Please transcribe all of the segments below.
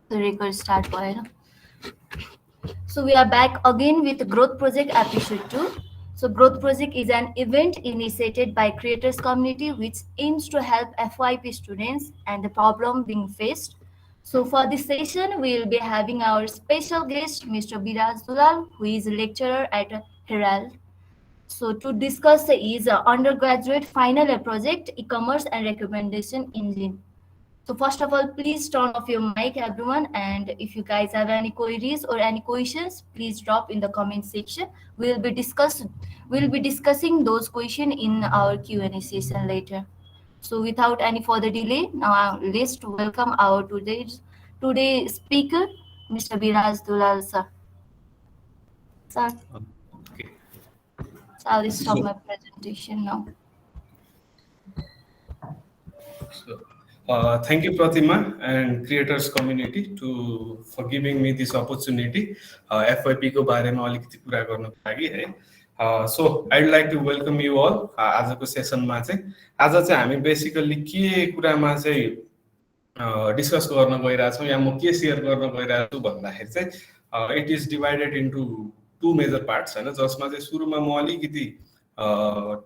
The record start भयो. So we are back again with Growth Project episode 2. So Growth Project is an event initiated by creators community which aims to help FYP students and the problem being faced. So for this session, we will be having our special guest, Mr. Biraj Dulal, who is a lecturer at Herald. So to discuss his undergraduate final year project, e-commerce and recommendation engine. So first of all, please turn off your mic, everyone. And if you guys have any queries or any questions, please drop in the comment section. We'll be discussing those questions in our Q&A session later. So without any further delay, now let's welcome our today's speaker, Mr. Biraj Dulal sir. Sir, Okay. so I'll stop my presentation now. So, thank you, Pratima and creators community for giving me this opportunity. FYP को बारेमा अलिकति कुरा गर्नको लागि है. So I'd like to welcome you all. आजको सेसनमा चाहिँ आज चाहिँ हामी बेसिकली के कुरामा चाहिँ डिस्कस गर्न गइरहेछौँ या म के शेयर गर्न गइरहेछु भन्दाखेरि चाहिँ it is divided into two major parts हैन, जसमा चाहिँ सुरुमा म अलिकति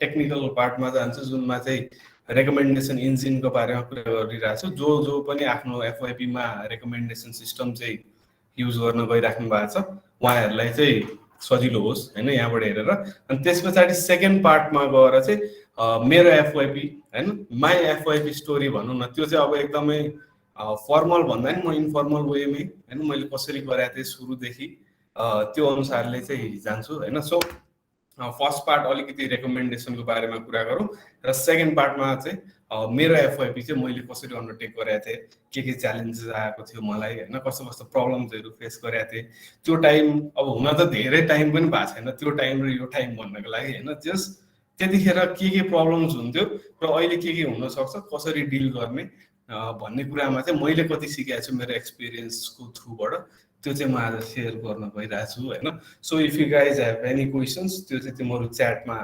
टेक्निकल पार्टमा जान्छु जुनमा चाहिँ रेकमेन्डेसन इन्जिनको बारेमा कुरा गरिरहेको छु. जो पनि आफ्नो एफवाइपीमा रेकमेन्डेसन सिस्टम चाहिँ युज गर्न गइराख्नु भएको छ उहाँहरूलाई चाहिँ सजिलो होस् हैन यहाँबाट हेरेर. अनि त्यस पछाडि सेकेन्ड पार्टमा गएर चाहिँ मेरो एफवाइपी हैन माई एफवाइपी स्टोरी भनौँ न, त्यो चाहिँ अब एकदमै फर्मल भन्दा नि म इन्फर्मल वेमै हैन मैले कसरी गरेको थिएँ सुरुदेखि त्यो अनुसारले चाहिँ जान्छु हैन. सो फर्स्ट पार्ट अलिकति रेकमेन्डेसनको बारेमा कुरा गरौँ र सेकेन्ड पार्टमा चाहिँ मेरो एफवाइपी चाहिँ मैले कसरी अन्डरटेक गरेको थिएँ, के च्यालेन्जेस आएको थियो मलाई हैन, कस्तो कस्तो प्रब्लम्सहरू फेस गरेको थिएँ. त्यो टाइम अब हुन त धेरै टाइम पनि भएको छैन, त्यो टाइम र यो टाइम भन्नको लागि हैन, जस्ट त्यतिखेर के प्रब्लम्स हुन्थ्यो र अहिले के हुनसक्छ, कसरी डिल गर्ने भन्ने कुरामा चाहिँ मैले कति सिकेको छु मेरो एक्सपिरियन्सको थ्रुबाट, त्यो चाहिँ म आज सेयर गर्न गइरहेको छु हैन. So if you guys have any questions त्यो चाहिँ तिमीहरू च्याटमा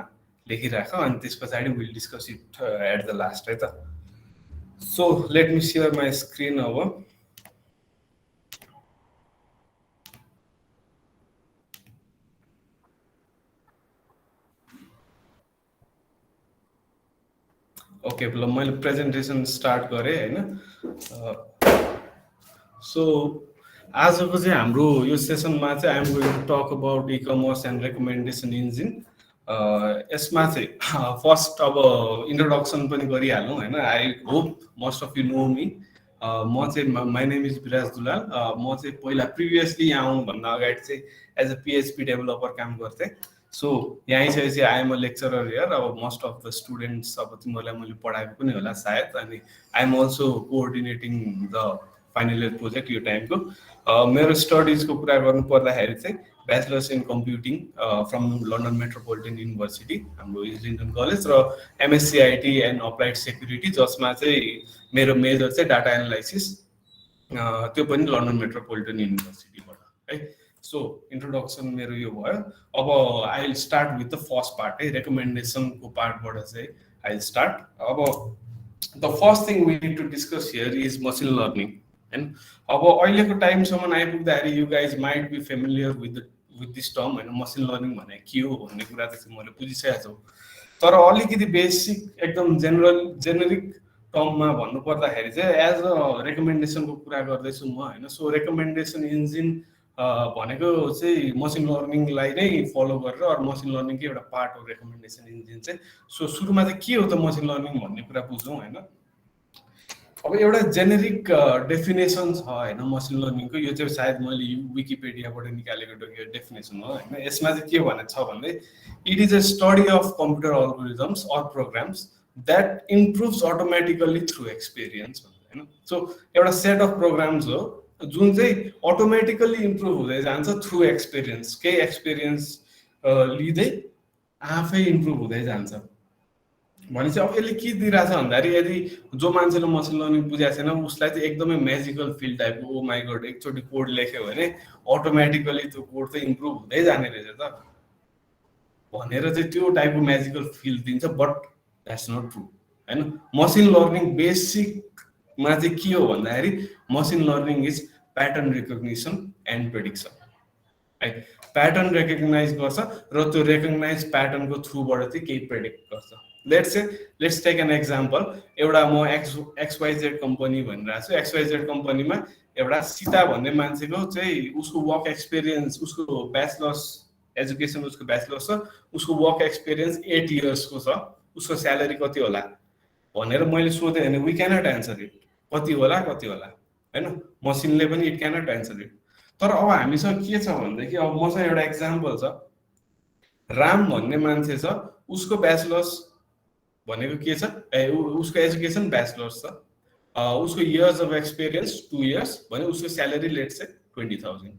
लेखिराख अनि त्यस पछाडि will discuss it at the last है त. So let me share my screen. अब ओके ल मैले प्रेजेन्टेसन स्टार्ट गरेँ हैन. सो आजको चाहिँ हाम्रो यो सेसनमा चाहिँ I am going to talk about e commerce and recommendation engine. यसमा चाहिँ फर्स्ट अब इन्ट्रोडक्सन पनि गरिहालौँ हैन. I hope most of you know me. म चाहिँ my name is Biraj Dulal. म चाहिँ पहिला प्रिभियसली यहाँ आउनुभन्दा अगाडि चाहिँ एज अ पिएचपी डेभलपर काम गर्थेँ. सो यहाँ आइसकेपछि I am a lecturer here. अब मोस्ट अफ द स्टुडेन्ट्स अब तिमीहरूलाई मैले पढाएको पनि होला सायद. अनि I am also coordinating the final year project यो टाइमको. मेरो स्टडिजको कुरा गर्नु पर्दाखेरि चाहिँ bachelors in computing from London Metropolitan University हाम्रो इस्लिङ्टन कलेज र एमएससिआइटी एन्ड अप्लाइड सेक्युरिटी, जसमा चाहिँ मेरो मेजर चाहिँ डाटा एनालाइसिस, त्यो पनि लन्डन मेट्रोपोलिटन युनिभर्सिटीबाट है. सो इन्ट्रोडक्सन मेरो यो भयो. अब I will start with the first part है, रेकमेन्डेसनको पार्टबाट चाहिँ आई विल स्टार्ट. अब the first thing we need to discuss here is machine learning हैन. अब अहिलेको टाइमसम्म आइपुग्दाखेरि you guys might be familiar with this term हैन. मसिन लर्निङ भने के हो भन्ने कुरा चाहिँ मैले बुझिसकेको छु, तर अलिकति बेसिक एकदम जेनरिक टर्ममा भन्नु पर्दाखेरि चाहिँ एज अ रेकमेन्डेसनको कुरा गर्दैछु म हैन. सो रेकमेन्डेसन इन्जिन भनेको चाहिँ मसिन लर्निङलाई नै फलो गरेर अरू मसिन लर्निङकै एउटा पार्ट हो रेकमेन्डेसन इन्जिन चाहिँ. सो सुरुमा चाहिँ के हो त मसिन लर्निङ भन्ने कुरा बुझौँ हैन. अब एउटा जेनेरिक डेफिनेसन छ हैन मसिन लर्निङको. यो चाहिँ सायद मैले विकिपेडियाबाट निकालेको डेफिनेसन हो हैन. यसमा चाहिँ के भनेको छ भन्दै it is a study of computer algorithms or programs that improves automatically through experience हैन. सो एउटा सेट अफ प्रोग्राम्स हो जुन चाहिँ अटोमेटिकली इम्प्रुभ हुँदै जान्छ थ्रु एक्सपिरियन्स. केही एक्सपिरियन्स लिँदै आफै इम्प्रुभ हुँदै जान्छ. भनेपछि अब यसले के दिइरहेछ भन्दाखेरि यदि जो मान्छेले मसिन लर्निङ बुझाएको छैन उसलाई चाहिँ एकदमै म्याजिकल फिल टाइपको ओ माई गड एकचोटि कोड लेख्यो भने अटोमेटिकली त्यो कोड चाहिँ इम्प्रुभ हुँदै जाने रहेछ त भनेर चाहिँ त्यो टाइपको म्याजिकल फिल दिन्छ. बट द्याट्स नट ट्रु हैन. मसिन लर्निङ बेसिकमा चाहिँ के हो भन्दाखेरि machine learning is pattern recognition and prediction है। प्याटर्न रेकग्नाइज गर्छ र त्यो रेकग्नाइज प्याटर्नको थ्रुबाट चाहिँ केही प्रेडिक्ट गर्छ। Let's take an example. एउटा म XYZ कम्पनी भनिरहेको छु। XYZ कम्पनीमा एउटा सीता भन्ने मान्छेको चाहिँ उसको वर्क एक्सपिरियन्स, उसको ब्याचलर्स एजुकेसन, उसको ब्याचलर्स छ, उसको वर्क एक्सपिरियन्स 8 इयर्सको छ, उसको स्यालेरी कति होला भनेर मैले सोधेँ भने वी क्यानट एन्सर इट। कति होला होइन, मसिनले पनि इट क्यानट एन्सर इट। तर अब हामीसँग के छ भनेदेखि अब मसँग एउटा एक्जाम्पल छ। राम भन्ने मान्छे छ, उसको ब्याचलर्स भनेको के छ, उसको एजुकेसन ब्याचलर्स छ, उसको इयर्स अफ एक्सपिरियन्स 2 इयर्स भने उसको स्यालेरी लेट्स से 20,000।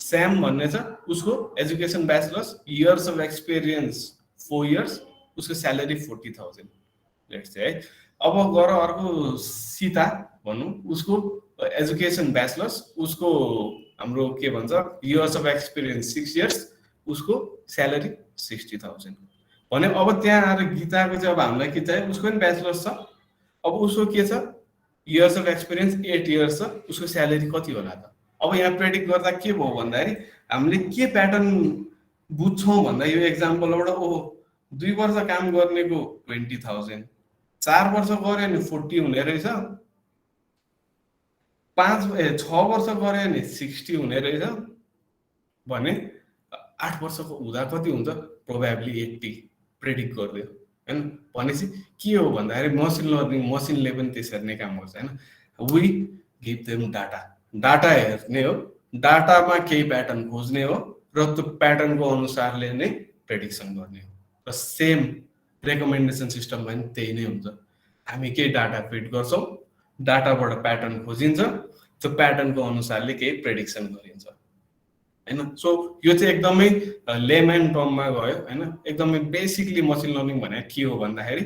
स्याम भन्ने छ, उसको education bachelors, years of experience 4 years, उसको स्यालेरी 40,000 लेट्स से है। अब गर अर्को सीता भनौँ, उसको एजुकेसन ब्याचलर्स, उसको हाम्रो के भन्छ इयर्स अफ एक्सपिरियन्स 6 इयर्स, उसको स्यालेरी 60,000 भने अब त्यहाँ आएर गीताको चाहिँ अब हामीलाई के चाहियो, उसको पनि ब्याचलर्स छ, अब उसको के छ इयर्स अफ एक्सपिरियन्स 8 इयर्स छ, उसको स्यालेरी कति होला त। अब यहाँ प्रेडिक्ट गर्दा के भयो भन्दाखेरि हामीले के प्याटर्न बुझ्छौँ भन्दा यो एक्जाम्पलबाट ओहो 2 वर्ष काम गर्नेको 20,000, 4 वर्ष गऱ्यो भने 40 हुने रहेछ, 6 वर्ष गऱ्यो भने 60 हुने रहेछ भने 8 वर्षको हुँदा कति हुन्छ, प्रोबेबली 80 प्रेडिक्ट गरिदियो हैन। भनेपछि के हो भन्दाखेरि मसिन लर्निङ, मसिनले पनि त्यसरी नै काम गर्छ हैन। वी गिभ देम डाटा हेर्ने हो, डाटामा केही प्याटर्न खोज्ने हो र त्यो प्याटर्नको अनुसारले नै प्रेडिक्सन गर्ने हो। र सेम रेकमेन्डेसन सिस्टममा पनि त्यही नै हुन्छ। हामी केही डाटा फिड गर्छौँ, डाटाबाट प्याटर्न खोजिन्छ, त्यो प्याटर्नको अनुसारले केही प्रेडिक्सन गरिन्छ हैन। सो यो चाहिँ एकदमै लेमन टर्ममा गयो हैन। एकदमै बेसिकली मसिन लर्निङ भने के हो भन्दाखेरि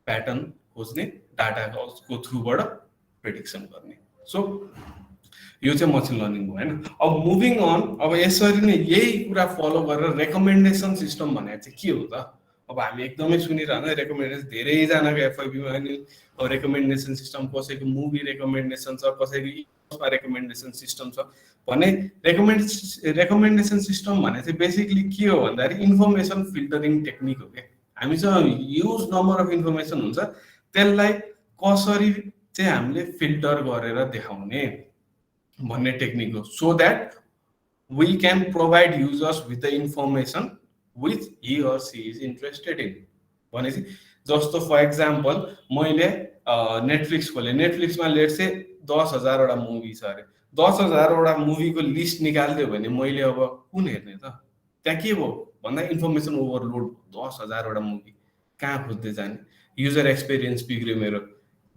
प्याटर्न खोज्ने, डाटाको थ्रुबाट प्रेडिक्सन गर्ने। सो यो चाहिँ मसिन लर्निङ हो हैन। अब मुभिङ अन, अब यसरी नै यही कुरा फलो गरेर रेकमेन्डेसन सिस्टम भने चाहिँ के हो त। अब हामी एकदमै सुनिरहनु रेकमेन्डेसन, धेरैजनाको एफआइबीमा नि रेकमेन्डेसन सिस्टम, कसैको मुभी रेकमेन्डेसन छ, कसैको रेकमेन्डेसन सिस्टम छ भने रेकमेन्डेसन सिस्टम भने चाहिँ बेसिकली के हो भन्दाखेरि इन्फर्मेसन फिल्टरिङ टेक्निक हो क्या। हामीसँग ह्युज नम्बर अफ इन्फर्मेसन हुन्छ, त्यसलाई कसरी चाहिँ हामीले फिल्टर गरेर देखाउने भन्ने टेक्निक हो। So that we can provide users with the information with he or she is interested in. भनेपछि जस्तो फर एक्जाम्पल मैले नेटफ्लिक्स खोलेँ, नेटफ्लिक्समा लेट्स से 10,000 वटा मुभी छ अरे, 10,000 वटा मुभीको लिस्ट निकालिदियो भने मैले अब कुन हेर्ने त। त्यहाँ के भयो भन्दा इन्फर्मेसन ओभरलोड, 10,000 वटा मुभी कहाँ खोज्दै जाने, युजर एक्सपिरियन्स बिग्रियो मेरो,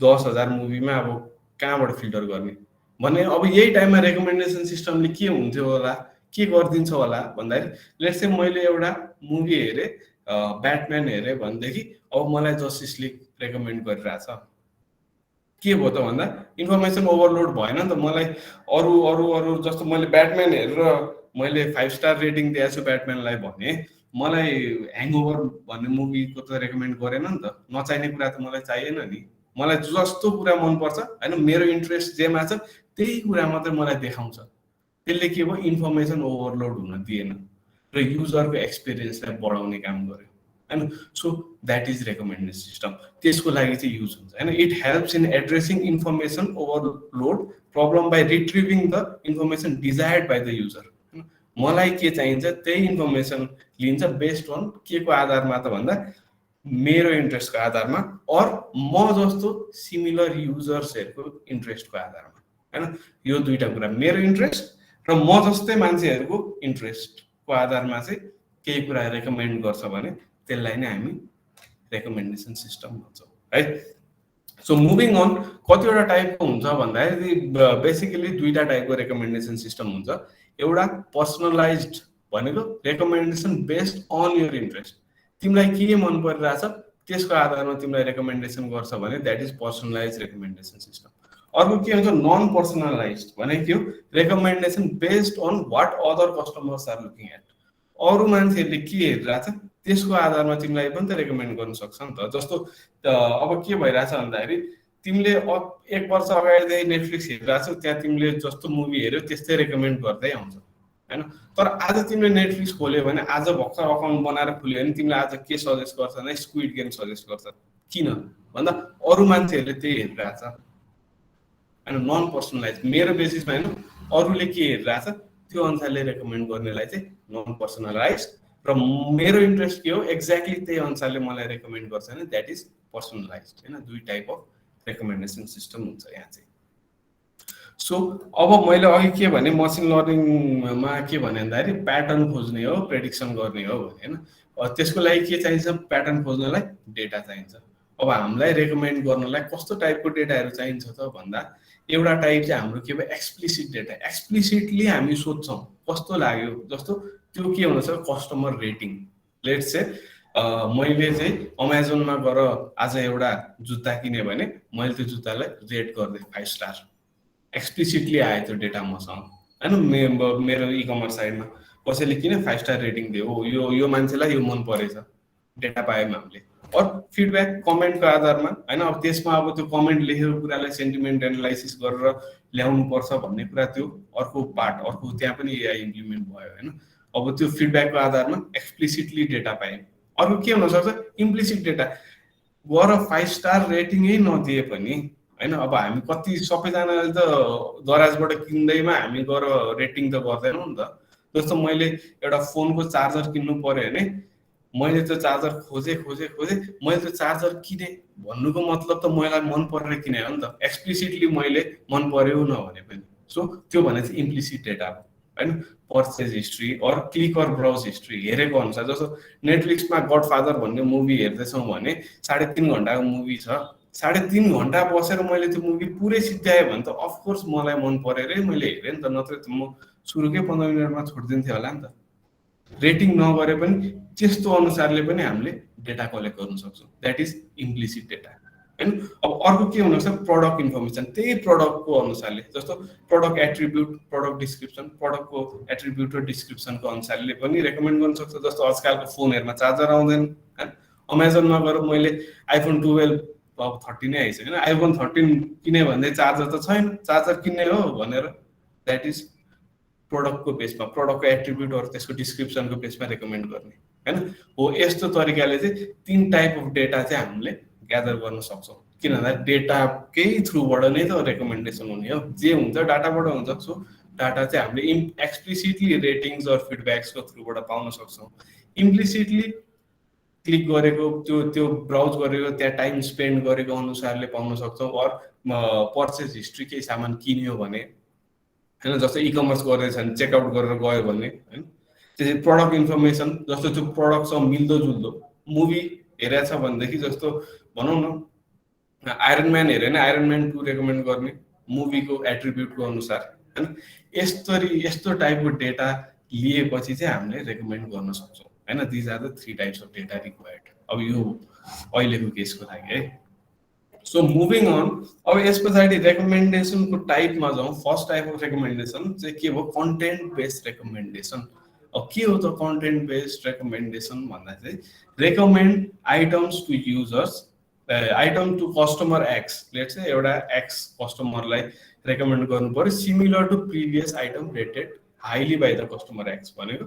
10,000 मुभीमा अब कहाँबाट फिल्टर गर्ने भने। अब यही टाइममा रेकमेन्डेसन सिस्टमले के हुन्थ्यो होला, के गरिदिन्छ होला भन्दाखेरि लेट्स से मैले एउटा मुभी हेरेँ, ब्याटम्यान हेरेँ भनेदेखि अब मलाई जस्टिस लिग रेकमेन्ड गरिरहेछ। के भयो त भन्दा इन्फर्मेसन ओभरलोड भएन नि त। मलाई अरू अरू अरू जस्तो मैले ब्याटम्यान हेरेर मैले 5 स्टार रेटिङ दिएको छु ब्याटम्यानलाई भने मलाई ह्याङओभर भन्ने मुभीको त रेकमेन्ड गरेन नि त। नचाहिने कुरा त मलाई चाहिएन नि। मलाई जस्तो कुरा मनपर्छ होइन, मेरो इन्ट्रेस्ट जेमा छ त्यही कुरा मात्रै मलाई देखाउँछ। त्यसले के भयो, इन्फर्मेसन ओभरलोड हुन दिएन र युजरको एक्सपिरियन्सलाई बढाउने काम गर्यो हैन। So that is recommendation system. त्यसको लागि चाहिँ युज हुन्छ हैन। It helps in addressing information overload problem by retrieving the information desired by the user. मलाई के चाहिन्छ त्यही इन्फर्मेसन लिन्छ बेस्ड अन के को आधारमा त भन्दा मेरो इन्ट्रेस्टको आधारमा और म जस्तो सिमिलर युजर्सहरूको इन्ट्रेस्टको आधारमा हैन। यो दुईटा कुरा, मेरो इन्ट्रेस्ट र म जस्तै मान्छेहरूको इन्ट्रेस्टको आधारमा चाहिँ केही कुरा रेकमेन्ड गर्छ भने त्यसलाई नै हामी रेकमेन्डेसन सिस्टम भन्छौँ है। सो मुभिङ अन, कतिवटा टाइपको हुन्छ भन्दाखेरि बेसिकली दुईटा टाइपको रेकमेन्डेसन सिस्टम हुन्छ। एउटा पर्सनलाइज्ड भनेको recommendation based on your interest, तिमीलाई के मन परिरहेछ त्यसको आधारमा तिमीलाई रेकमेन्डेसन गर्छ भने that is personalise recommendation system. अर्को के हुन्छ नन पर्सनलाइज्ड भने के हो, recommendation based on what other customers are looking at. अरू मान्छेहरूले के हेरिरहेछ त्यसको आधारमा तिमीलाई पनि त रेकमेन्ड गर्न सक्छ नि त। जस्तो अब के भइरहेछ भन्दाखेरि तिमीले 1 वर्ष अगाडिदेखि नेटफ्लिक्स हेरिरहेको छौ, त्यहाँ तिमीले जस्तो मुभी हेऱ्यो त्यस्तै रेकमेन्ड गर्दै आउँछ होइन। तर आज तिमीले नेटफ्लिक्स खोल्यो भने, आज भर्खर अकाउन्ट बनाएर खोल्यो भने तिमीलाई आज के सजेस्ट गर्छ भने स्क्विड गेम सजेस्ट गर्छ। किन भन्दा अरू मान्छेहरूले त्यही हेरिरहेछ होइन, नन पर्सनलाइज मेरो बेसिसमा होइन, अरूले के हेरिरहेछ त्यो अनुसारले रेकमेन्ड गर्नेलाई चाहिँ नन पर्सनलाइज, र मेरो इन्ट्रेस्ट के हो एक्ज्याक्टली त्यही अनुसारले मलाई रेकमेन्ड गर्छ भने द्याट इज पर्सनलाइज होइन। दुई टाइप अफ रेकमेन्डेसन सिस्टम हुन्छ यहाँ चाहिँ। सो अब मैले अघि के भने मसिन लर्निङमा के भने भन्दाखेरि प्याटर्न खोज्ने हो, प्रेडिक्सन गर्ने हो भने होइन। त्यसको लागि के चाहिन्छ, प्याटर्न खोज्नलाई डेटा चाहिन्छ। अब हामीलाई रेकमेन्ड गर्नलाई कस्तो टाइपको डेटाहरू चाहिन्छ त भन्दा, एउटा टाइप चाहिँ हाम्रो के भयो एक्सप्लिसिट डेटा। एक्सप्लिसिटली हामी सोध्छौँ कस्तो लाग्यो, जस्तो त्यो के हुनसक्छ कस्टमर रेटिङ। लेट्स से मैले चाहिँ अमेजोनमा गएर आज एउटा जुत्ता किनेँ भने मैले त्यो जुत्तालाई रेट गरिदिएँ 5 स्टार, एक्सप्लिसिटली आयो त्यो डेटा मसँग होइन। मेरो इ कमर्स साइडमा कसैले किन 5 स्टार रेटिङ दियो, यो मान्छेलाई यो मन परेछ, डेटा पायौँ हामीले। और फिडब्याक कमेन्टको आधारमा होइन। अब त्यसमा अब त्यो कमेन्ट लेखेको कुरालाई सेन्टिमेन्ट एनालाइसिस गरेर ल्याउनु पर्छ भन्ने कुरा त्यो अर्को पार्ट, अर्को त्यहाँ पनि एआई इम्प्लिमेन्ट भयो होइन। अब त्यो फिडब्याकको आधारमा एक्सप्लिसिटली डेटा पायौँ। अर्को के हुनसक्छ इम्प्लिसिट डेटा, गएर 5 स्टार रेटिङै नदिए पनि होइन। अब हामी कति सबैजनाले त दराजबाट किन्दैमा हामी गएर रेटिङ त गर्दैनौँ नि त। जस्तो मैले एउटा फोनको चार्जर किन्नु पर्यो भने मैले त्यो चार्जर खोजेँ, मैले त्यो चार्जर किनेँ भन्नुको मतलब त मलाई मन परेर किने हो नि त, एक्सप्लिसिटली मैले मन पर्यो नभने पनि। सो त्यो भने चाहिँ इम्प्लिसिट डेटा हो होइन। Purchase history or click or browse history हेरेको अनुसार, जस्तो नेटफ्लिक्समा गडफादर भन्ने मुभी हेर्दैछौँ भने 3.5 घन्टाको मुभी छ, 3.5 घन्टा बसेर मैले त्यो मुभी पुरै सिद्ध्याएँ भने त अफकोर्स मलाई मन परेरै मैले हेरेँ नि त, नत्र त म सुरुकै 15 मिनटमा छोडिदिन्थेँ होला नि त। रेटिङ नगरे पनि त्यस्तो अनुसारले पनि हामीले डेटा कलेक्ट गर्न सक्छौँ, द्याट इज इम्प्लिसिट डेटा होइन। अब अर्को के हुनसक्छ प्रडक्ट इन्फर्मेसन, त्यही प्रडक्टको अनुसारले, जस्तो प्रडक्ट एट्रिब्युट, प्रडक्ट डिस्क्रिप्सन, प्रडक्टको एट्रिब्युट र डिस्क्रिप्सनको अनुसारले पनि रेकमेन्ड गर्न सक्छ। जस्तो आजकलको फोनहरूमा चार्जर आउँदैन होइन, अमेजोनमा गएर मैले आइफोन 12 अब 13 नै आइसक्यो होइन, आइफोन 13 किने भन्दै चार्जर त छैन, चार्जर किन्ने हो भनेर द्याट इज प्रोडक्टको बेसमा, प्रोडक्टको एट्रिब्युट त्यसको डिस्क्रिप्सनको बेसमा रेकमेन्ड गर्ने होइन। हो यस्तो तरिकाले चाहिँ 3 टाइप अफ डेटा चाहिँ हामीले ग्यादर गर्न सक्छौँ। किन भन्दा डेटाकै थ्रुबाट नै त रेकमेन्डेसन हुने हो, जे हुन्छ डाटाबाट हुन्छ। सो डाटा चाहिँ हामीले एक्सप्लिसिटली रेटिङ्स अर फिडब्याक्सको थ्रुबाट पाउन सक्छौँ, इम्प्लिसिटली क्लिक गरेको त्यो ब्राउज गरेको त्यहाँ टाइम स्पेन्ड गरेको अनुसारले पाउन सक्छौँ। अर पर्चेज हिस्ट्री केही सामान किन्यो भने होइन, जस्तो इ कमर्स गर्दैछ भने चेकआउट गरेर गयो भने होइन। त्यसरी प्रडक्ट इन्फर्मेसन, जस्तो त्यो प्रडक्टसँग मिल्दो जुल्दो मुभी हेरेको छ भनेदेखि, जस्तो भनौँ न आइरन म्यान हेऱ्यो भने आइरन म्यान 2 रेकमेन्ड गर्ने मुभीको एट्रिब्युटको अनुसार होइन। यस्तो टाइपको डेटा लिएपछि चाहिँ हामीले रेकमेन्ड गर्न सक्छौँ होइन। These are the 3 types of data required, अब यो अहिलेको केसको लागि है। सो मुभिङ अन, अब यस पछाडि रेकमेन्डेसनको टाइपमा जाउँ। फर्स्ट टाइप अफ रेकमेन्डेसन चाहिँ के हो, कन्टेन्ट बेस्ड रेकमेन्डेसन। अब के हो त कन्टेन्ट बेस्ड रेकमेन्डेसन भन्दा चाहिँ recommend items to users, item to customer X. Let's say एउटा एक्स कस्टमरलाई रेकमेन्ड गर्नु पर्यो similar to previous item rated highly by the customer X. भनेको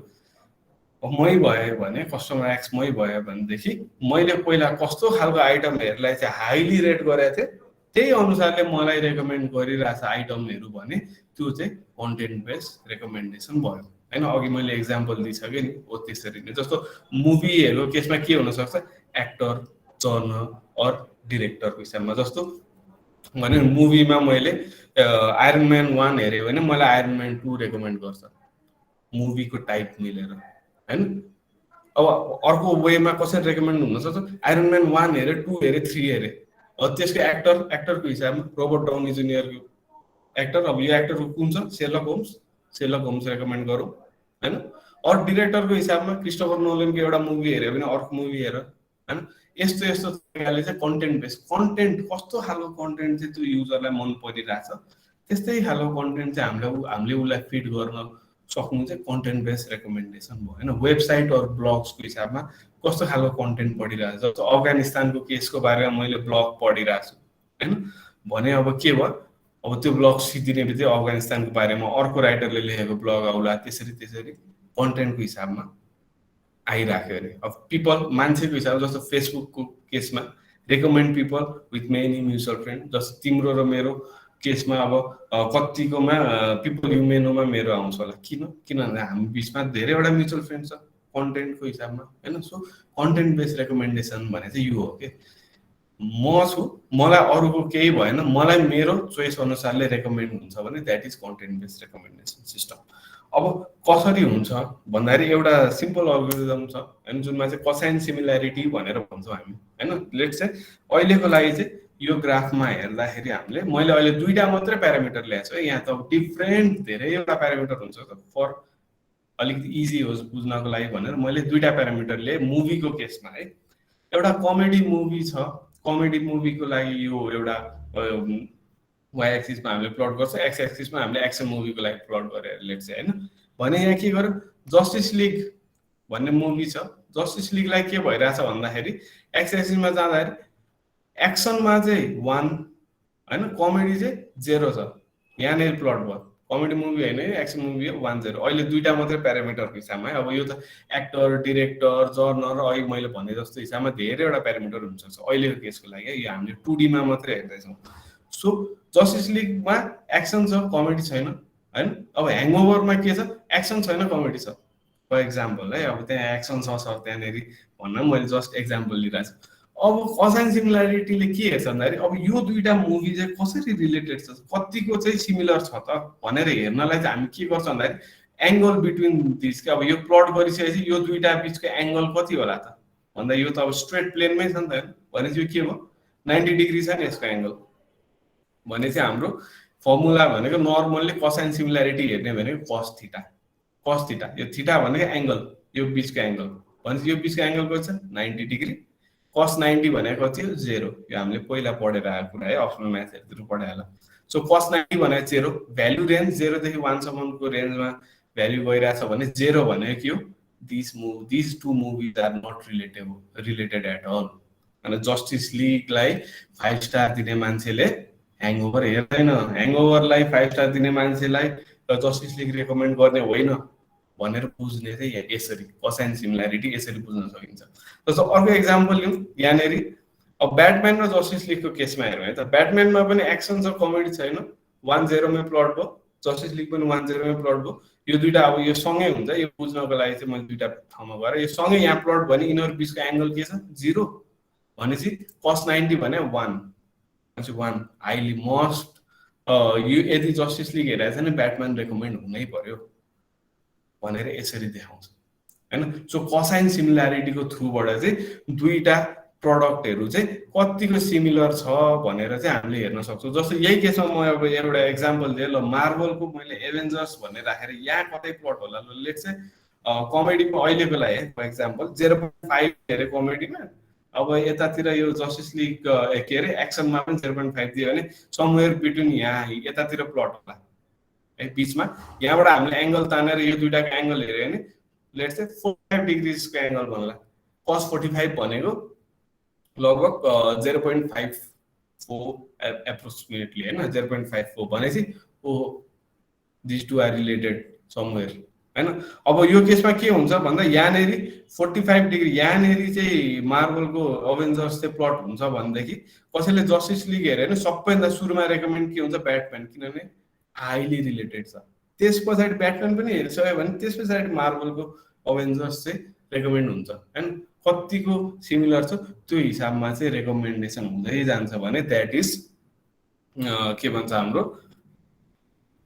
मै भयो भने कस्टमर एक्स मै भयो भनेदेखि मैले पहिला कस्तो खालको आइटमहरूलाई चाहिँ हाइली रेट गरेको थिएँ त्यही अनुसारले मलाई रेकमेन्ड गरिरहेछ आइटमहरू भने त्यो चाहिँ कन्टेन्ट बेस्ड रेकमेन्डेसन भयो होइन। अघि मैले इक्जाम्पल दिइसकेँ नि हो त्यसरी नै। जस्तो मुभीहरूको केसमा के हुनसक्छ एक्टर, टर्नर अर डिरेक्टरको हिसाबमा। जस्तो भने मुभीमा मैले आइरन म्यान 1 हेऱ्यो भने मलाई आइरन म्यान 2 रेकमेन्ड गर्छ मुभीको टाइप मिलेर होइन। अब अर्को वेमा कसरी रेकमेन्ड हुनसक्छ, आइरन म्यान 1 हेऱ्यो, 2 हेऱ्यो, 3 हेऱ्यो, त्यसको एक्टरको हिसाबमा रोबर्ट डाउनी जुनियरको एक्टर, अब यो एक्टरको कुन छ सेर्लक होम्स रेकमेन्ड गरौँ होइन। अरू डिरेक्टरको हिसाबमा क्रिस्टोफर नोलनको एउटा मुभी हेऱ्यो भने अर्को मुभी हेर होइन। यस्तो तरिकाले चाहिँ कन्टेन्ट बेस्ड, कन्टेन्ट कस्तो खालको कन्टेन्ट चाहिँ त्यो युजरलाई मन परिरहेछ त्यस्तै खालको कन्टेन्ट चाहिँ हामीले उसलाई फिड गर्न सक्नु चाहिँ कन्टेन्ट बेस्ड रेकमेन्डेसन भयो होइन। वेबसाइट अरू ब्लग्सको हिसाबमा कस्तो खालको कन्टेन्ट पढिरहेको छ, जस्तो अफगानिस्तानको केसको बारेमा मैले ब्लग पढिरहेको छु हैन। भने अब के भयो, अब त्यो ब्लग सिद्धिने बित्तिकै अफगानिस्तानको बारेमा अर्को राइटरले लेखेको ब्लग आउला, त्यसरी कन्टेन्टको हिसाबमा आइराख्यो अरे। अब पिपल मान्छेको हिसाब, जस्तो फेसबुकको केसमा recommend people with many mutual friend, जस्तो तिम्रो र मेरो केसमा अब कतिकोमा पिपल यु मे नोमा मेरो आउँछ होला। किनभने हामी बिचमा धेरैवटा म्युचुअल फ्रेन्ड छ कन्टेन्टको हिसाबमा हैन। सो कन्टेन्ट बेस्ड रेकमेन्डेसन भने चाहिँ यो हो के, म छु, मलाई अरूको केही भएन, मलाई मेरो चोइस अनुसारले रेकमेन्ड हुन्छ भने that is content based recommendation system. अब कसरी हुन्छ भन्दाखेरि एउटा सिम्पल अल्गोरिदम छ हैन, जुनमा चाहिँ कसाइन सिमिल्यारिटी भनेर भन्छौँ हामी हैन। लेट्स चाहिँ अहिलेको लागि चाहिँ यो ग्राफमा हेर्दाखेरि हामीले, मैले अहिले दुईटा मात्रै प्यारामिटर ल्याएको छु है, यहाँ त डिफ्रेन्ट धेरैवटा प्यारामिटर हुन्छ त, फर अलिकति इजी होस् बुझ्नको लागि भनेर मैले दुईटा प्यारामिटर ल्याएँ मुभीको केसमा है। एउटा कमेडी मुभी छ, कमेडी मुभीको लागि यो एउटा वाइ एक्सिसमा हामीले प्लट गर्छ, एक्स एक्सिसमा हामीले एक्सन मुभीको लागि प्लट गरेर लेट्स चाहिँ हैन। भने यहाँ के गर्यो, जस्टिस लिग भन्ने मुभी छ, जस्टिस लिगलाई के भइरहेछ भन्दाखेरि एक्स एक्सिसमा जाँदाखेरि एक्सनमा चाहिँ 1 हैन, कमेडी चाहिँ 0 छ, यहाँनिर प्लट भयो। कमेडी मुभी होइन, एक्सन मुभी हो 1 0। अहिले दुईटा मात्रै प्यारामिटरको हिसाबमा है। अब यो त एक्टर, डिरेक्टर, जर्नर, अहिले मैले भने जस्तो हिसाबमा धेरैवटा प्यारामिटर हुन्छ अहिलेको केसको लागि है। यो हामीले 2D मा मात्रै हेर्दैछौँ। सो जस्टिस लिगमा एक्सन छ, कमेडी छैन हैन। अब ह्याङओभरमा के छ, एक्सन छैन, कमेडी छ फर एक्जाम्पल है। अब त्यहाँ एक्सन छ सर त्यहाँनिर भन्न मैले जस्ट एक्जाम्पल लिइरहेको छु। अब कसाइन सिमिल्यारिटीले के हेर्छ भन्दाखेरि अब यो दुईटा मुभी चाहिँ कसरी रिलेटेड छ, कतिको चाहिँ सिमिलर छ त भनेर हेर्नलाई चाहिँ हामी के गर्छ भन्दाखेरि एङ्गल बिट्विन दिस के, अब यो प्लट गरिसकेपछि यो दुईटा बिचको एङ्गल कति होला त भन्दा यो त अब स्ट्रेट प्लेनमै छ नि त हैन। भनेपछि यो के भयो, 90 डिग्री छ नि यसको एङ्गल। भने चाहिँ हाम्रो फर्मुला भनेको नर्मल्ली कसाइन सिमिल्यारिटी हेर्ने भनेको कस थीटा, कस थीटा, यो थीटा भनेको एङ्गल, यो बिचको एङ्गल, भनेपछि यो बिचको एङ्गल कति छ 90 डिग्री। कस 90 भनेको कति हो 0, यो हामीले पहिला पढेर आएको कुरा है, अप्सनल म्याथहरुतिर पढाए होला। सो कस 90 भनेको 0, भ्यालु रेन्ज 0 देखि 1 सम्मको रेन्जमा भ्यालु गइरहेछ भने 0 भनेको के हो, these two movies are not related at all। अनि जस्टिस लिगलाई 5 स्टार दिने मान्छेले ह्याङओभर हेर्दैन, ह्याङओभरलाई 5 स्टार दिने मान्छेलाई जस्टिस लिग रेकमेन्ड गर्ने होइन भनेर बुझ्ने चाहिँ यसरी कसाइन सिमिल्यारिटी यसरी बुझ्न सकिन्छ। जस्तो अर्को एक्जाम्पल लिउँ यहाँनेरि, अब ब्याटम्यान र जस्टिस लिगको केसमा हेरौँ है त। ब्याटम्यानमा पनि एक्सन छ, कमेडी छैन, 1-0 मा प्लट भयो, जस्टिस लिग पनि 1-0 मा प्लट भयो। यो दुईटा अब यो सँगै हुन्छ, यो बुझ्नको लागि चाहिँ मैले दुईटा ठाउँमा गएर यो सँगै यहाँ प्लट भने यिनीहरू बिचको एङ्गल के छ 0, भनेपछि कस 90 भने 1 हाइली मस्ट, यो यदि जस्टिस लिग हेरेको छ भने ब्याटम्यान रेकमेन्ड हुनै पर्यो भनेर यसरी देखाउँछ हैन। सो कसाइन सिमिल्यारिटीको थ्रुबाट चाहिँ दुईटा प्रडक्टहरू चाहिँ कतिको सिमिलर छ भनेर चाहिँ हामीले हेर्न सक्छौँ। जस्तो यही केसमा म अब एउटा एक्जाम्पल दिएँ, ल मार्भलको मैले एभेन्जर्स भन्ने राखेर यहाँ कतै प्लट होला, ल लेट्स चाहिँ कमेडीको अहिलेको लागि फर एक्जाम्पल 0.5 हेरे कमेडीमा, अब यतातिर यो जस्टिस लिग के अरे एक्सनमा पनि 0.5 दियो भने समवेयर बिट्विन यहाँ यतातिर प्लट होला है बिचमा। यहाँबाट हामीले एङ्गल तानेर यो दुईटाको एङ्गल हेऱ्यो भने लेट्स चाहिँ 45 डिग्रीको एङ्गल भन्ला, कस 45 भनेको लगभग 0.54 एप्रोक्सिमेटली हैन, 0.54 भनेपछि oh this two are related somewhere हैन। अब यो केसमा के हुन्छ भन्दा यहाँनेरि 45 डिग्री यहाँनेरि चाहिँ मार्भलको अभेन्जर्स चाहिँ प्लट हुन्छ भनेदेखि कसैले जस्टिस लिग हेऱ्यो भने सबैभन्दा सुरुमा रेकमेन्ड के हुन्छ ब्याटम्यान, किनभने हाइली रिलेटेड छ। त्यस पछाडि ब्याटम्यान पनि हेरिसक्यो भने त्यस पछाडि मार्भलको अभेन्जर्स चाहिँ रेकमेन्ड हुन्छ हैन। कतिको सिमिलर छ त्यो हिसाबमा चाहिँ रेकमेन्डेसन हुँदै जान्छ भने द्याट इज के भन्छ हाम्रो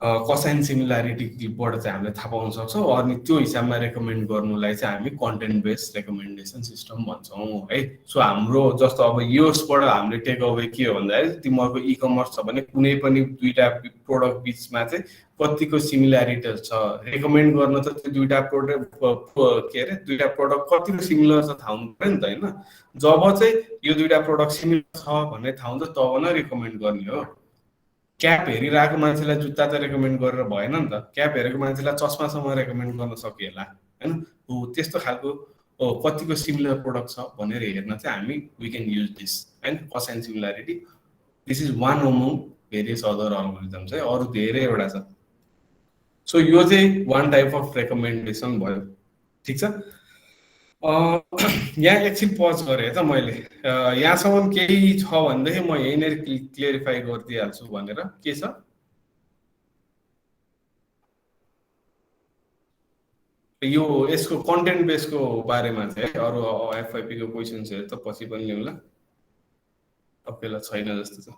कसाइन सिमिल्यारिटीबाट चाहिँ हामीले थाहा पाउन सक्छौँ। अनि त्यो हिसाबमा रेकमेन्ड गर्नुलाई चाहिँ हामी कन्टेन्ट बेस्ड रेकमेन्डेसन सिस्टम भन्छौँ है। सो हाम्रो जस्तो अब यसबाट हामीले टेक अवे के हो भन्दाखेरि तिमीहरूको इ कमर्स छ भने कुनै पनि दुईटा प्रोडक्ट बिचमा चाहिँ कतिको सिमिल्यारिटी छ रेकमेन्ड गर्न त त्यो दुईटा प्रोडक्ट के अरे दुईटा प्रोडक्ट कतिको सिमिलर छ थाहा हुनु पर्यो नि त हैन। जब चाहिँ यो दुईटा प्रोडक्ट सिमिलर छ भन्ने थाहा हुन्छ तब न रेकमेन्ड गर्ने हो। क्याप हेरिरहेको मान्छेलाई जुत्ता त रेकमेन्ड गरेर भएन नि त, क्याप हेरेको मान्छेलाई चस्मासम्म रेकमेन्ड गर्न सकिएला हैन। हो त्यस्तो खालको कतिको सिमिलर प्रोडक्ट छ भनेर हेर्न चाहिँ हामी वी क्यान युज दिस हैन cosine similarity this is one among various other algorithms है, अरू धेरैवटा छ। सो यो चाहिँ वान टाइप अफ रेकमेन्डेसन भयो, ठिक छ। यहाँ एकछिन पज गरेँ त मैले, यहाँसम्म केही छ भनेदेखि म यहीँनिर क्लियरिफाई गरिदिइहाल्छु भनेर। के छ यो यसको कन्टेन्ट बेसको बारेमा चाहिँ अरू एफआइपीको क्वेसन्सहरू त पछि पनि ल्याउँला, तपाईँलाई छैन जस्तो छ।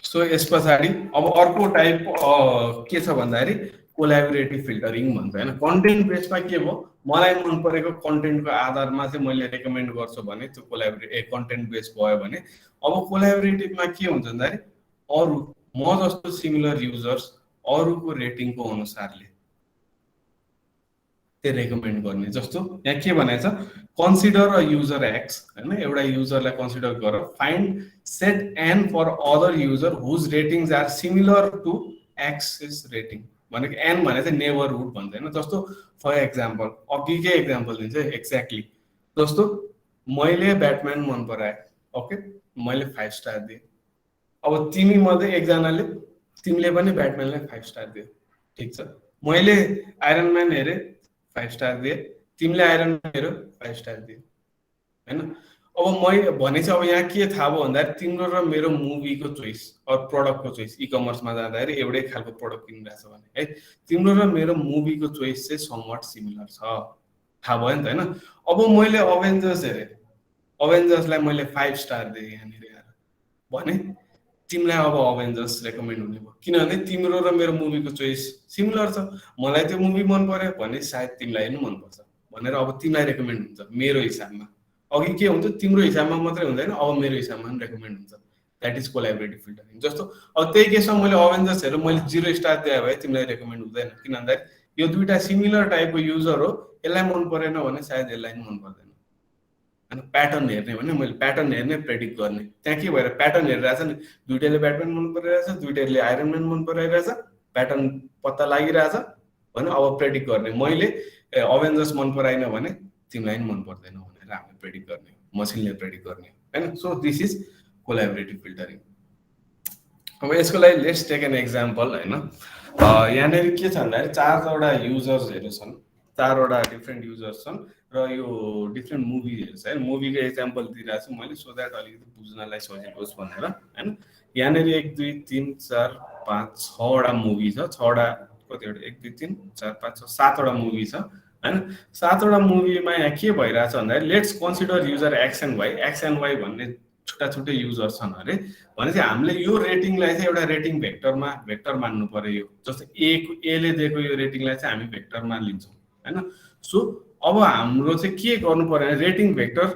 सो यस पछाडि अब अर्को टाइप के छ भन्दाखेरि कोल्याबोरेटिभ फिल्टरिङ भन्छ होइन। कन्टेन्ट बेसमा के भयो, मलाई मन परेको कन्टेन्टको आधारमा चाहिँ मैले रेकमेन्ड गर्छु भने त्यो कन्टेन्ट बेस भयो भने। अब कोल्याबोरेटिभमा के हुन्छ भन्दाखेरि अरू म जस्तो सिमिलर युजर्स अरूको रेटिङको अनुसारले त्यो रेकमेन्ड गर्ने। जस्तो यहाँ के भनेको छ, कन्सिडर अ युजर एक्स होइन, एउटा युजरलाई कन्सिडर गर, find set N for other user whose ratings are similar to X rating भनेको। एन भने चाहिँ नेबरहुड भन्छ होइन। जस्तो फर एक्जाम्पल अघिकै एक्जाम्पल दिन्छ एक्ज्याक्टली। जस्तो मैले ब्याटम्यान मन पराएँ, ओके, मैले 5 स्टार दिएँ। अब तिमी मध्ये एकजनाले तिमीले पनि ब्याटम्यानलाई 5 स्टार दियो, ठिक छ। मैले आइरन म्यान हेरेँ 5 स्टार दिए, तिमीले आइरन म्यान हेऱ्यो 5 स्टार दियो होइन। अब मैले भनेपछि अब यहाँ के थाहा भयो भन्दाखेरि तिम्रो र मेरो मुभीको चोइस अर प्रडक्टको चोइस, इ कमर्समा जाँदाखेरि एउटै खालको प्रडक्ट किनिरहेछ भने है, तिम्रो र मेरो मुभीको चोइस चाहिँ समवट सिमिलर छ, थाहा भयो नि त होइन। अब मैले अभेन्जर्स हेरेँ, अभेन्जर्सलाई मैले 5 स्टार दिएँ यहाँनिर भने तिमीलाई अब अभेन्जर्स रेकमेन्ड हुने भयो, किनभने तिम्रो र मेरो मुभीको चोइस सिमिलर छ। मलाई त्यो मुभी मन पर्यो भने सायद तिमीलाई पनि मनपर्छ भनेर अब तिमीलाई रेकमेन्ड हुन्छ मेरो हिसाबमा। अघि के हुन्छ, तिम्रो हिसाबमा मात्रै हुँदैन, अब मेरो हिसाबमा पनि रेकमेन्ड हुन्छ। That is collaborative filtering. जस्तो अब त्यही केसमा मैले अभेन्जर्स हेरेर मैले 0 स्टार दिए भए तिमीलाई रेकमेन्ड हुँदैन, किन भन्दाखेरि यो दुईटा सिमिलर टाइपको युजर हो, यसलाई मन परेन भने सायद यसलाई पनि मन पर्दैन होइन। प्याटर्न हेर्ने भने मैले प्याटर्न हेर्ने प्रेडिक्ट गर्ने, त्यहाँ के भएर प्याटर्न हेरिरहेछ नि, दुइटैले ब्याटम्यान मन परिरहेछ, दुइटैले आइरन म्यान मन परिरहेछ, प्याटर्न पत्ता लागिरहेछ भने अब प्रेडिक्ट गर्ने। मैले अभेन्जर्स मन पराइन भने तिमीलाई पनि मन पर्दैन भनेर हामीले प्रेडिक्ट गर्ने, मसिनले प्रेडिक्ट गर्ने होइन। So this is collaborative filtering. अब यसको लागि लेट्स टेक एन एक्जाम्पल होइन। यहाँनिर के छ भन्दाखेरि 4वटा युजर्सहरू छन्, 4वटा डिफ्रेन्ट युजर्स छन् र यो डिफ्रेन्ट मुभीहरू छ होइन। मुभीको एक्जाम्पल दिइरहेको छु मैले सो द्याट अलिकति बुझ्नलाई सजिलो होस् भनेर होइन। यहाँनिर 1 2 3 4 5 6वटा मुभी छ, 6वटा कतिवटा 1 2 3 4 5 6 7वटा मुभी छ होइन। 7वटा मुभीमा यहाँ के भइरहेछ भन्दाखेरि let's consider user X and Y. X and Y भन्ने छुट्टा छुट्टै युजर छन् अरे भने चाहिँ हामीले यो रेटिङलाई चाहिँ एउटा रेटिङ भेक्टर मान्नु पर्यो। यो जस्तो एले दिएको यो रेटिङलाई चाहिँ हामी भेक्टरमा लिन्छौँ होइन। सो अब हाम्रो चाहिँ के गर्नु पर्यो भने रेटिङ भेक्टर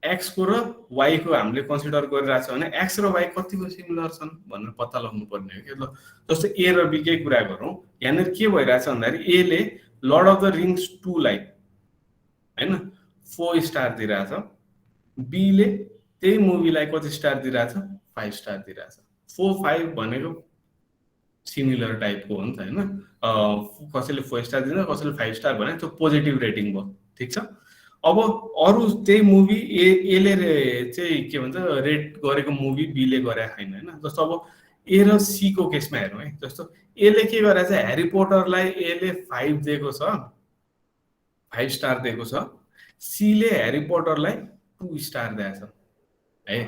एक्सको र वाईको हामीले कन्सिडर गरिरहेको छ भने एक्स र वाई कतिको सिमिलर छन् भनेर पत्ता लगाउनु पर्ने हो कि। ल जस्तो ए र बी कै कुरा गरौँ, यहाँनिर के भइरहेछ भन्दाखेरि एले लर्ड अफ द रिङ्स 2 लाई होइन 4 स्टार दिइरहेछ, बीले त्यही मुभीलाई कति स्टार दिइरहेछ 5 स्टार दिइरहेछ। 4 5 भनेको सिमिलर टाइपको हो नि त होइन। कसैले 4 स्टार दिन्छ, कसैले 5 स्टार भने त्यो पोजिटिभ रेटिङ भयो, ठिक छ। अब अरू त्यही मुभी एले चाहिँ के भन्छ रेट गरेको मुभी बीले गरे छैन होइन। जस्तो अब ए र सी को केसमा हेरौँ है। जस्तो एले के गरेछ, ह्यारी पोटरलाई एले 5 दिएको छ, 5 स्टार दिएको छ, सीले ह्यारी पोटरलाई 2 स्टार दिएछ है।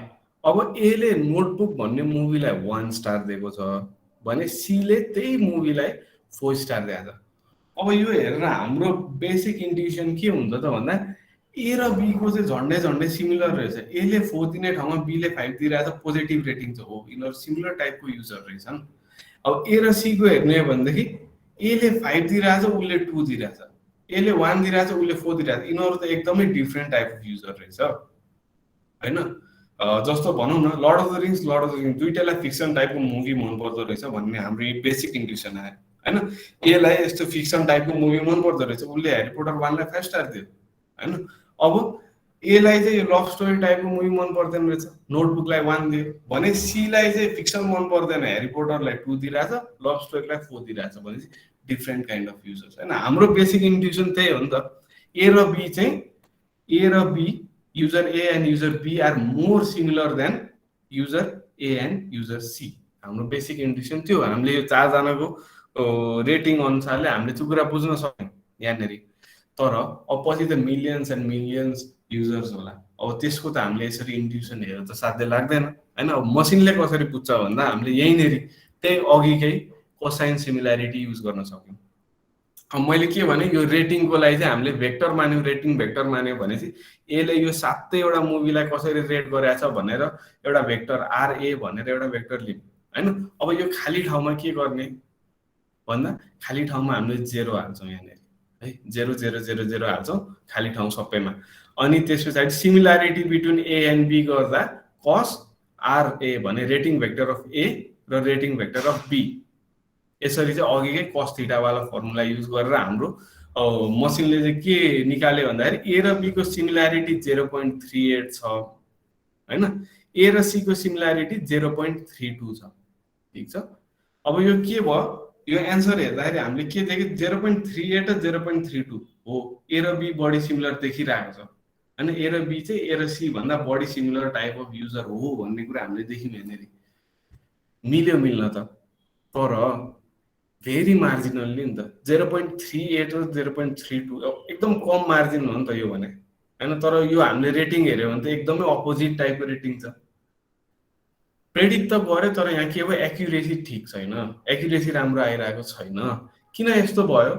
अब एले नोटबुक भन्ने मुभीलाई 1 स्टार दिएको छ भने सीले त्यही मुभीलाई 4 स्टार दिएछ। अब यो हेरेर हाम्रो बेसिक इन्ट्युसन के हुन्छ त भन्दा ए र बी को चाहिँ झन्डै झन्डै सिमिलर रहेछ। एले 4 दिने ठाउँमा बीले 5 दिइरहेछ, पोजिटिभ रेटिङ चाहिँ हो, यिनीहरू सिमिलर टाइपको युजर रहेछन्। अब ए र सी को हेर्ने हो भनेदेखि एले 5 दिइरहेछ, उसले 2 दिइरहेछ, एले 1 दिइरहेछ, उसले 4 दिइरहेछ, यिनीहरू त एकदमै डिफ्रेन्ट टाइप अफ युजर रहेछ होइन। जस्तो भनौँ न लर्ड अफ द रिङ्स दुइटालाई फिक्सन टाइपको मुभी मन पर्दो रहेछ भन्ने हाम्रो बेसिक इन्ट्युसन आयो होइन। एलाई यस्तो फिक्सन टाइपको मुभी मन पर्दो रहेछ, उसले ह्यारी पोटर 1 लाई 5 स्टार दियो होइन। अब एलाई चाहिँ लभ स्टोरी टाइपको मुभी मन पर्दैन रहेछ, नोटबुकलाई 1 दियो भने सीलाई चाहिँ फिक्सन मन पर्दैन, ह्यारी पोटरलाई 2 दिइरहेछ, लभ स्टोरीलाई 4 दिइरहेछ भने डिफ्रेन्ट काइन्ड अफ युजर्स होइन। हाम्रो बेसिक इन्ट्युसन त्यही हो नि त। ए र be user A and user B are more similar than user A and user C. हाम्रो बेसिक इन्ट्युसन त्यो हो। हामीले यो चारजनाको रेटिङ अनुसारले हामीले त्यो कुरा बुझ्न सक्यौँ यहाँनिर। तर अब पछि त मिलियन्स एन्ड मिलियन्स युजर्स होला, अब त्यसको त हामीले यसरी इन्ट्युसन हेरेर त साध्य लाग्दैन होइन। अब मसिनले कसरी बुझ्छ भन्दा हामीले यहीँनिर त्यही अघिकै कोसाइन सिमिल्यारिटी युज गर्न सक्यौँ। अब मैले के भने यो रेटिङको लागि चाहिँ हामीले भेक्टर मान्यौँ, रेटिङ भेक्टर मान्यो भनेपछि यसले यो 7वटा मुभीलाई कसरी रेट गरेछ भनेर एउटा भेक्टर आरए भनेर एउटा भेक्टर लियौँ होइन। अब यो खाली ठाउँमा के गर्ने भन्दा खाली ठाउँमा हामीले 0 हाल्छौँ यहाँनिर है, 0 0 0 0 हाल्छौँ खाली ठाउँ सबैमा। अनि त्यस पछाडि similarity between A and B गर्दा कस आरए भने रेटिङ भेक्टर अफ ए र रेटिङ भेक्टर अफ बी, यसरी चाहिँ अघिकै कस थीटावाला फर्मुला युज गरेर हाम्रो मसिनले चाहिँ के निकाल्यो भन्दाखेरि ए र बी को सिमिल्यारिटी 0.38 छ होइन, ए र सी को सिमिल्यारिटी 0.32 छ। ठिक छ। अब यो के भयो, यो एन्सर हेर्दाखेरि हामीले के देख्यो 0.38 र 0.32 हो, ए र बी बढी सिमिलर देखिरहेको छ होइन। ए र बी चाहिँ ए र सी भन्दा बढी सिमिलर टाइप अफ युजर हो भन्ने कुरा हामीले देख्यौँ यहाँनिर। मिल्यो मिल्न त, तर भेरी मार्जिनल्ली नि त 0.38 र 0.32 एकदम कम मार्जिन हो नि त यो भने होइन। तर यो हामीले रेटिङ हेऱ्यो भने त एकदमै अपोजिट टाइपको रेटिङ छ। प्रेडिक्ट त गर्यो तर यहाँ के भयो, एक्युरेसी ठिक छैन, एक्युरेसी राम्रो आइरहेको छैन। किन यस्तो भयो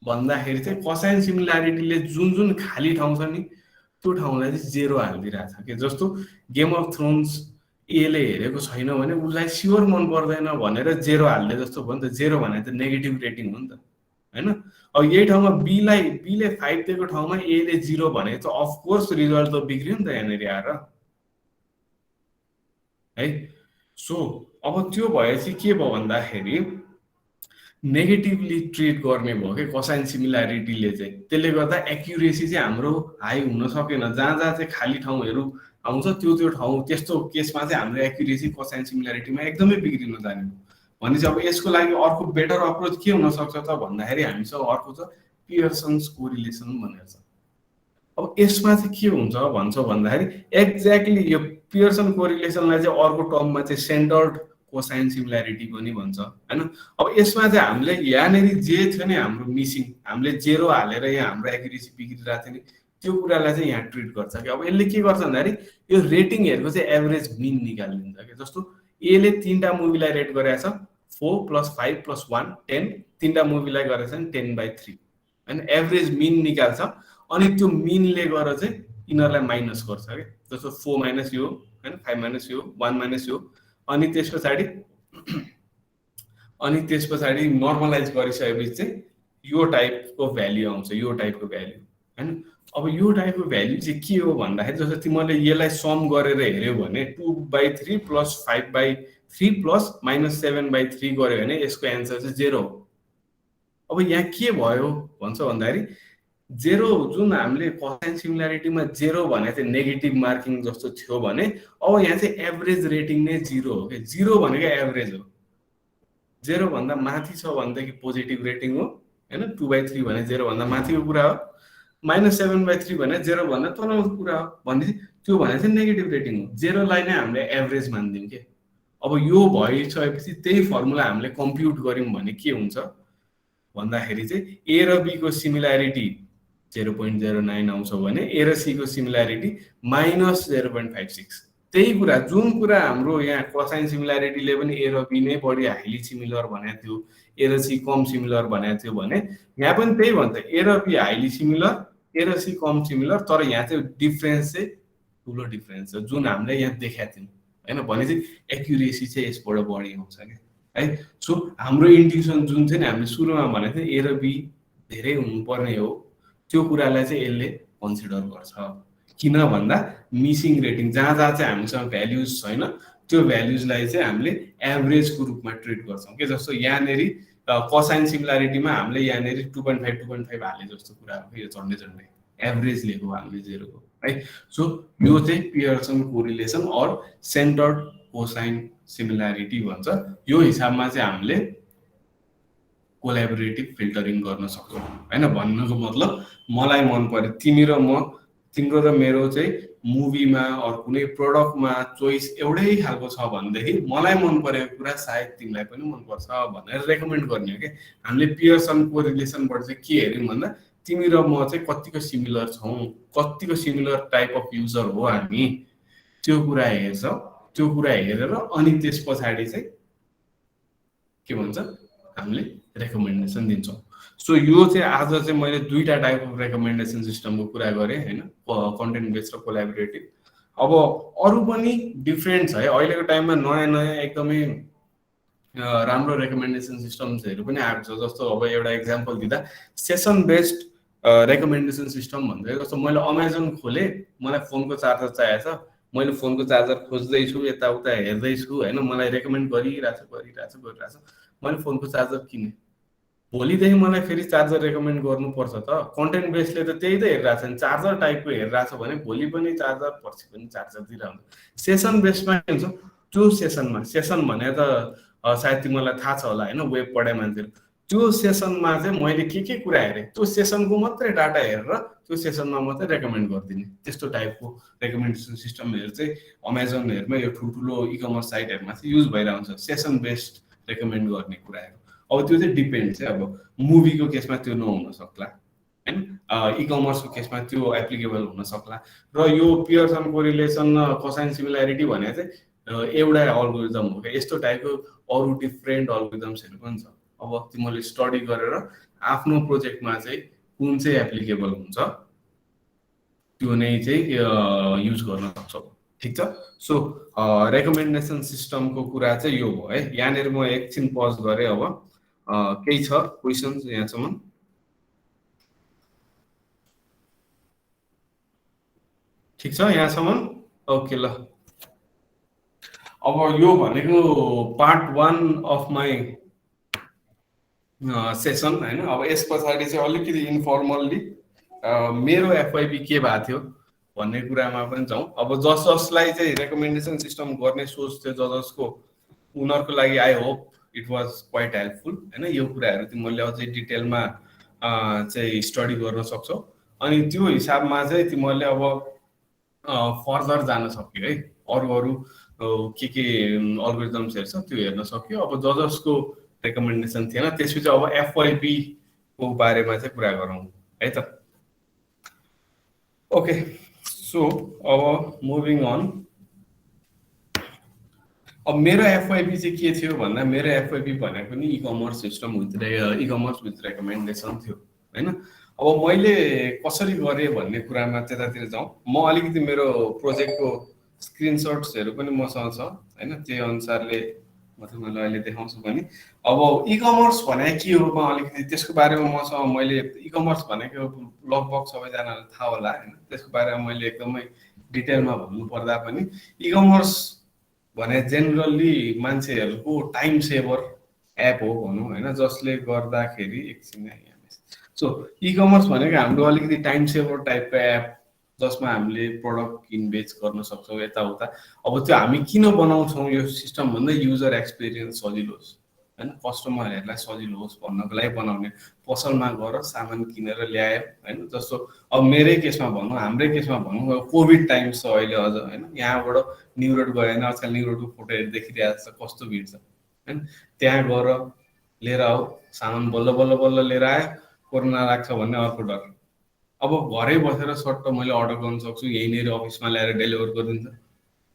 भन्दाखेरि चाहिँ कोसाइन सिमिल्यारिटीले जुन जुन खाली ठाउँ छ नि त्यो ठाउँलाई चाहिँ 0 हालिदिरहेको छ कि। जस्तो गेम अफ थ्रोन्स एले हेरेको छैन भने उसलाई स्योर मन पर्दैन भनेर 0 हाल्ने जस्तो भयो नि त। 0 भने त नेगेटिभ रेटिङ हो नि त होइन। अब यही ठाउँमा बीले 5 दिएको ठाउँमा एले 0 भने त अफकोर्स रिजल्ट त बिग्रियो नि त यहाँनिर आएर है। सो अब त्यो भएपछि के भयो भन्दाखेरि नेगेटिभली ट्रिट गर्ने भयो कि कोसाइन सिमिल्यारिटीले चाहिँ। त्यसले गर्दा एक्युरेसी चाहिँ हाम्रो हाई हुन सकेन। जहाँ जहाँ चाहिँ खाली ठाउँहरू आउँछ त्यो ठाउँ त्यस्तो केसमा चाहिँ हाम्रो एक्युरेसी कोसाइन सिमिल्यारिटीमा एकदमै बिग्रिन जाने हो। भनेपछि अब यसको लागि अर्को बेटर अप्रोच के हुन सक्छ त भन्दाखेरि हामीसँग अर्को छ पियर्सन्स कोरिलेसन भनेर छ। अब यसमा चाहिँ के हुन्छ भन्छ भन्दाखेरि एक्ज्याक्टली यो पियर्सन कोरिलेसनलाई चाहिँ अर्को टर्ममा चाहिँ सेन्टर्ड कोसाइन सिमिल्यारिटी पनि भन्छ होइन। अब यसमा चाहिँ हामीले यहाँनिर जे थियो नि हाम्रो मिसिङ, हामीले 0 हालेर यहाँ हाम्रो एक्युरेसी बिग्रिरहेको थियो नि त्यो कुरालाई चाहिँ यहाँ ट्रिट गर्छ कि। अब यसले के गर्छ भन्दाखेरि यो रेटिङहरूको चाहिँ एभरेज मिन निकालिदिन्छ कि। जस्तो एले 3टा मुभीलाई रेट गरेको छ 4 + 5 + 1 10, 3टा मुभीलाई गरेको छ नि 10/3 होइन, एभरेज मिन निकाल्छ। अनि त्यो मिनले गरेर चाहिँ यिनीहरूलाई माइनस गर्छ कि। जस्तो 4 माइनस यो होइन, 5 माइनस यो, 1 माइनस यो, अनि त्यस पछाडि नर्मलाइज गरिसकेपछि चाहिँ यो टाइपको भ्याल्यु आउँछ, यो टाइपको भ्याल्यु होइन। अब यो टाइपको भ्याल्यु चाहिँ के हो भन्दाखेरि जस्तो तिमीले यसलाई सम गरेर हेऱ्यौ भने 2/3 + 5/3 + -7/3 गर्यो भने यसको एन्सर चाहिँ 0 हो। अब यहाँ के भयो भन्छ भन्दाखेरि 0 जुन हामीले कोसाइन सिमिल्यारिटीमा 0 भने चाहिँ नेगेटिभ मार्किङ जस्तो थियो भने अब यहाँ चाहिँ एभरेज रेटिङ नै 0 हो कि। 0 भनेको एभरेज हो, 0 भन्दा माथि छ भनेदेखि पोजिटिभ रेटिङ हो होइन। 2/3 भने 0 भन्दा माथिको कुरा हो, -7/3 भने 0 भन्दा तलको कुरा हो भनेपछि त्यो भने चाहिँ नेगेटिभ रेटिङ हो। 0 लाई नै हामीले एभरेज मान्दियौँ के। अब यो भइसकेपछि त्यही फर्मुला हामीले कम्प्युट गर्यौँ भने के हुन्छ भन्दाखेरि चाहिँ ए र बी को सिमिल्यारिटी 0.09 आउँछ भने ए र सी को सिमिल्यारिटी -0.56। त्यही कुरा जुन कुरा हाम्रो यहाँ कोसाइन सिमिल्यारिटीले पनि ए र बी नै बढी हाइली सिमिलर भनेको थियो, ए र सी कम सिमिलर भनेको थियो भने यहाँ पनि त्यही भन्छ ए र बी हाइली सिमिलर, ए र सी कम सिमिलर। तर यहाँ चाहिँ डिफरेन्स चाहिँ ठुलो डिफरेन्स छ जुन हामीले यहाँ देखाएको थियौँ होइन। भनेपछि एक्युरेसी चाहिँ यसबाट बढी आउँछ क्या है। सो हाम्रो इन्ट्युसन जुन चाहिँ नि हामीले सुरुमा भनेको थियो ए र बी धेरै हुनुपर्ने हो, त्यो कुरालाई चाहिँ यसले कन्सिडर गर्छ। किन भन्दा मिसिङ रेटिङ जहाँ जहाँ चाहिँ हामीसँग भ्याल्युज छैन त्यो भ्याल्युजलाई चाहिँ हामीले एभरेजको रूपमा ट्रिट गर्छौँ के। जस्तो यहाँनिर कोसाइन सिमिल्यारिटीमा हामीले यहाँनिर 2.5 हाले जस्तो कुरा हो यो झन्डै झन्डै एभरेज लिएको हामीले 0 को है। सो यो चाहिँ Pearson correlation or centred cosine similarity भन्छ। यो हिसाबमा चाहिँ हामीले कोल्याबोरेटिभ फिल्टरिङ गर्न सक्छौँ होइन। भन्नुको मतलब मलाई मन पर्यो, तिमी र म तिम्रो र मेरो चाहिँ मुभीमा अरू कुनै प्रडक्टमा चोइस एउटै खालको छ भनेदेखि मलाई मन परेको कुरा सायद तिमीलाई पनि मनपर्छ भनेर रेकमेन्ड गर्ने हो कि हामीले पियर्सन कोरिलेसनबाट चाहिँ के हेऱ्यौँ भन्दा तिमी र म चाहिँ कतिको सिमिलर छौँ, कतिको सिमिलर टाइप अफ युजर हो हामी, त्यो कुरा हेर्छ। त्यो कुरा हेरेर अनि त्यस पछाडि चाहिँ के भन्छ हामीले रेकमेन्डेसन दिन्छौँ। सो यो चाहिँ आज चाहिँ मैले दुईटा टाइप अफ रेकमेन्डेसन सिस्टमको कुरा गरेँ होइन, कन्टेन्ट बेस्ड र कोलाबोरेटिभ। अब अरू पनि डिफ्रेन्ट छ है, अहिलेको टाइममा नयाँ नयाँ एकदमै राम्रो रेकमेन्डेसन सिस्टम्सहरू पनि आएको छ। जस्तो अब एउटा इक्जाम्पल दिँदा सेसन बेस्ड रेकमेन्डेसन सिस्टम भन्छ। जस्तो मैले अमेजन खोलेँ, मलाई फोनको चार्जर चाहिएको छ, मैले फोनको चार्जर खोज्दैछु, यताउता हेर्दैछु होइन, मलाई रेकमेन्ड गरिरहेछ, मैले फोनको चार्जर किनेँ। भोलिदेखि मलाई फेरि चार्जर रेकमेन्ड गर्नुपर्छ त। कन्टेन्ट बेसले त त्यही त हेरिरहेछ नि, चार्जर टाइपको हेरिरहेछ भने भोलि पनि चार्जर, पर्सि पनि चार्जर दिइरहन्छ। सेसन बेसमा के हुन्छ, त्यो सेसनमा, सेसन भने त सायद तिमीलाई थाहा छ होला होइन, वेब पढाइ मान्छेहरू, त्यो सेसनमा चाहिँ मैले के कुरा हेरेँ त्यो सेसनको मात्रै डाटा हेरेर त्यो सेसनमा मात्रै रेकमेन्ड गरिदिने, त्यस्तो टाइपको रेकमेन्डेसन सिस्टमहरू चाहिँ अमेजनहरूमा यो ठुल्ठुलो इकमर्स साइटहरूमा चाहिँ युज भइरहन्छ, सेसन बेस्ड रेकमेन्ड गर्ने कुराहरू। अब त्यो चाहिँ डिपेन्ड चाहिँ अब मुभीको केसमा त्यो नहुन सक्ला होइन, इकमर्सको केसमा त्यो एप्लिकेबल हुन सक्ला। र यो पियर्सन कोरिलेसन कोसाइन सिमिल्यारिटी भने चाहिँ एउटा अल्गोरिदम हो क्या, यस्तो टाइपको अरू डिफ्रेन्ट अल्गोरिदम्सहरू पनि छ। अब तिमीले स्टडी गरेर आफ्नो प्रोजेक्टमा चाहिँ कुन चाहिँ एप्लिकेबल हुन्छ त्यो नै चाहिँ युज गर्न सक्छौ, ठिक छ। सो रेकमेन्डेसन सिस्टमको कुरा चाहिँ यो भयो है। यहाँनिर म एकछिन पज गरेँ। अब केही छ क्वेसन्स यहाँसम्म? ठिक छ यहाँसम्म? ओके ल। अब यो भनेको पार्ट 1 अफ माई सेसन होइन। अब यस पछाडि चाहिँ अलिकति इन्फर्मल्ली मेरो एफआइपी के भएको थियो भन्ने कुरामा पनि जाउँ। अब जसलाई चाहिँ रेकमेन्डेसन सिस्टम गर्ने सोच थियो जसको, उनीहरूको लागि I hope it was quite helpful होइन। यो कुराहरू तिमीले अझै डिटेलमा चाहिँ स्टडी गर्न सक्छौ, अनि त्यो हिसाबमा चाहिँ तिमीले अब फर्दर जान सक्यो है। अरू के अल्गोरिदम्सहरू छ त्यो हेर्न सक्यो। अब जसको रेकमेन्डेसन थिएन त्यसपछि अब एफवाइपी को बारेमा चाहिँ कुरा गरौँ है त। ओके सो अब मुभिङ अन। अब मेरो एफवाइपी चाहिँ के थियो भन्दा, मेरो एफवाइपी भनेको नि e-commerce system with e-commerce with recommendation थियो होइन। अब मैले कसरी गरेँ भन्ने कुरामा त्यतातिर जाउँ। म अलिकति मेरो प्रोजेक्टको स्क्रिनसट्सहरू पनि मसँग छ होइन, त्यही अनुसारले म तिमीलाई अहिले देखाउँछु पनि। अब इकमर्स भने के हो म अलिकति त्यसको बारेमा मसँग, मैले इकमर्स भनेको लगभग सबैजनालाई थाहा होला होइन, त्यसको बारेमा मैले एकदमै डिटेलमा भन्नु पर्दा पनि इकमर्स भने जेनरली मान्छेहरूको टाइम सेभर एप हो भनौँ होइन, जसले गर्दाखेरि एकछिन सो इकमर्स भनेको हाम्रो अलिकति टाइम सेभर टाइपको एप जसमा हामीले प्रडक्ट किनबेच गर्न सक्छौँ यताउता। अब त्यो हामी किन बनाउँछौँ यो सिस्टम भन्दा युजर एक्सपिरियन्स सजिलो होस् होइन, कस्टमरहरूलाई सजिलो होस् भन्नको लागि बनाउने। पसलमा गएर सामान किनेर ल्यायो होइन। जस्तो अब मेरै केसमा भनौँ, हाम्रै केसमा भनौँ, कोभिड टाइम छ अहिले अझ होइन, यहाँबाट न्यु रोड गयो भने आजकल न्यु रोडको फोटोहरू देखिरहेको छ कस्तो भिड छ होइन। त्यहाँ गएर लिएर आऊ सामान, बल्ल बल्ल बल्ल लिएर आयो, कोरोना लाग्छ भन्ने अर्को डर। अब घरै बसेर सट्ट मैले अर्डर गर्न सक्छु, यहीँनिर अफिसमा ल्याएर डेलिभर गरिदिन्छ।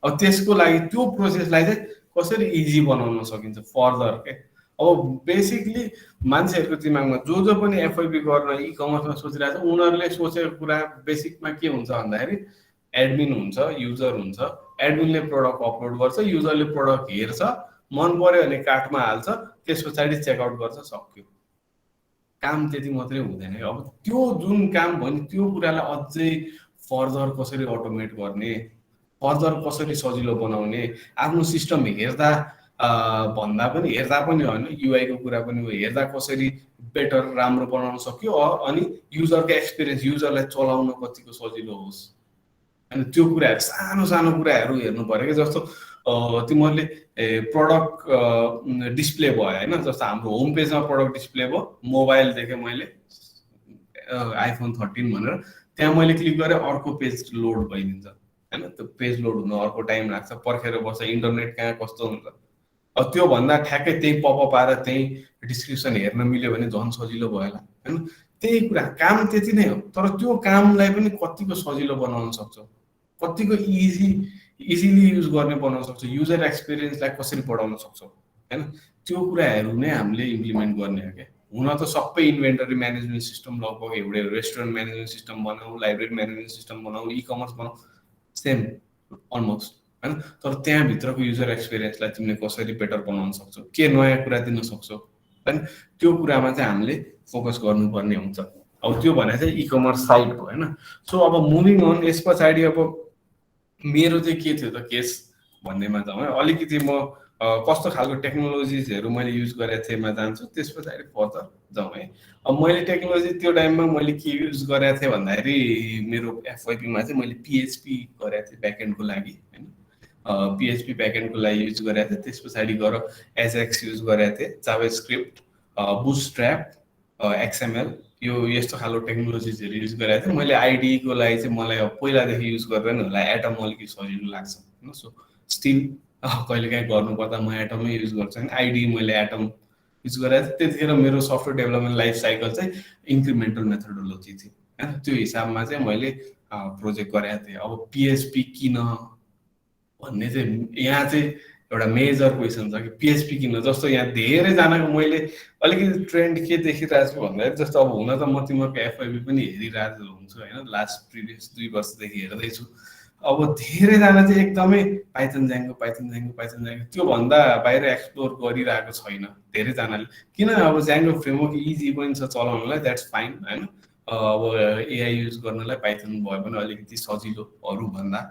अब त्यसको लागि त्यो प्रोसेसलाई चाहिँ कसरी इजी बनाउन सकिन्छ फर्दर के। अब बेसिकली मान्छेहरूको दिमागमा जो पनि एफआइपी गर्न इकमर्समा सोचिरहेको छ, उनीहरूले सोचेको कुरा बेसिकमा के हुन्छ भन्दाखेरि एडमिन हुन्छ, युजर हुन्छ। एडमिनले प्रडक्ट अपलोड गर्छ, युजरले प्रडक्ट हेर्छ, मन पर्यो भने कार्टमा हाल्छ, त्यस पछाडि चेकआउट गर्छ, सक्यो। काम त्यति मात्रै हुँदैन। अब त्यो जुन काम भयो नि त्यो कुरालाई अझै फर्दर कसरी अटोमेट गर्ने, फर्दर कसरी सजिलो बनाउने, आफ्नो सिस्टम हेर्दा भन्दा पनि, हेर्दा पनि होइन युआईको कुरा पनि हो, हेर्दा कसरी बेटर राम्रो बनाउन सक्यो, अनि युजरको एक्सपिरियन्स, युजरलाई चलाउन कतिको सजिलो होस् होइन, त्यो कुराहरू सानो सानो कुराहरू हेर्नु पऱ्यो कि। जस्तो तिमीहरूले प्रडक्ट डिस्प्ले भयो होइन, जस्तो हाम्रो होम पेजमा प्रडक्ट डिस्प्ले भयो, मोबाइल देखेँ मैले आइफोन 13 भनेर, त्यहाँ मैले क्लिक गरेँ अर्को पेज लोड भइदिन्छ होइन, त्यो पेज लोड हुन अर्को टाइम लाग्छ, पर्खेर बस्छ, इन्टरनेट कहाँ कस्तो हुन्छ। अब त्योभन्दा ठ्याक्कै त्यही पपअप आएर त्यही डिस्क्रिप्सन हेर्न मिल्यो भने झन् सजिलो भयो होला होइन। त्यही कुरा, काम त्यति नै हो, तर त्यो कामलाई पनि कतिको सजिलो बनाउन सक्छौ, कतिको इजिली युज गर्ने बनाउन सक्छौ, युजर एक्सपिरियन्सलाई कसरी बढाउन सक्छौ होइन, त्यो कुराहरू नै हामीले इम्प्लिमेन्ट गर्ने हो क्या। हुन त सबै इन्भेन्टरी म्यानेजमेन्ट सिस्टम लगभग एउटै, रेस्टुरेन्ट म्यानेजमेन्ट सिस्टम बनाऊ, लाइब्रेरी म्यानेजमेन्ट सिस्टम बनाऊ, इ कमर्स बनाऊ, सेम अलमोस्ट होइन। तर त्यहाँभित्रको युजर एक्सपिरियन्सलाई तिमीले कसरी बेटर बनाउन सक्छौ, के नयाँ कुरा दिन सक्छौ होइन, त्यो कुरामा चाहिँ हामीले फोकस गर्नुपर्ने हुन्छ। अब त्यो भने चाहिँ इ कमर्स साइडको होइन। सो अब मुभिङ अन, यस पछाडि अब मेरो चाहिँ के थियो त केस भन्नेमा जाउँ है। अलिकति म कस्तो खालको टेक्नोलोजिजहरू मैले युज गरेको थिएँमा जान्छु, त्यस पछाडि फर्दर जाउँ है। अब मैले टेक्नोलोजी त्यो टाइममा मैले के युज गरेको थिएँ भन्दाखेरि मेरो एफवाइपीमा चाहिँ मैले पिएचपी गरेको थिएँ ब्याकएन्डको लागि होइन। पिएचपी ब्याकएन्डको लागि युज गरेको थिएँ, त्यस पछाडि गएर एजएक्स युज गरेको थिएँ, जाभास्क्रिप्ट, बुटस्ट्र्याप, एक्सएमएल, यो यस्तो खालको टेक्नोलोजिजहरू युज गरेको थिएँ मैले। आइडीको लागि चाहिँ मलाई अब पहिलादेखि युज गरेर नि होला एटम अलिकति सजिलो लाग्छ होइन। सो स्टिल कहिलेकाहीँ गर्नुपर्दा म एटमै युज गर्छु होइन। आइडी मैले एटम युज गरेको थिएँ। त्यतिखेर मेरो सफ्टवेयर डेभलपमेन्ट लाइफ साइकल चाहिँ इन्क्रिमेन्टल मेथोडोलोजी थियो होइन। त्यो हिसाबमा चाहिँ मैले प्रोजेक्ट गरेको थिएँ। अब पिएचपी किन भन्ने चाहिँ यहाँ चाहिँ एउटा मेजर क्वेसन छ कि पिएचपी किन। जस्तो यहाँ धेरैजनाको मैले अलिकति ट्रेन्ड के देखिरहेको छु भन्दाखेरि, जस्तो अब हुन त म तिमीहरूको एफआइबी पनि हेरिरहेको हुन्छु होइन, लास्ट प्रिभियस 2 वर्षदेखि हेर्दैछु। अब धेरैजना चाहिँ एकदमै पाइथन ज्याङ्गो पाइथन ज्याङ्गो पाइथन ज्याङ्गो, त्योभन्दा बाहिर एक्सप्लोर गरिरहेको छैन धेरैजनाले। किन, अब ज्याङ्गो फ्रेमवर्क इजी पनि छ चलाउनलाई, द्याट्स फाइन होइन। अब एआई युज गर्नलाई पाइथन भयो भने अलिकति सजिलो अरूभन्दा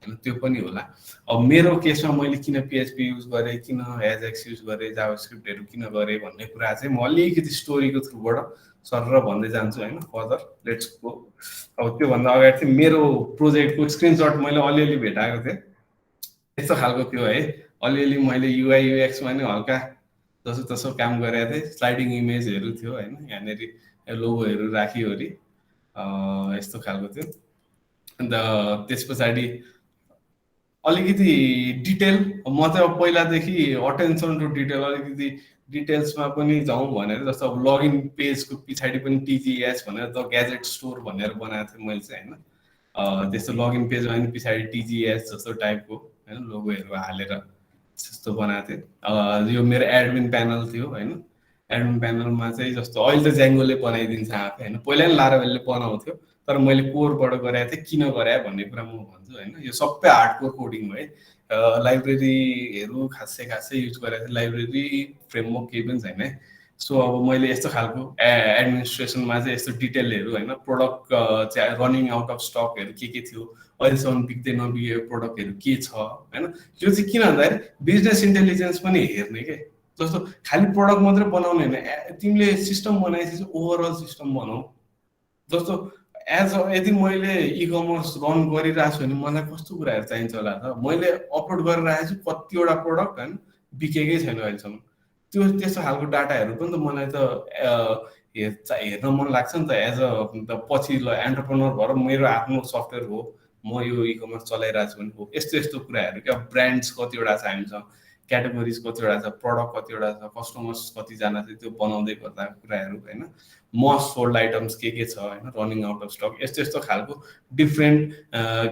होइन, त्यो पनि होला। अब मेरो केसमा मैले किन पिएचपी युज गरेँ, किन एजएक्स युज गरेँ, जाभास्क्रिप्टहरू किन गरेँ भन्ने कुरा चाहिँ म अलिकति स्टोरीको थ्रुबाट सर भन्दै जान्छु होइन। Further let's go. अब त्योभन्दा अगाडि चाहिँ मेरो प्रोजेक्टको स्क्रिनसट मैले अलिअलि भेटाएको थिएँ, यस्तो खालको थियो है। अलिअलि मैले युआई युएक्समा नि हल्का जसो तसो काम गरेको थिएँ, स्लाइडिङ इमेजहरू थियो होइन, यहाँनिर लोगोहरू राखिवरी यस्तो खालको थियो। अन्त त्यस पछाडि अलिकति डिटेल, म चाहिँ अब पहिलादेखि अटेन्सन टु डिटेल, अलिकति डिटेल्समा पनि जाउँ भनेर, जस्तो अब लगइन पेजको पछाडि पनि टिजिएस भनेर द ग्याजेट स्टोर भनेर बनाएको थिएँ मैले चाहिँ होइन। त्यस्तो लगइन पेजमा पनि पछाडि टिजिएस जस्तो टाइपको होइन लोगोहरू हालेर त्यस्तो बनाएको थिएँ। यो मेरो एडमिन प्यानल थियो होइन। एडमिन प्यानलमा चाहिँ जस्तो अहिले त ज्याङ्गोले बनाइदिन्छ आफै होइन, पहिला नि लारावेलले बनाउँथ्यो, तर मैले कोरबाट गराएको थिएँ। किन गराएँ भन्ने कुरा म भन्छु होइन। यो सबै हार्डकोर कोडिङ हो है। लाइब्रेरीहरू खासै युज गरेको थिएँ, लाइब्रेरी फ्रेमवर्क केही पनि छैन है। सो अब मैले यस्तो खालको एडमिनिस्ट्रेसनमा चाहिँ यस्तो डिटेलहरू होइन, प्रोडक्ट चाहिँ रनिङ आउट अफ स्टकहरू के थियो, अहिलेसम्म बिक्दै नबिगेको प्रोडक्टहरू के छ होइन। यो चाहिँ किन भन्दाखेरि बिजनेस इन्टेलिजेन्स पनि हेर्ने के। जस्तो खालि प्रडक्ट मात्रै बनाउने होइन, तिमीले सिस्टम बनाएपछि ओभरअल सिस्टम बनाऊ। जस्तो यदि मैले इ कमर्स रन गरिरहेको छु भने मलाई कस्तो कुराहरू चाहिन्छ होला त, मैले अपलोड गरिरहेको छु कतिवटा प्रडक्ट होइन, बिकेकै छैन अहिलेसम्म, त्यो त्यस्तो खालको डाटाहरू पनि त मलाई त हेर्न मन लाग्छ नि त। एज अ पछि ल एन्टरप्रेनर भएर मेरो आफ्नो सफ्टवेयर हो, म यो इ कमर्स चलाइरहेको छु भने हो, यस्तो यस्तो कुराहरू क्या। ब्रान्ड्स कतिवटा छ हामीसँग, क्याटेगोरिज कतिवटा छ, प्रडक्ट कतिवटा छ, कस्टमर्स कतिजना चाहिँ त्यो बनाउँदै गर्दा कुराहरू होइन, मस्ट सोल्ड आइटम्स के छ होइन, रनिङ आउट अफ स्टक, यस्तो यस्तो खालको डिफ्रेन्ट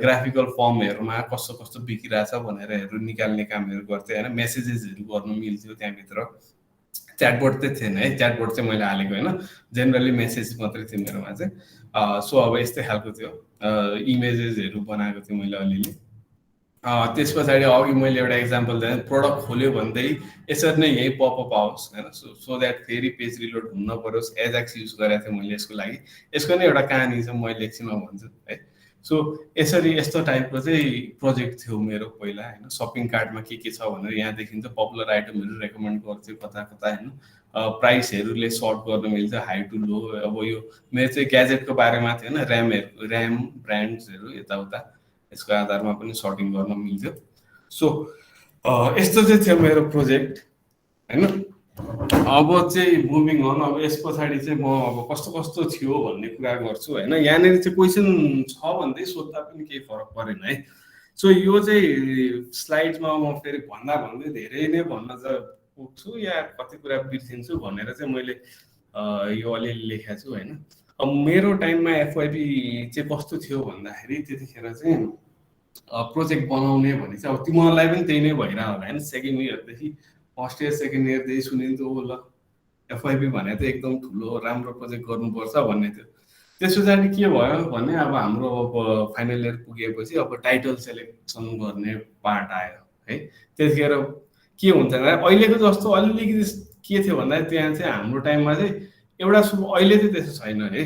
ग्राफिकल फर्महरूमा कस्तो कस्तो बिकिरहेछ भनेरहरू निकाल्ने कामहरू गर्थेँ होइन। मेसेजेसहरू गर्नु मिल्थ्यो त्यहाँभित्र। च्याटबोट चाहिँ थिएन है, च्याटबोट चाहिँ मैले हालेको होइन, जेनरली मेसेज मात्रै थियो मेरोमा चाहिँ। सो अब यस्तै खालको थियो। इमेजेसहरू बनाएको थिएँ मैले अलिअलि। त्यस पछाडि अघि मैले एउटा इक्जाम्पल दिएँ, प्रडक्ट खोल्यो भन्दै यसरी नै यही पपअप आओस् होइन, सो द्याट फेरि पेज रिलोड हुन नपरोस्। एजएक्स युज गरेको थिएँ मैले यसको लागि। यसको नै एउटा कहानी छ, मैले एकछिनमा भन्छु है। सो यसरी यस्तो टाइपको चाहिँ प्रोजेक्ट थियो मेरो पहिला होइन। सपिङ कार्टमा के छ भनेर यहाँदेखि त पपुलर आइटमहरू रेकमेन्ड गर्थ्यो कता कता होइन। प्राइसहरूले सर्ट गर्न मिल्छ हाई टु लो। अब यो मेरो चाहिँ ग्याजेटको बारेमा थियो होइन, ऱ्याम ब्रान्ड्सहरू यताउता यसको आधारमा पनि सर्टिङ गर्न मिल्थ्यो। सो यस्तो चाहिँ थियो मेरो प्रोजेक्ट होइन। अब चाहिँ मुभिङ अन, अब यस पछाडि चाहिँ म अब कस्तो कस्तो थियो भन्ने कुरा गर्छु होइन। यहाँनिर चाहिँ क्वेसन छ भन्दै सोद्धा पनि केही फरक परेन है। सो यो चाहिँ स्लाइड्समा म फेरि भन्दा भन्दै धेरै नै भन्न चाहिँ पुग्छु या कति कुरा बिर्सिन्छु भनेर चाहिँ मैले यो अलिअलि लेखेको छु होइन। अब मेरो टाइममा एफवाइपी चाहिँ कस्तो थियो भन्दाखेरि त्यतिखेर चाहिँ प्रोजेक्ट बनाउने भने चाहिँ अब तिमीहरूलाई पनि त्यही नै भइरह होला होइन। सेकेन्ड इयरदेखि फर्स्ट इयर सेकेन्ड इयरदेखि सुनिन्थ्यो ओ ल एफआइपी भने त एकदम ठुलो राम्रो प्रोजेक्ट गर्नुपर्छ भन्ने थियो। त्यस पछाडि के भयो भने अब हाम्रो अब फाइनल इयर पुगेपछि अब टाइटल सेलेक्सन गर्ने पार्ट आयो है। त्यतिखेर के हुन्छ भन्दा अहिलेको जस्तो अलिकति के थियो भन्दा त्यहाँ चाहिँ हाम्रो टाइममा चाहिँ एउटा अहिले चाहिँ त्यसो छैन है।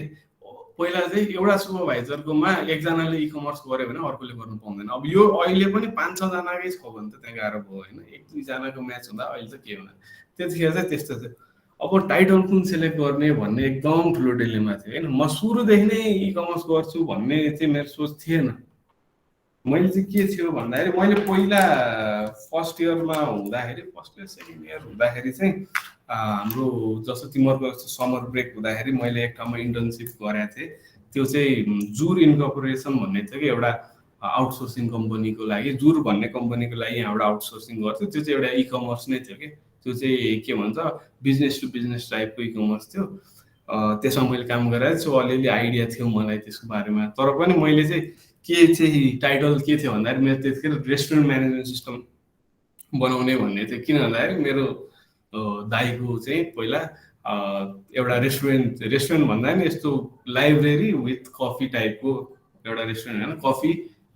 पहिला चाहिँ एउटा सुपरभाइजरकोमा एकजनाले इकमर्स गर्यो भने अर्कोले गर्नु पाउँदैन। अब यो अहिले पनि 5-6जनाकै छ भने त त्यहाँ गाह्रो भयो होइन। 1-2जनाको म्याच हुँदा अहिले त के हुँदा त्यतिखेर चाहिँ त्यस्तो थियो। अब टाइटल कुन सेलेक्ट गर्ने भन्ने एकदम ठुलो डिलेमा थियो होइन। म सुरुदेखि नै इकमर्स गर्छु भन्ने चाहिँ मेरो सोच थिएन। मैले चाहिँ के थियो भन्दाखेरि मैले पहिला फर्स्ट इयरमा हुँदाखेरि फर्स्ट इयर सेकेन्ड इयर हुँदाखेरि चाहिँ हाम्रो जस्तो तिमीहरूको जस्तो समर ब्रेक हुँदाखेरि मैले एक ठाउँमा इन्टर्नसिप गरेको थिएँ। त्यो चाहिँ जुर इन्कर्पोरेसन भन्ने थियो कि एउटा आउटसोर्सिङ कम्पनीको लागि। जुर भन्ने कम्पनीको लागि यहाँबाट आउटसोर्सिङ गर्थ्यो। त्यो चाहिँ एउटा इकमर्स नै थियो कि त्यो चाहिँ के भन्छ बिजनेस टु बिजनेस टाइपको इकमर्स थियो। त्यसमा मैले काम गरेँ। सो अलिअलि आइडिया थियो मलाई त्यसको बारेमा। तर पनि मैले चाहिँ के चाहिँ टाइटल के थियो भन्दाखेरि मेरो त्यतिखेर रेस्टुरेन्ट म्यानेजमेन्ट सिस्टम बनाउने भन्ने थियो। किन भन्दाखेरि मेरो दाइको चाहिँ पहिला एउटा रेस्टुरेन्ट भन्दा नि यस्तो लाइब्रेरी विथ कफी टाइपको एउटा रेस्टुरेन्ट होइन। कफी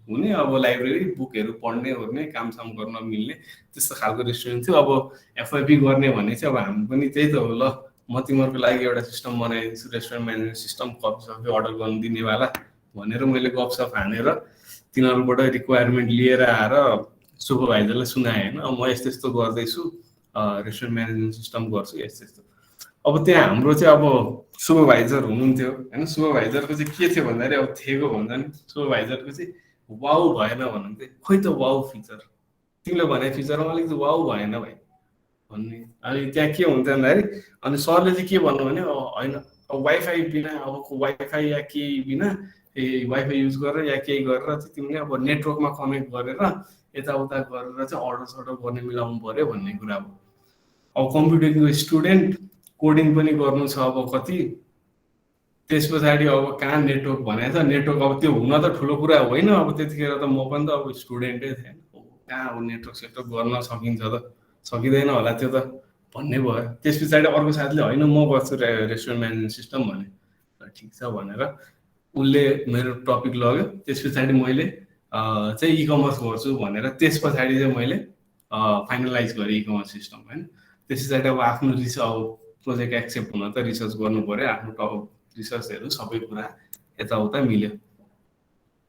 हुने अब लाइब्रेरी बुकहरू पढ्ने ओर्ने कामसाम गर्न मिल्ने त्यस्तो खालको रेस्टुरेन्ट थियो। अब एफआइपी गर्ने भने चाहिँ अब हामी पनि त्यही त हो ल म तिमीहरूको लागि एउटा सिस्टम बनाइदिन्छु रेस्टुरेन्ट म्यानेजमेन्ट सिस्टम कफी सफी अर्डर गर्नु दिनेवाला भनेर मैले गफसफ हानेर तिनीहरूबाट रिक्वायरमेन्ट लिएर आएर सुपरभाइजरलाई सुनाएँ होइन। म यस्तो यस्तो गर्दैछु रेस्टुरेन्ट म्यानेजमेन्ट सिस्टम गर्छु यस्तो यस्तो। अब त्यहाँ हाम्रो चाहिँ अब सुपरभाइजर हुनुहुन्थ्यो होइन। सुपरभाइजरको चाहिँ के थियो भन्दाखेरि अब थिएको भन्दा नि सुपरभाइजरको चाहिँ वाउ भएन भन्नुहुन्थ्यो। खोइ त वाउ फिचर तिमीले भने फिचरमा अलिकति वाउ भएन भाइ भन्ने। अनि त्यहाँ के हुन्थ्यो भन्दाखेरि अनि सरले चाहिँ के भन्नु भने होइन अब वाइफाई बिना अब वाइफाई या केही बिना वाइफाई युज गरेर या केही गरेर चाहिँ तिमीले अब नेटवर्कमा कनेक्ट गरेर यताउता गरेर चाहिँ अर्डर सर्डर गर्ने मिलाउनु पर्यो भन्ने कुरा हो। अब कम्प्युटरको स्टुडेन्ट कोडिङ पनि गर्नु छ अब कति त्यस पछाडि अब कहाँ नेटवर्क भनेको छ। नेटवर्क अब त्यो हुन त ठुलो कुरा होइन। अब त्यतिखेर त म पनि त अब स्टुडेन्टै थिएँ कहाँ अब नेटवर्क सेटवर्क गर्न सकिन्छ त सकिँदैन होला त्यो त भन्ने भयो। त्यस पछाडि अर्को साथीले होइन म गर्छु रेस्टुरेन्ट म्यानेजमेन्ट सिस्टम भने ठिक छ भनेर उसले मेरो टपिक लग्यो। त्यस पछाडि मैले चाहिँ इकमर्स गर्छु भनेर त्यस पछाडि चाहिँ मैले फाइनलाइज गरेँ इकमर्स सिस्टम होइन। त्यस पछाडि अब आफ्नो अब प्रोजेक्ट एक्सेप्ट हुन त रिसर्च गर्नु पऱ्यो। आफ्नो रिसर्चहरू सबै कुरा यताउता मिल्यो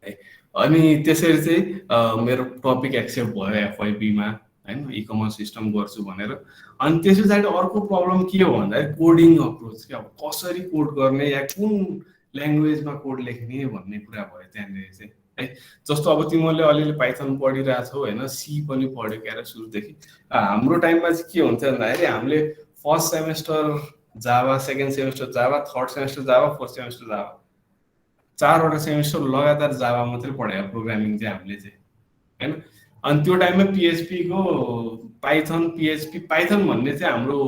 है। अनि त्यसरी चाहिँ मेरो टपिक एक्सेप्ट भयो एफआइपीमा होइन इकमर्स सिस्टम गर्छु भनेर। अनि त्यस पछाडि अर्को प्रब्लम के हो भन्दाखेरि कोडिङ अप्रोच क्या अब कसरी कोड गर्ने या कुन ल्याङ्ग्वेजमा कोड लेख्ने भन्ने कुरा भयो त्यहाँनिर चाहिँ है। जस्तो अब तिमीहरूले अलिअलि पाइथन पढिरहेछौ होइन सी पनि पढ्यो क्यारे सुरुदेखि। हाम्रो टाइममा चाहिँ के हुन्थ्यो भन्दाखेरि हामीले first semester Java second semester Java third semester Java fourth semester Java 4वटा सेमेस्टर लगातार जावा मात्रै पढायो प्रोग्रामिङ चाहिँ हामीले चाहिँ होइन। अनि त्यो टाइममा पिएचपीको पाइथन भन्ने चाहिँ हाम्रो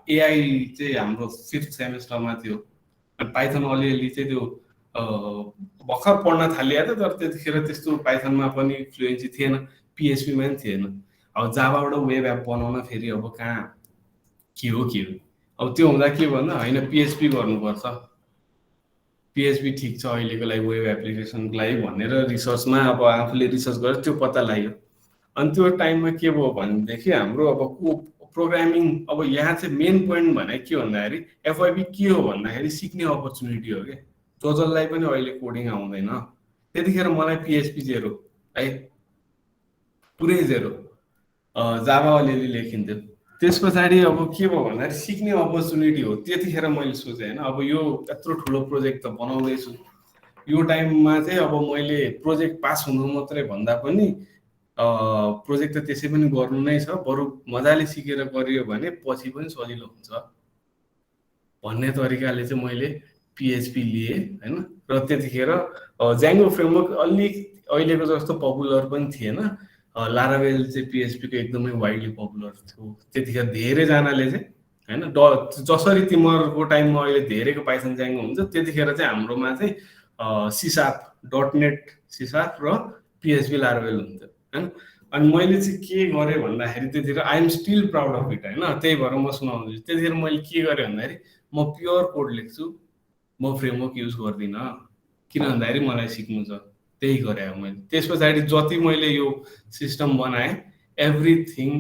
एआई चाहिँ हाम्रो 5th सेमेस्टरमा थियो। अनि पाइथन अलिअलि चाहिँ त्यो भर्खर पढ्न थालिएको थियो। तर त्यतिखेर त्यस्तो पाइथनमा पनि फ्लुएन्सी थिएन पिएचपीमा पनि थिएन। अब जावाबाट वेब एप बनाउन फेरि अब कहाँ के हो अब त्यो हुँदा के भन्दा होइन पिएचपी गर्नुपर्छ पिएचपी ठिक छ अहिलेको लागि वेब एप्लिकेसनको लागि भनेर रिसर्चमा अब आफूले रिसर्च गरेर त्यो पत्ता लाग्यो। अनि त्यो टाइममा के भयो भनेदेखि हाम्रो अब प्रोग्रामिङ अब यहाँ चाहिँ मेन पोइन्ट भने के भन्दाखेरि एफआइपी के हो भन्दाखेरि सिक्ने अपर्च्युनिटी हो कि जसलाई पनि अहिले कोडिङ आउँदैन। त्यतिखेर मलाई पिएचपी जेरो है पुरै जेरो जावा अलिअलि लेखिन्थ्यो। त्यस पछाडि अब के भयो भन्दाखेरि सिक्ने अपर्च्युनिटी हो। त्यतिखेर मैले सोचेँ होइन अब यो यत्रो ठुलो प्रोजेक्ट त बनाउँदैछु यो टाइममा चाहिँ अब मैले प्रोजेक्ट पास हुनु मात्रै भन्दा पनि प्रोजेक्ट त त्यसै पनि गर्नु नै छ, बरु मजाले सिकेर गरियो भने पछि पनि सजिलो हुन्छ भन्ने तरिकाले चाहिँ मैले पिएचपी लिएँ होइन। र त्यतिखेर ज्याङ्गो फ्रेमवर्क अलिक अहिलेको जस्तो पपुलर पनि थिएन। लारावेल चाहिँ पिएचपीको एकदमै वाइडली पपुलर थियो त्यतिखेर। धेरैजनाले चाहिँ होइन जसरी तिमीहरूको टाइममा अहिले धेरैको पाइथन ज्याङ्गो हुन्छ, त्यतिखेर चाहिँ हाम्रोमा चाहिँ सिसाप .नेट सिसाप र पिएचपी लारावेल हुन्थ्यो होइन। अनि मैले चाहिँ के गरेँ भन्दाखेरि त्यतिखेर I'm still proud of it होइन, त्यही भएर म सुनाउँदैछु। त्यतिखेर मैले के गरेँ भन्दाखेरि म प्योर कोड लेख्छु, म फ्रेमवर्क युज गर्दिनँ, किन भन्दाखेरि मलाई सिक्नु छ, त्यही गरेँ मैले। त्यस पछाडि जति मैले यो सिस्टम बनाएँ एभ्रिथिङ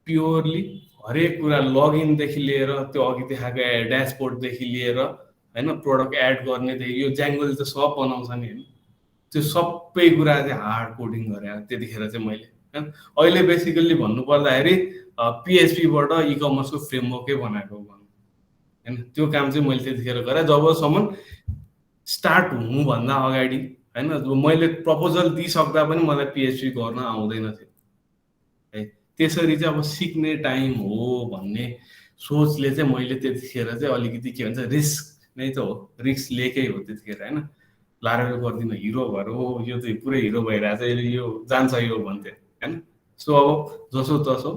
प्योरली हरेक कुरा लगइनदेखि लिएर त्यो अघि देखाएको ड्यासबोर्डदेखि लिएर होइन प्रोडक्ट एड गर्नेदेखि यो ज्याङ्गोले त सब बनाउँछ नि होइन, त्यो सबै कुरा चाहिँ हार्ड कोडिङ गरेँ त्यतिखेर चाहिँ मैले होइन। अहिले बेसिकल्ली भन्नुपर्दाखेरि पिएचपीबाट इकमर्सको फ्रेमवर्कै बनाएको होइन, त्यो काम चाहिँ मैले त्यतिखेर गरेँ जबसम्म स्टार्ट हुनुभन्दा अगाडि होइन। मैले प्रपोजल दिइसक्दा पनि मलाई पिएचपी गर्न आउँदैन थियो है। त्यसरी चाहिँ अब सिक्ने टाइम हो भन्ने सोचले चाहिँ मैले त्यतिखेर चाहिँ अलिकति के भन्छ रिस्क नै त हो, रिस्क लिएकै हो त्यतिखेर होइन। लारावेल गर्दिनँ, हिरो भएर हो यो चाहिँ पुरै हिरो भइरहेछ यो जान्छ यो भन्थ्यो होइन। सो अब जसो तसो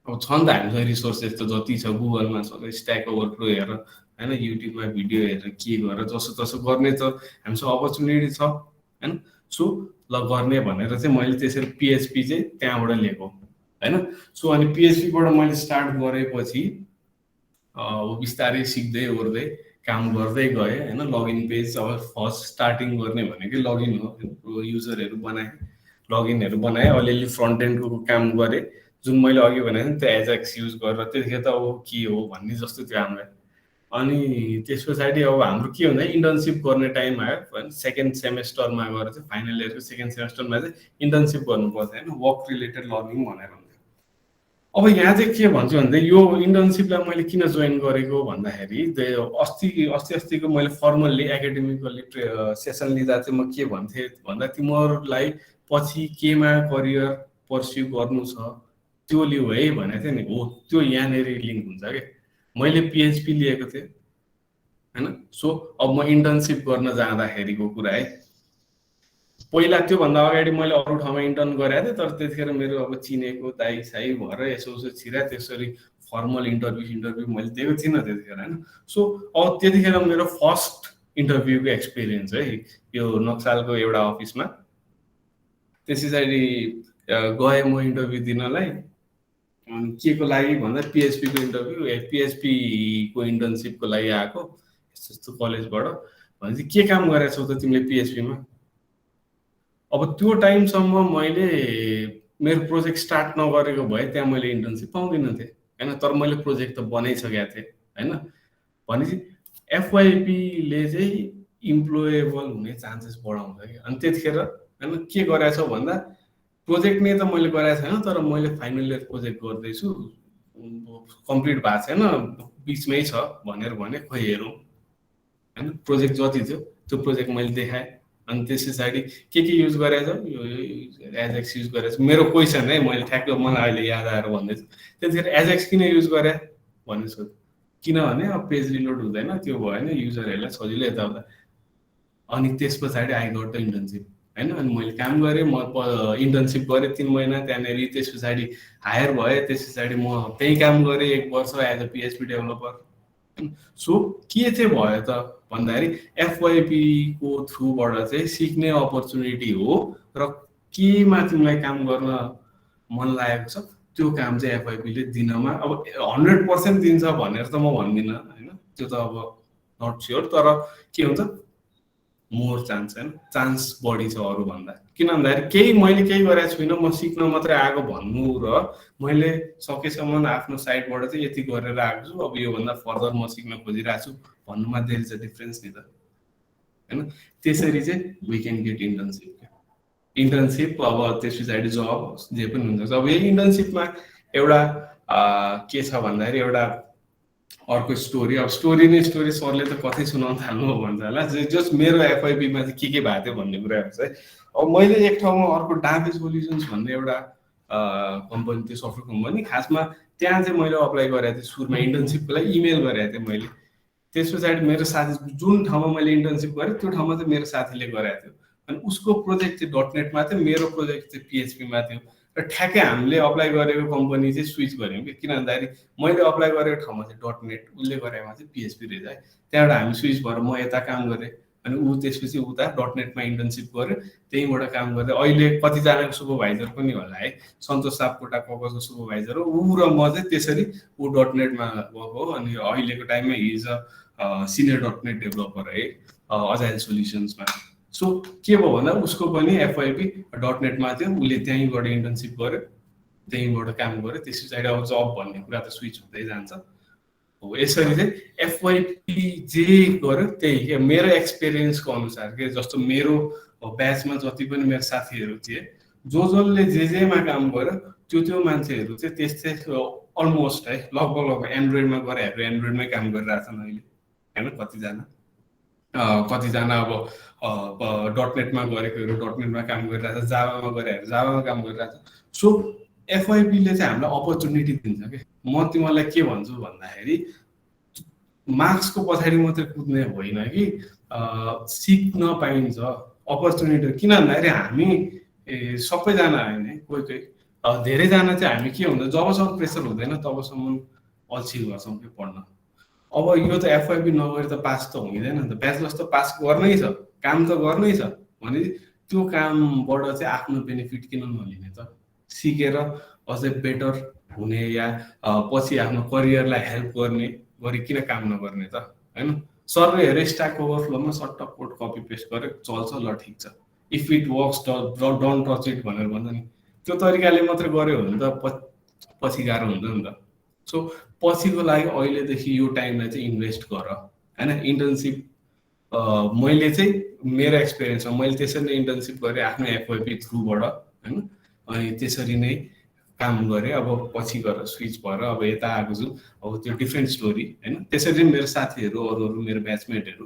अब छन् त हामीसँग रिसोर्सेस त जति छ, गुगलमा छ, स्ट्याक ओभरफ्लो हेरेर होइन, युट्युबमा भिडियो हेरेर के गरेर जसो तसो गर्ने त हामीसँग अपर्च्युनिटी छ होइन। सो ल गर्ने भनेर चाहिँ मैले त्यसरी पिएचपी चाहिँ त्यहाँबाट लिएको होइन। सो अनि पिएचपीबाट मैले स्टार्ट गरेपछि बिस्तारै सिक्दै ओर्दै काम गर्दै गएँ होइन। लगइन पेज अब फर्स्ट स्टार्टिङ गर्ने भनेकै लगइन हो, युजरहरू बनाएँ, लगइनहरू बनाएँ, अलिअलि फ्रन्ट एन्डको काम गरेँ जुन मैले अघि भनेको थिएँ त्यो एजेक्स युज गरेर। त्यतिखेर त अब के हो भन्ने जस्तो थियो हामीलाई। अनि त्यस पछाडि अब हाम्रो के भन्दा इन्टर्नसिप गर्ने टाइम आयो होइन। सेकेन्ड सेमेस्टरमा गएर चाहिँ फाइनल इयरको सेकेन्ड सेमेस्टरमा चाहिँ इन्टर्नसिप गर्नुपर्छ होइन, वर्क रिलेटेड लर्निङ भनेर हुन्थ्यो। अब यहाँ चाहिँ के भन्छु भन्दा यो इन्टर्नसिपलाई मैले किन जोइन गरेको भन्दाखेरि अस्तिको मैले फर्मल्ली एकाडेमिकल्ली सेसन लिँदा चाहिँ म के भन्थेँ भन्दा तिमीहरूलाई पछि केमा करियर पर्स्यु गर्नु छ त्यो लिऊ है भनेको थिएँ नि। हो त्यो यहाँनिर लिङ्क हुन्छ क्या। मैले पिएचपी लिएको थिएँ होइन। सो अब म इन्टर्नसिप गर्न जाँदाखेरिको कुरा है, पहिला त्योभन्दा अगाडि मैले अरू ठाउँमा इन्टर्न गरेको थिएँ, तर त्यतिखेर मेरो अब चिनेको दाइ साई भएर यसो छिरा त्यसरी फर्मल इन्टरभ्यू मैले दिएको थिइनँ त्यतिखेर होइन। सो अब त्यतिखेर मेरो फर्स्ट इन्टरभ्यूको एक्सपिरियन्स है यो नक्सालको एउटा अफिसमा। त्यस पछाडि गएँ म इन्टरभ्यू दिनलाई, के को लागि भन्दा पिएचपीको इन्टरभ्यू, पिएचपीको इन्टर्नसिपको लागि आएको यस्तो कलेजबाट। भनेपछि के काम गरेको छौ त तिमीले पिएचपीमा? अब त्यो टाइमसम्म मैले मेरो प्रोजेक्ट स्टार्ट नगरेको भए त्यहाँ मैले इन्टर्नसिप पाउँदिनँ थिएँ होइन। तर मैले प्रोजेक्ट त बनाइसकेको थिएँ होइन। भनेपछि एफवाइपीले चाहिँ इम्प्लोएबल हुने चान्सेस बढाउँछ कि। अनि त्यतिखेर होइन के गरेको छौ भन्दा प्रोजेक्ट नै त मैले गरेको छैन, तर मैले फाइनल इयर प्रोजेक्ट गर्दैछु, कम्प्लिट भएको छैन, बिचमै छ भनेर भने खोइ हेरौँ होइन। प्रोजेक्ट जति थियो त्यो प्रोजेक्ट मैले देखाएँ। अनि त्यस पछाडि के युज गरेको छ, यो एजेक्स युज गरेको छ। मेरो क्वेसन है, मैले ठ्याक्क मलाई अहिले याद आएर भन्दैछु त्यतिखेर एजेक्स किन युज गरे भन्ने सोध। किनभने अब पेज रिलोड हुँदैन, त्यो भएन, युजरहरूलाई सजिलो यताउता। अनि त्यस पछाडि आई गट द इन्टर्नसिप होइन। अनि मैले काम गरेँ, म इन्टर्नसिप गरेँ 3 महिना त्यहाँनिर। त्यस पछाडि हायर भएँ, त्यस पछाडि म त्यही काम गरेँ 1 वर्ष as a PHP developer. So के चाहिँ भयो त भन्दाखेरि एफवाइपीको थ्रुबाट चाहिँ सिक्ने अपर्च्युनिटी हो र केमा तिमीलाई काम गर्न मन लागेको छ त्यो काम चाहिँ एफवाइपीले दिनमा अब 100% दिन्छ भनेर त म भन्दिनँ होइन, त्यो त अब नट स्योर। तर के हुन्छ मोर चान्स होइन, चान्स बढी छ अरूभन्दा। किन भन्दाखेरि मैले केही गरेको छुइनँ, म सिक्न मात्रै आएको भन्नु र मैले सकेसम्म आफ्नो साइडबाट चाहिँ यति गरेर आएको छु, अब योभन्दा फर्दर म सिक्न खोजिरहेको छु भन्नुमा देयर इज अ डिफरेन्स नि त होइन। त्यसरी चाहिँ वी क्यान गेट इन्टर्नसिप अब त्यस पछाडि जब जे पनि हुन्छ। अब यही इन्टर्नसिपमा एउटा के छ भन्दाखेरि एउटा अर्को स्टोरी, अब स्टोरी नै स्टोरी, सरले त कतै सुनाउन थाल्नु हो भन्छ होला, जस्ट मेरो एफआइपीमा चाहिँ के भएको थियो भन्ने कुराहरू चाहिँ। अब मैले एक ठाउँमा अर्को डाबे सोल्युसन्स भन्ने एउटा कम्पनी थियो, सफ्टवेयर कम्पनी, खासमा त्यहाँ चाहिँ मैले अप्लाई गरेको थिएँ सुरुमा इन्टर्नसिपको लागि, इमेल गरेको थिएँ मैले। त्यस पछाडि मेरो साथी, जुन ठाउँमा मैले इन्टर्नसिप गरेँ त्यो ठाउँमा चाहिँ मेरो साथीले गरेको थियो, अनि उसको प्रोजेक्ट चाहिँ डटनेटमा थियो, मेरो प्रोजेक्ट चाहिँ पिएचपीमा थियो। र ठ्याक्कै हामीले अप्लाई गरेको कम्पनी चाहिँ स्विच गऱ्यौँ कि, किन भन्दाखेरि मैले अप्लाई गरेको ठाउँमा चाहिँ डटनेट, उसले गरेकोमा चाहिँ पिएचपी रहेछ है। त्यहाँबाट हामी स्विच भएर म यता काम गरेँ, अनि ऊ त्यसपछि उता डटनेटमा इन्टर्नसिप गर्यो, त्यहीँबाट काम गर्दै अहिले कतिजनाको सुपरभाइजर पनि होला है, सन्तोष सापकोटा ककसको सुपरभाइजर हो ऊ, र म चाहिँ त्यसरी ऊ डटनेटमा गएको हो। अनि अहिलेको टाइममा हिज अ सिनियर डटनेट डेभलपर है अजाइल सोल्युसन्समा। सो के भयो भन्दा उसको पनि एफआइपी डटनेटमा थियो, उसले त्यहीँबाट इन्टर्नसिप गर्यो, त्यहीँबाट काम गर्यो, त्यस पछाडि अब जब भन्ने कुरा त स्विच हुँदै जान्छ हो। यसरी चाहिँ एफवाइपी जे गर्यो त्यही के मेरो एक्सपिरियन्सको अनुसार के, जस्तो मेरो ब्याचमा जति पनि मेरो साथीहरू थिए, जसले जेमा काम गर्यो त्यो मान्छेहरू चाहिँ त्यस्तै अलमोस्ट है, लगभग एन्ड्रोइडमा गरेहरू एन्ड्रोइडमै काम गरिरहेछन् अहिले होइन। कतिजना अब डटनेटमा गरेकोहरू डटनेटमा काम गरिरहेछ, जावामा गरेहरू जावामा काम गरिरहेछ। सो एफआइपीले चाहिँ हामीलाई अपर्च्युनिटी दिन्छ कि। म तिमीलाई के भन्छु भन्दाखेरि मार्क्सको पछाडि मात्रै कुद्ने होइन कि, सिक्न पाइन्छ अपर्च्युनिटी। किन भन्दाखेरि हामी सबैजना होइन, कोही धेरैजना चाहिँ हामी के हुन्छ, जबसम्म प्रेसर हुँदैन तबसम्म अल्छी गर्छौँ कि पढ्न। अब यो त एफआइपी नगरे त पास त हुँदैन नि त, ब्याचलर्स त पास गर्नै छ, काम त गर्नै छ भने त्यो कामबाट चाहिँ आफ्नो बेनिफिट किन नलिने त, सिकेर अझै बेटर हुने या पछि आफ्नो करियरलाई हेल्प गर्ने गरी किन काम नगर्ने त होइन। सरले हेरे स्ट्याक ओभरफ्लोमा सट्ट कोड कपी पेस्ट गरे चल्छ, ल ठिक छ, if it works don't touch it भनेर भन्छ नि, त्यो तरिकाले मात्रै गऱ्यो भने त पछि गाह्रो हुन्छ नि त। सो पछिको लागि अहिलेदेखि यो टाइमलाई चाहिँ इन्भेस्ट गर होइन। इन्टर्नसिप मैले चाहिँ मेरो एक्सपिरियन्समा मैले त्यसरी नै इन्टर्नसिप गरेँ आफ्नो एफओपी थ्रुबाट होइन, अनि त्यसरी नै काम गरेँ। अब पछि गएर स्विच भएर अब यता आएको छु, अब त्यो डिफ्रेन्ट स्टोरी होइन। त्यसरी मेरो साथीहरू अरू मेरो ब्याचमेटहरू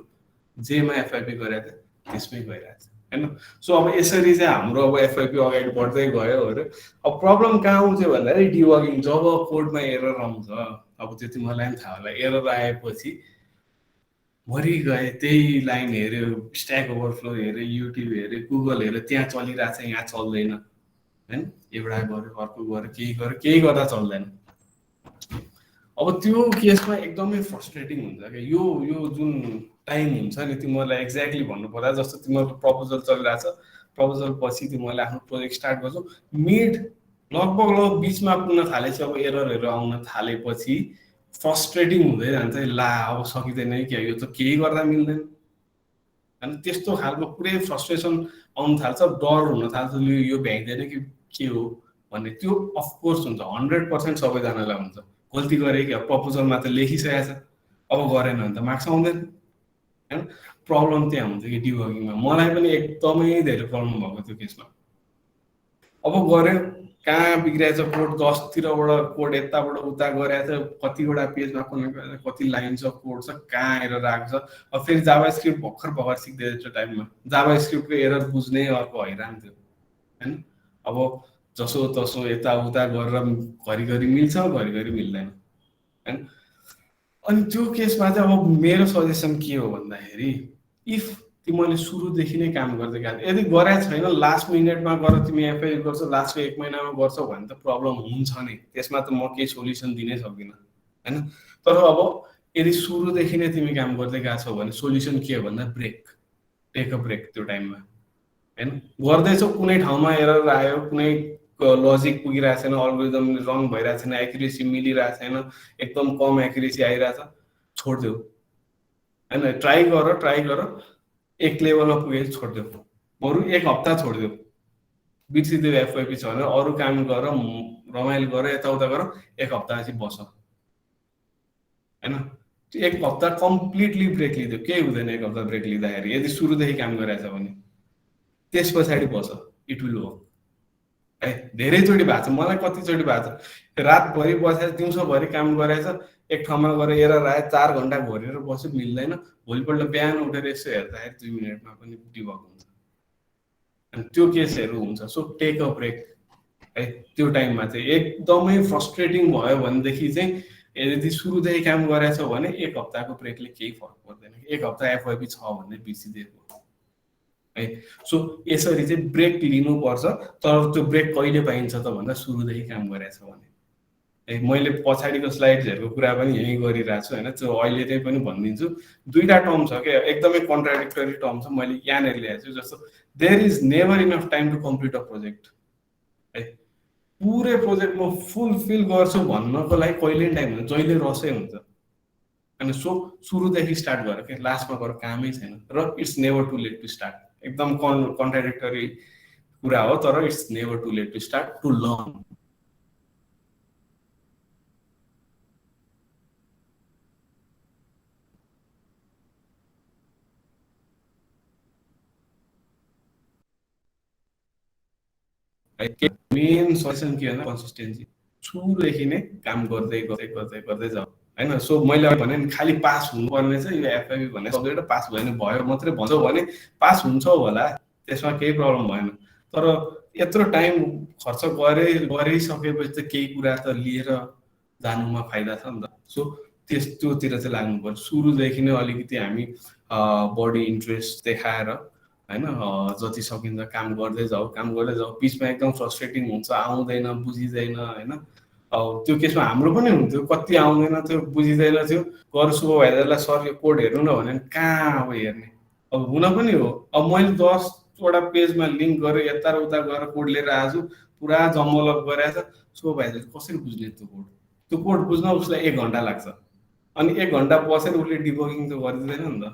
जेमा एफआइपी गरेको थियो त्यसमै गइरहेको छ होइन। सो अब यसरी चाहिँ हाम्रो अब एफआइपी अगाडि बढ्दै गयो अरे। अब प्रब्लम कहाँ आउँछ भन्दाखेरि डिबगिङ, जब कोडमा एरर आउँछ, अब त्यो चाहिँ मलाई पनि थाहा होला, एरर आएपछि मरि गए, त्यही लाइन हेऱ्यो, स्ट्याक ओभरफ्लो हेऱ्यो, युट्युब हेऱ्यो, गुगल हेऱ्यो, त्यहाँ चलिरहेको छ यहाँ चल्दैन होइन। एउटा गऱ्यो अर्को गऱ्यो, केही गर्दा चल्दैन। अब त्यो केसमा एकदमै फ्रस्ट्रेटिङ हुन्छ क्या। यो जुन टाइम हुन्छ नि, तिमीहरूलाई एक्ज्याक्टली भन्नु पर्दा जस्तो तिमीहरूको प्रपोजल चलिरहेछ, प्रपोजल पछि तिमीहरूले आफ्नो प्रोजेक्ट स्टार्ट गर्छौ, मिड लगभग बिचमा पुग्न थालेपछि अब एररहरू आउन थालेपछि फ्रस्ट्रेटिङ हुँदै जान्छ, ला अब सकिँदैन क्या, यो त केही गर्दा मिल्दैन होइन। त्यस्तो खालको पुरै फ्रस्ट्रेसन आउन थाल्छ, डर हुन थाल्छ, यो भ्याइँदैन कि के हो भन्ने। त्यो अफकोर्स हुन्छ, 100% सबैजनालाई हुन्छ। गल्ती गरेँ क्या, प्रपोजलमा त लेखिसकेको छ, अब गरेन भने त मार्क्स आउँदैन होइन। प्रब्लम त्यहाँ हुन्छ कि डिबगिङमा। मलाई पनि एकदमै धेरै प्रब्लम भएको त्यो केसमा। अब गऱ्यो, कहाँ बिग्रिएछ कोड, 10तिरबाट कोड यताबाट उता गरेको छ, कतिवटा पेजमा कति लाइन्स अफ कोड छ, कहाँ एरर आएको छ। अब फेरि जाभा स्क्रिप्ट भर्खर सिक्दै त्यो टाइममा जाभा स्क्रिप्टको एरर बुझ्ने अर्को हैरान थियो होइन। अब जसो तसो यताउता गरेर घरिघरि मिल्छ, घरिघरि मिल्दैन होइन। अनि त्यो केसमा चाहिँ अब मेरो सजेसन के हो भन्दाखेरि, इफ तिमीले सुरुदेखि नै काम गर्दै गएको, यदि गरेको छैन लास्ट मिनटमा गएर तिमी एफआई गर्छ, लास्टको 1 महिनामा गर्छौ भने त प्रब्लम हुन्छ नै, त्यसमा त म केही सोल्युसन दिनै सक्दिनँ होइन। तर अब यदि सुरुदेखि नै तिमी काम गर्दै गएको छौ भने सोल्युसन के हो भन्दा ब्रेक, टेक अ ब्रेक त्यो टाइममा होइन। गर्दैछौ, कुनै ठाउँमा एरर आयो, कुनै लजिक पुगिरहेको छैन, अल्गोरिदम रङ भइरहेको छैन, एक्युरेसी मिलिरहेको छैन, एकदम कम एक्युरेसी आइरहेछ, छोडिदेऊ होइन। ट्राई गर, एक लेभलमा पुगेपछि छोडिदेऊ, बरु 1 हप्ता छोडिदेऊ, बिर्सिदेऊ एफआइपी छ भने अरू काम गर, रमाइलो गर, यताउता गर, 1 हप्तापछि बस होइन। 1 हप्ता कम्प्लिटली ब्रेक लिइदेऊ, केही हुँदैन 1 हप्ता ब्रेक लिँदाखेरि, यदि सुरुदेखि काम गरिरहेछ भने। त्यस पछाडि बस, इट विल वर्क है। धेरैचोटि भएको छ, मलाई कतिचोटि भएको छ, रातभरि बसेर दिउँसोभरि काम गरेछ, एक ठाउँमा गएर एरर आयो, 4 घन्टा घोरेर बस्यो, मिल्दैन, भोलिपल्ट बिहान उठेर यसो हेर्दाखेरि 2 मिनटमा पनि डिबग हुन्छ। अनि त्यो केसहरू हुन्छ। सो टेक अ ब्रेक है, त्यो टाइममा चाहिँ एकदमै फ्रस्ट्रेटिङ भयो भनेदेखि चाहिँ यदि सुरुदेखि काम गरेछ भने 1 हप्ताको ब्रेकले केही फरक पर्दैन। 1 हप्ता एफवाइपी छ भन्ने बिर्सिदिएको है। सो यसरी चाहिँ ब्रेक लिनुपर्छ। तर त्यो ब्रेक कहिले पाइन्छ त भन्दा सुरुदेखि काम गरेछ भने है। मैले पछाडिको स्लाइड्सहरूको कुरा पनि यहीँ गरिरहेको छु होइन, त्यो अहिले चाहिँ पनि भनिदिन्छु। 2टा टर्म छ क्या, एकदमै कन्ट्राडिक्टरी टर्म छ, मैले यहाँनिर ल्याएको छु। जस्तो there is never enough time to complete a project है। पुरै प्रोजेक्ट म फुलफिल गर्छु भन्नको लागि कहिले टाइम हुन्छ, जहिले रसै हुन्छ। अनि सो सुरुदेखि स्टार्ट गरेर के लास्टमा गएर कामै छैन। र it's never too late to start, एकदम कन्ट्राडिक्टरी कुरा हो, तर it's never too late to start to learn. Main suggestion के भन्दा कन्सिस्टेन्सी, सुरुदेखि नै काम गर्दै गर्दै गर्दै गर्दै जाऊ होइन। सो मैले भने नि खालि पास हुनुपर्ने चाहिँ यो एफआइबी भन्ने सब्जेक्ट पास भयो भने भयो मात्रै भन्छौ भने पास हुन्छौ होला, त्यसमा केही प्रब्लम भएन। तर यत्रो टाइम खर्च गरिसकेपछि त केही कुरा त लिएर जानुमा फाइदा छ नि त। सो त्योतिर चाहिँ लाग्नु पर्यो। सुरुदेखि नै अलिकति हामी बढी इन्ट्रेस्ट देखाएर होइन, जति सकिन्छ काम गर्दै जाऊ, काम गर्दै जाऊ। बिचमा एकदम फ्रस्ट्रेटिङ हुन्छ, आउँदैन, बुझिँदैन होइन। अब त्यो केसमा हाम्रो पनि हुन्थ्यो, कति आउँदैन थियो, बुझिँदैन थियो, गर सुपरभाइजरलाई सर यो कोड हेर्नु न भने कहाँ अब हेर्ने। अब हुन पनि हो, अब मैले 10वटा पेजमा लिङ्क गरेर यता र उता गरेर कोड लिएर आएको छु, पुरा जम्मलप गरेछ, सुपरभाइजर कसरी बुझ्ने त्यो कोड? त्यो कोड बुझ्न उसलाई 1 घन्टा लाग्छ। अनि 1 घन्टा बसेर उसले डिबगिङ त गरिदिँदैन नि त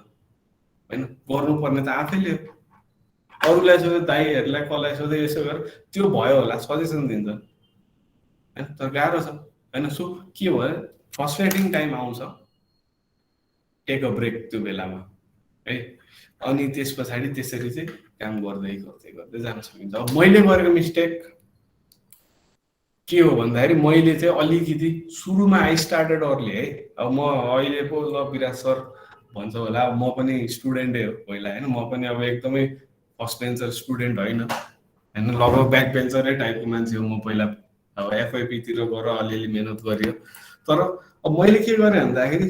होइन। गर्नुपर्ने त आफैले हो। अरूलाई सोध्यो, दाइहरूलाई कसलाई सोध्यो, यसो गर, त्यो भयो होला, सजेसन दिन्छ होइन, तर गाह्रो छ होइन। सो के भयो, फ्रस्ट्रेटिङ टाइम आउँछ, टेक अ ब्रेक त्यो बेलामा है। अनि त्यस पछाडि त्यसरी चाहिँ काम गर्दै गर्दै गर्दै जान सकिन्छ। अब मैले गरेको मिस्टेक के हो भन्दाखेरि मैले चाहिँ अलिकति सुरुमा आई स्टार्टेड अर्ली है। अब म अहिले पो ल विराज सर भन्छ होला, म पनि स्टुडेन्टै हो पहिला होइन। म पनि अब एकदमै फर्स्ट बेन्चर स्टुडेन्ट होइन होइन, लगभग ब्याक बेन्चरै टाइपको मान्छे हो म पहिला। अब एफआइपीतिर गएर अलिअलि मिहिनेत गरियो। तर अब मैले के गरेँ भन्दाखेरि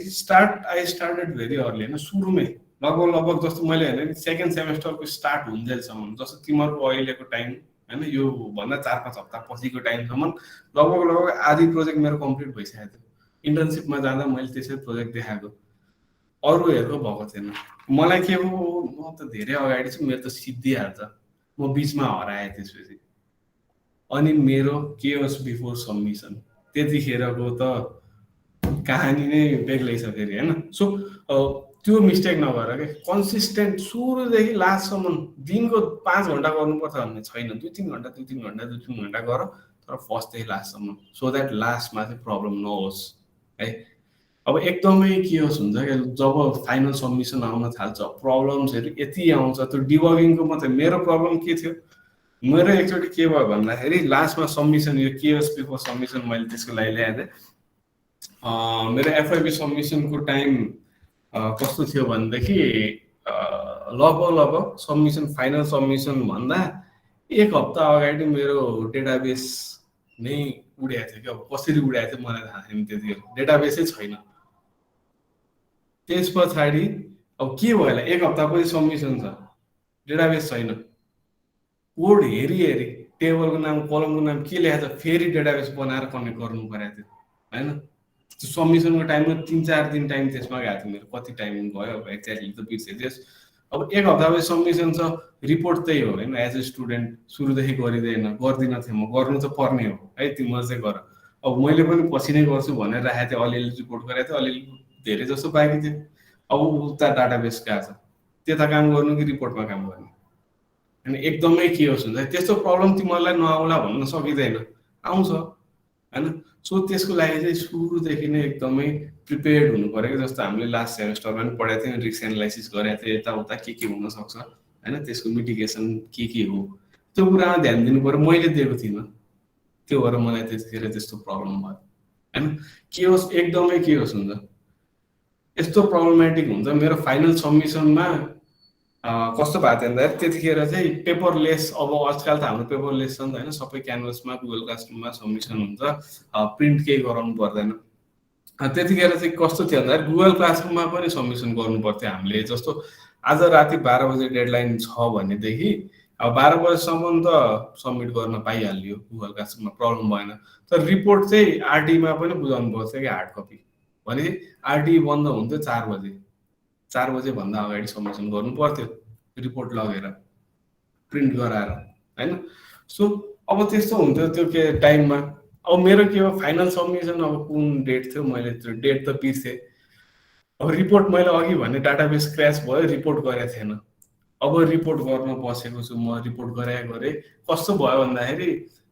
आई स्टार्टेड भेरी अर्ली होइन। सुरुमै लगभग जस्तो मैले होइन नि, सेकेन्ड सेमेस्टरको स्टार्ट हुन्जेलसम्म, जस्तो तिमीहरूको अहिलेको टाइम होइन, यो भन्दा 4-5 हप्ता पछिको टाइमसम्म लगभग आधी प्रोजेक्ट मेरो कम्प्लिट भइसकेको थियो। इन्टर्नसिपमा जाँदा मैले त्यसै प्रोजेक्ट देखाएको, अरूहरूको भएको थिएन। मलाई के हो, म त धेरै अगाडि छु, मेरो त सिद्धिहाल्छ, म बिचमा हराएँ त्यसपछि। अनि मेरो केओस बिफोर सबमिसन, त्यतिखेरको त कहानी नै बेग्लै छ फेरि होइन। सो त्यो मिस्टेक नगर क्या, कन्सिस्टेन्ट सुरुदेखि लास्टसम्म दिनको 5 घन्टा गर्नुपर्छ भन्ने छैन, 2-3 घन्टा गर, तर फर्स्टदेखि लास्टसम्म, सो द्याट लास्टमा चाहिँ प्रब्लम नहोस् है। अब एकदमै केओस हुन्छ क्या जब फाइनल सबमिसन आउन थाल्छ, प्रब्लम्सहरू यति आउँछ। त्यो डिबगिङको मात्रै मेरो प्रब्लम के थियो, मेरो एकचोटि के भयो भन्दाखेरि लास्टमा सबमिसन, यो केओस बिफोर सबमिसन मैले त्यसको लागि ल्याएको थिएँ। मेरो एफआइबी सबमिसनको टाइम कस्तो थियो भनेदेखि लगभग सबमिसन, फाइनल सबमिसन भन्दा 1 हप्ता अगाडि मेरो डेटाबेस नै उडेको थियो क्या। अब कसरी उडेको थियो मलाई थाहा छैन, त्यतिखेर डेटाबेसै छैन। त्यस पछाडि अब के भयो होला, 1 हप्तापछि सबमिसन छ, डेटाबेस छैन, कोड हेरी टेबलको नाम कलमको नाम के लेखेको छ, फेरि डेटाबेस बनाएर कनेक्ट गर्नु परेको थियो होइन। त्यो सबमिसनको टाइममा 3-4 दिन टाइम त्यसमा गएको थियो मेरो। कति टाइम भयो अब एक्ज्याक्टली त बिर्सेँ। अब 1 हप्तापछि सबमिसन छ, रिपोर्ट त्यही हो होइन, एज ए स्टुडेन्ट सुरुदेखि गरिँदैन, गर्दिनँ थिएँ म, गर्नु त पर्ने हो है, तिमीहरू चाहिँ गर। अब मैले पनि पछि नै गर्छु भनेर राखेको थिएँ, अलिअलि रिपोर्ट गरेको थिएँ, अलिअलि धेरै जस्तो बाँकी थियो। अब उता डाटाबेस गएको छ, त्यता काम गर्नु कि रिपोर्टमा काम गर्ने, अनि एकदमै केओस हुन्छ। त्यस्तो प्रब्लम तिमीहरूलाई नआउला भन्न सकिँदैन, आउँछ होइन। सो त्यसको लागि चाहिँ सुरुदेखि नै एकदमै प्रिपेयर्ड हुनु पऱ्यो कि, जस्तो हामीले लास्ट सेमेस्टरमा पनि पढाएको थियौँ, रिस्क एनालाइसिस गरेको थियो, यताउता के हुनसक्छ होइन, त्यसको मिटिगेसन के हो, त्यो कुरामा ध्यान दिनु पर्यो, मैले दिएको थिइनँ, त्यो भएर मलाई त्यतिखेर त्यस्तो प्रब्लम भयो होइन। के होस् एकदमै के होस् हुन्छ यस्तो प्रब्लमेटिक हुन्छ। मेरो फाइनल सब्मिसनमा कस्तो भएको थियो भन्दाखेरि त्यतिखेर चाहिँ पेपरलेस, अब आजकल त हाम्रो पेपरलेस छ नि त होइन, सबै क्यानभसमा गुगल क्लासरुममा सब्मिसन हुन्छ, प्रिन्ट केही गराउनु पर्दैन। त्यतिखेर चाहिँ कस्तो थियो भन्दाखेरि गुगल क्लासरुममा पनि सब्मिसन गर्नु पर्थ्यो हामीले। जस्तो आज राति 12 बजे डेडलाइन छ भनेदेखि अब 12 बजेसम्म त सब्मिट गर्न पाइहाल्यो गुगल क्लासरुममा, प्रब्लम भएन। तर रिपोर्ट चाहिँ आरटीमा पनि बुझाउनु पर्छ कि हार्ड कपी, भनेपछि आरटी बन्द हुन्थ्यो 4 बजे, 4 बजेभन्दा अगाडि सब्मिसन गर्नु पर्थ्यो रिपोर्ट लगेर प्रिन्ट गराएर होइन। सो अब त्यस्तो हुन्थ्यो त्यो के टाइममा। अब मेरो के हो फाइनल सब्मिसन, अब कुन डेट थियो मैले त्यो डेट त बिर्सेँ। अब रिपोर्ट मैले अघि भने डाटाबेस क्र्यास भयो, रिपोर्ट गरेको थिएन। अब रिपोर्ट गर्न बसेको छु म, रिपोर्ट गरेँ। कस्तो भयो भन्दाखेरि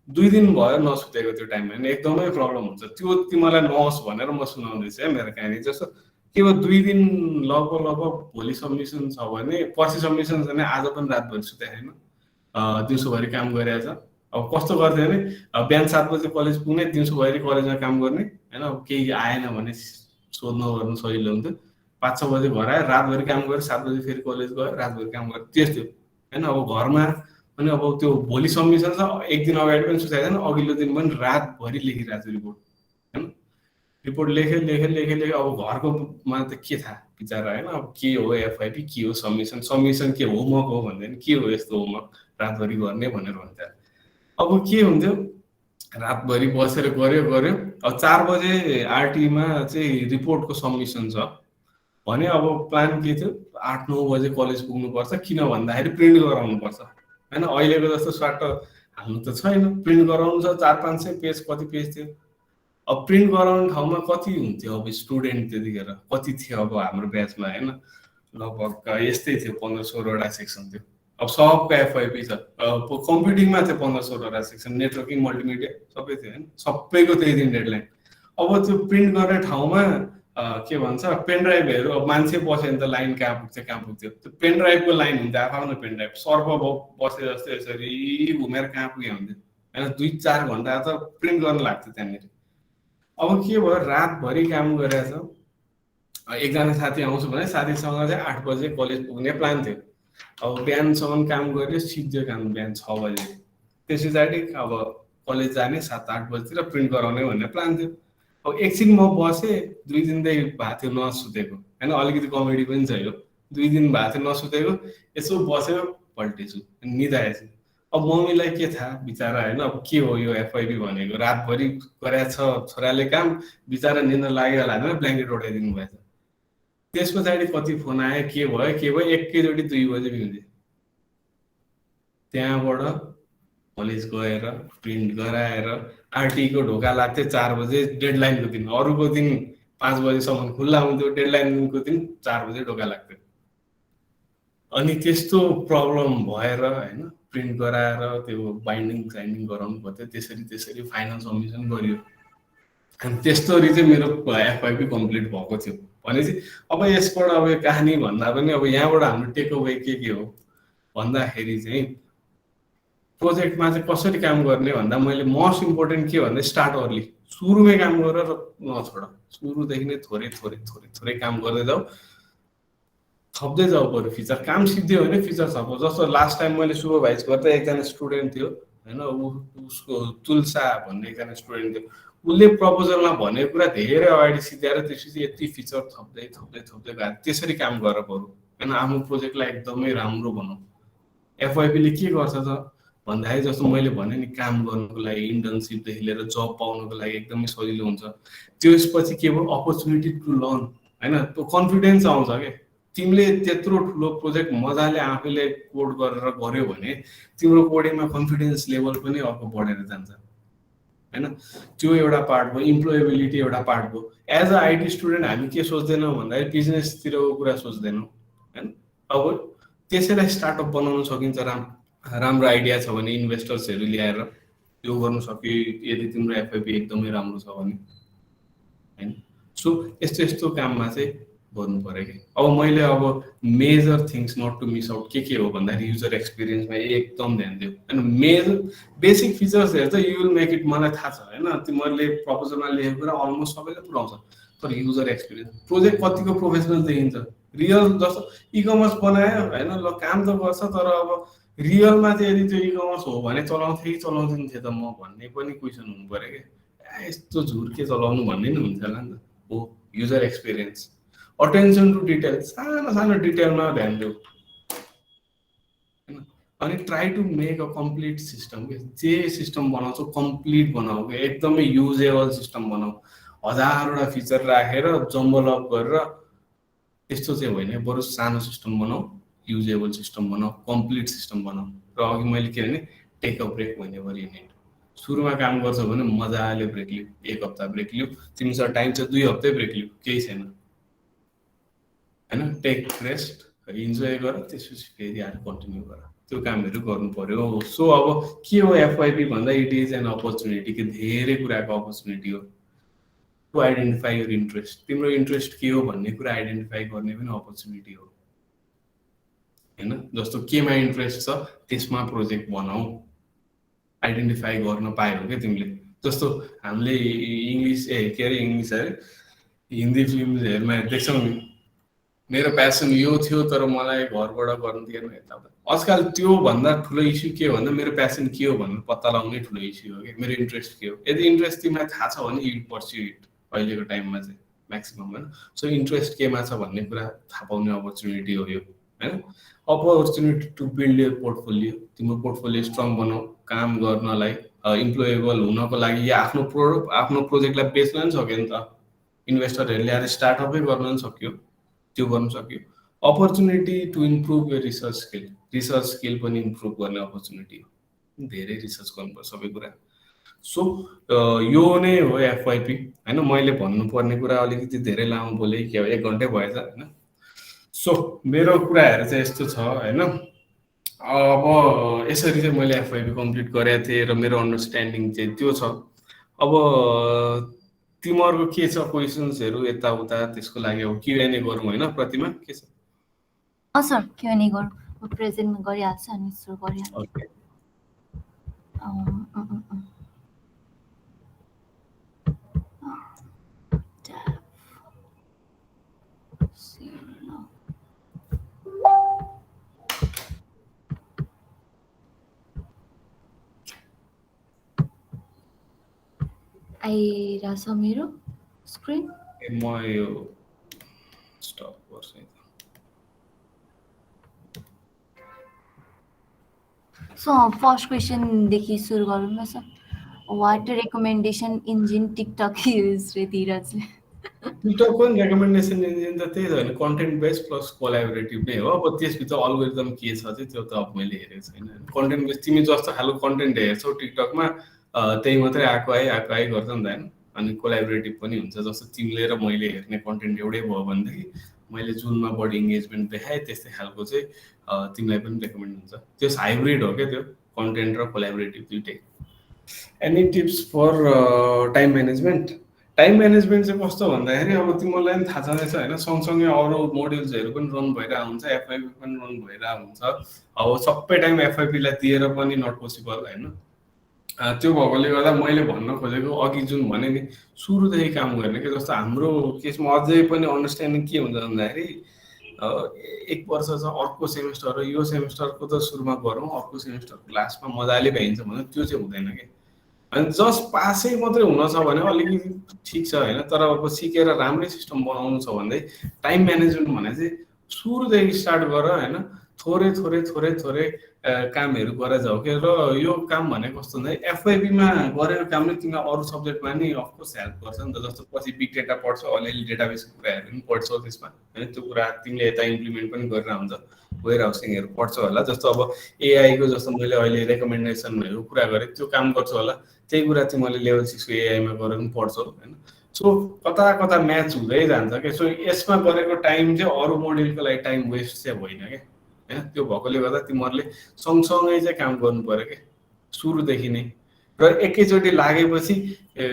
2 दिन भयो नसुतेको त्यो टाइममा होइन, एकदमै प्रब्लम हुन्छ त्यो। तिमीलाई नहोस् भनेर म सुनाउँदैछु है मेरो कहानी। जस्तो के भयो 2 दिन लगभग भोलि सब्मिसन छ भने पर्सि सब्मिसन छ भने आज पनि रातभरि सुतेको छैन, दिउँसोभरि काम गरिरहेछ। अब कस्तो गर्थ्यो भने बिहान 7 बजे कलेज पुग्ने, दिउँसोभरि कलेजमा काम गर्ने होइन। अब केही आएन भने सोध्न गर्नु सजिलो हुन्थ्यो। 5-6 बजे घर आयो, रातभरि काम गरेँ, 7 बजे फेरि कलेज गयो, रातभरि काम गरेँ, त्यस्तो होइन। अब घरमा पनि अब त्यो भोलि सब्मिसन छ, एक दिन अगाडि पनि सुताएको छैन, अघिल्लो दिन पनि रातभरि लेखिरहेको छु रिपोर्ट होइन। रिपोर्ट लेखेँ। अब घरकोमा त के थाहा बिचरा होइन, अब के हो एफआइपी, के हो सब्मिसन के होमवर्क हो भन्दैन, के हो यस्तो होमवर्क रातभरि गर्ने भनेर भन्छ। अब के हुन्थ्यो रातभरि बसेर गऱ्यो। अब 4 बजे आरटीमा चाहिँ रिपोर्टको सब्मिसन छ भने अब प्लान के थियो 8-9 बजे कलेज पुग्नुपर्छ, किन भन्दाखेरि प्रिन्ट गराउनुपर्छ होइन। अहिलेको जस्तो स्वाट हाल्नु त छैन, प्रिन्ट गराउनु छ 400-500 पेज, कति पेज थियो। अब प्रिन्ट गराउने ठाउँमा कति हुन्थ्यो अब स्टुडेन्ट त्यतिखेर कति थियो अब हाम्रो ब्याचमा होइन, लगभग यस्तै थियो 15-16वटा सेक्सन थियो। अब सबको एफआइपी छ, कम्प्युटिङमा थियो 15-16वटा सेक्सन, नेटवर्किङ मल्टिमिडिया सबै थियो होइन, सबैको त्यही दिन डेडलाइन। अब त्यो प्रिन्ट गर्ने ठाउँमा के भन्छ पेनड्राइभहरू, अब मान्छे बस्यो भने त लाइन कहाँ पुग्थ्यो, त्यो पेनड्राइभको लाइन हुन्थ्यो, आफ्नो पेनड्राइभ सर्फ बसे जस्तो यसरी घुमेर कहाँ पुग्यो हुन्थ्यो होइन। 2-4 घन्टा त प्रिन्ट गर्न लाग्थ्यो त्यहाँनिर। अब के भयो रातभरि काम गरिरहेछ। एकजना साथी आउँछु भने साथीसँग चाहिँ 8 बजे कलेज पुग्ने प्लान थियो। अब बिहानसम्म काम गऱ्यो, सिद्धो काम बिहान 6 बजे, त्यस पछाडि अब कलेज जाने 7-8 बजीतिर प्रिन्ट गराउने भन्ने प्लान थियो। अब एकछिन म बसेँ, 2 दिनदेखि भएको थियो नसुतेको होइन, अलिकति कमेडी पनि छ यो। 2 दिन भएको थियो नसुतेको, यसो बसेर पल्टेछु, निदाएछु। अब मम्मीलाई के थाहा बिचरा होइन, अब के हो यो एफआइपी भनेको, रातभरि गरेछ छोराले काम, बिचरा निन्द्रा लागिहाल्यो भनेर ब्ल्याङ्केट उठाइदिनु भएछ। त्यस पछाडि कति फोन आयो, के भयो एकैचोटि 2 बजे बिउजे। त्यहाँबाट कलेज गएर प्रिन्ट गराएर आरटीको ढोका लाग्थ्यो 4 बजे डेडलाइनको दिन, अरूको दिन 5 बजेसम्म खुल्ला हुन्थ्यो, डेडलाइनको दिन 4 बजे ढोका लाग्थ्यो। अनि त्यस्तो प्रब्लम भएर होइन प्रिन्ट गराएर त्यो बाइन्डिङ साइन्डिङ गराउनु पर्थ्यो, त्यसरी फाइनल सब्मिसन गरियो। अनि त्यस्तोरी चाहिँ मेरो एफआइपी कम्प्लिट भएको थियो। भनेपछि अब यसबाट अब यो कहानी भन्दा पनि अब यहाँबाट हाम्रो टेक अवे के हो भन्दाखेरि चाहिँ प्रोजेक्टमा चाहिँ कसरी काम गर्ने भन्दा मैले मोस्ट इम्पोर्टेन्ट के भन्दा स्टार्ट अर्ली, सुरुमै काम गरेर नछोड, सुरुदेखि नै थोरै काम गर्दै जाऊ, थप्दै जाऊ पऱ्यो फिचर। काम सिद्धियो भने फिचर थप्यो। जस्तो लास्ट टाइम मैले सुपरभाइज गर्दा एकजना स्टुडेन्ट थियो होइन, उसको तुलसा भन्ने एकजना स्टुडेन्ट थियो, उसले प्रपोजलमा भनेको कुरा धेरै अगाडि सिद्ध्याएर त्यसपछि यति फिचर थप्दै गयो। त्यसरी काम गरेर पऱ्यो होइन, आफ्नो प्रोजेक्टलाई एकदमै राम्रो बनाऊ। एफआइपीले के गर्छ त भन्दाखेरि जस्तो मैले भने नि, काम गर्नुको लागि इन्टर्नसिपदेखि लिएर जब पाउनुको लागि एकदमै सजिलो हुन्छ। त्यसपछि के भयो अपर्च्युनिटी टु लर्न होइन, त्यो कन्फिडेन्स आउँछ क्या। तिमीले त्यत्रो ठुलो प्रोजेक्ट मजाले आफैले कोड गरेर गर्यो भने तिम्रो कोडिङमा कन्फिडेन्स लेभल पनि अर्को बढेर जान्छ होइन। त्यो एउटा पार्ट भयो, इम्प्लोएबिलिटी एउटा पार्ट भयो। एज अ आइटी स्टुडेन्ट हामी के सोच्दैनौँ भन्दाखेरि बिजनेसतिरको कुरा सोच्दैनौँ होइन। अब त्यसैलाई स्टार्टअप बनाउन सकिन्छ, राम्रो आइडिया छ भने इन्भेस्टर्सहरू ल्याएर त्यो गर्नु सक्यो, यदि तिम्रो एफआइपी एकदमै राम्रो छ भने होइन। सो यस्तो काममा चाहिँ गर्नु पर्यो कि अब मैले अब major things not to miss out के हो भन्दाखेरि युजर एक्सपिरियन्समा एकदम ध्यान दियो होइन मेजर बेसिक फिचर्सहरू चाहिँ यु विल मेक इट मलाई थाहा छ होइन तिमीहरूले प्रपोजलमा लेखेको कुरा अलमोस्ट सबैले पुऱ्याउँछ तर युजर एक्सपिरियन्स प्रोजेक्ट कतिको प्रोफेसनल देखिन्छ रियल जस्तो इकमर्स बनायो होइन ल काम त गर्छ तर अब रियलमा चाहिँ यदि त्यो इकमर्स हो भने चलाउँथे कि चलाउँदैन थिएँ त म भन्ने पनि क्वेसन हुनु पर्यो क्या यस्तो झुर्के चलाउनु भन्ने नि हुन्छ होला नि त हो user experience attention to detail सानो सानो डिटेलमा ध्यान देऊ होइन अनि try to make a complete system के जे सिस्टम बनाउँछौ कम्प्लिट बनाऊ क्या एकदमै युजेबल सिस्टम बनाऊ हजारवटा फिचर राखेर जम्बल अप गरेर त्यस्तो चाहिँ होइन बरु सानो सिस्टम बनाऊ युजेबल सिस्टम बनाऊ कम्प्लिट सिस्टम बनाऊ र अघि मैले के भने टेक अ ब्रेक भनेको युनिट सुरुमा काम गर्छौ भने मजाले ब्रेक लिऊ 1 हप्ता ब्रेक लिऊ तिमीसँग टाइम छ 2 हप्तै ब्रेक लिऊ केही छैन होइन टेक रेस्ट इन्जोय गर त्यसपछि फेरि आएर कन्टिन्यू गर त्यो कामहरू गर्नु पर्यो सो अब के हो एफवाइपी भन्दा इट इज एन अपर्च्युनिटी कि धेरै कुराको अपर्च्युनिटी हो टु आइडेन्टिफाई योर इन्ट्रेस्ट तिम्रो इन्ट्रेस्ट के हो भन्ने कुरा आइडेन्टिफाई गर्ने पनि अपर्च्युनिटी हो होइन जस्तो केमा इन्ट्रेस्ट छ त्यसमा प्रोजेक्ट बनाऊ आइडेन्टिफाई गर्न पायो क्या तिमीले जस्तो हामीले इङ्ग्लिस के अरे इङ्ग्लिस अरे हिन्दी फिल्महरूमा देख्छौँ नि मेरो प्यासन यो थियो तर मलाई घरबाट गर्नु दिएन यताउता आजकल त्यो भन्दा ठुलो इस्यु के हो भन्दा मेरो प्यासन के हो भनेर पत्ता लगाउनै ठुलो इस्यु हो कि मेरो इन्ट्रेस्ट के हो यदि इन्ट्रेस्ट तिमीलाई थाहा छ भने यु पर्स्यु इट अहिलेको टाइममा चाहिँ म्याक्सिमम होइन सो इन्ट्रेस्ट केमा छ भन्ने कुरा थाहा पाउने अपर्च्युनिटी हो यो होइन opportunity to build your portfolio तिम्रो पोर्टफोलियो स्ट्रङ बनाऊ काम गर्नलाई इम्प्लोएबल हुनको लागि या आफ्नो प्रोजेक्टलाई बेच्न पनि सक्यो नि त इन्भेस्टरहरूले आएर स्टार्टअपै गर्न पनि सक्यो त्यो गर्न सक्यो opportunity to improve your research skill पनि इम्प्रुभ गर्ने अपर्च्युनिटी हो धेरै रिसर्च गर्नुपर्छ सबै कुरा सो यो नै हो एफवाइपी होइन मैले भन्नुपर्ने कुरा अलिकति धेरै लामो बोलेँ के हो 1 घन्टै भएछ होइन सो मेरो कुराहरू चाहिँ यस्तो छ होइन अब यसरी चाहिँ मैले एफवाइपी कम्प्लिट गरेको थिएँ र मेरो अन्डरस्ट्यान्डिङ चाहिँ त्यो छ अब तिमीहरूको के छ क्वेसन्सहरू यताउता त्यसको लागि अब क्युएनए गरौँ होइन प्रतिमा के छ सर क्युएनए गरौँ प्रेजेन्ट गरिहाल्छ अनि सुरु गरिहाल्छ ओके आइरहेछ मेरो स्क्रिन म यो स्टप गर्छु सो फर्स्ट क्वेसनदेखि सुरु गरौँ न sir what recommendation engine TikTok use रे धीरजले टिकटकको रेकमेन्डेसन इन्जिन त त्यही हो होइन कन्टेन्ट बेस प्लस कोलाबोरेटिभ नै हो अब त्यसभित्र अल्गोरिदम के छ चाहिँ त्यो त अब मैले हेरेको छैन कन्टेन्ट बेस तिमी जस्तो खालको कन्टेन्ट हेर्छौ टिकटकमा त्यही मात्रै आएको आए गर्छ नि त होइन अनि कोलाबोरेटिभ पनि हुन्छ जस्तो तिमीले र मैले हेर्ने कन्टेन्ट एउटै भयो भनेदेखि मैले जुनमा बढी इङ्गेजमेन्ट देखाएँ त्यस्तै खालको चाहिँ तिमीलाई पनि रेकमेन्ड हुन्छ त्यो हाइब्रिड हो क्या त्यो कन्टेन्ट र कोलाबोरेटिभ दुइटै any tips for time management चाहिँ कस्तो भन्दाखेरि अब तिमीलाई पनि थाहा छँदैछ होइन सँगसँगै अरू मोड्युल्सहरू पनि रन भइरहेको हुन्छ एफआइपी पनि रन भइरहेको हुन्छ अब सबै टाइम एफआइपीलाई दिएर पनि नट पोसिबल होइन त्यो भएकोले गर्दा मैले भन्न खोजेको अघि जुन भने नि सुरुदेखि काम गर्ने के जस्तो हाम्रो केसमा अझै पनि अन्डरस्ट्यान्डिङ के हुन्छ भन्दाखेरि 1 वर्ष छ अर्को सेमेस्टर हो यो सेमेस्टरको त सुरुमा गरौँ अर्को सेमेस्टरको लास्टमा मजाले भ्याइन्छ भने त्यो चाहिँ हुँदैन कि अनि जस्ट पासै मात्रै हुन छ भने अलिकति ठिक छ होइन तर अब सिकेर राम्रै सिस्टम बनाउनु छ भन्दै टाइम म्यानेजमेन्ट भने चाहिँ सुरुदेखि स्टार्ट गर होइन थोरै कामहरू गरेर जाऊ के र यो काम भनेको कस्तो भन्दा एफआइपीमा गरेको कामले तिमीलाई अरू सब्जेक्टमा नि अफकोर्स हेल्प गर्छ नि त जस्तो पछि बिग डेटा पढ्छौ अलिअलि डेटाबेसको कुराहरू पनि पढ्छौ त्यसमा होइन त्यो कुरा तिमीले यता इम्प्लिमेन्ट पनि गरेर हुन्छ वेयर हाउसिङहरू पढ्छौ होला जस्तो अब एआईको जस्तो मैले अहिले रेकमेन्डेसनहरूको कुरा गरेँ त्यो काम गर्छौ होला त्यही कुरा तिमीले लेभल 6 को एआईमा गरेर पनि पढ्छौ होइन सो कता म्याच हुँदै जान्छ क्या सो यसमा गरेको टाइम चाहिँ अरू मोड्युलको लागि टाइम वेस्ट चाहिँ होइन क्या होइन त्यो भएकोले गर्दा तिमीहरूले सँगसँगै चाहिँ काम गर्नु पर्यो क्या सुरुदेखि नै र एकैचोटि लागेपछि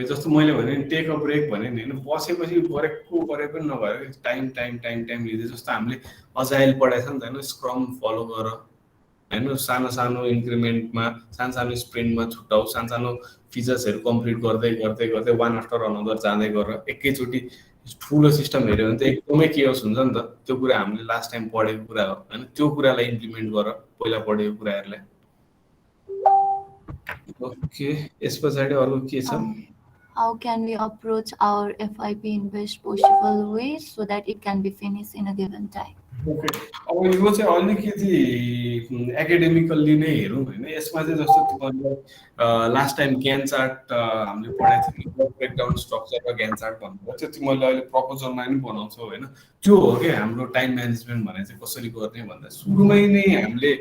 जस्तो मैले भने नि टेक अ ब्रेक भने नि होइन, बसेपछि गरेको पनि नभएर टाइम टाइम टाइम टाइम लिँदै, जस्तो हामीले अजाइल पढाएको छ नि त होइन, स्क्रम फलो गर होइन, सानो सानो इन्क्रिमेन्टमा सानो सानो स्प्रिन्टमा छुट्याउ, सानो सानो फिचर्सहरू कम्प्लिट गर्दै गर्दै गर्दै वान आफ्टर अनदर जाँदै गर। एकैचोटि ठुलो सिस्टम हेऱ्यो भने त एकदमै केयस हुन्छ नि त। त्यो कुरा हामीले लास्ट टाइम पढेको कुरा हो होइन, त्यो कुरालाई इम्प्लिमेन्ट गर पहिला पढेको कुराहरूलाई। ओके, यस पछाडि अरू के छ? How can we approach our FYP in best possible way so that it can be finished in a given time? Okay, अब यो चाहिँ अलिकति एकाडेमिकल्ली नै हेरौँ होइन। यसमा चाहिँ जस्तो तिमीहरूले लास्ट टाइम ग्यान चार्ट हामीले पढाएको थियौँ, ब्रेकडाउन स्ट्रक्चर र ग्यान चार्ट भन्नुभयो, त्यो तिमीहरूले अहिले प्रपोजलमा पनि बनाउँछौ होइन। त्यो हो कि हाम्रो टाइम म्यानेजमेन्ट भने चाहिँ कसरी गर्ने भन्दा सुरुमै नै हामीले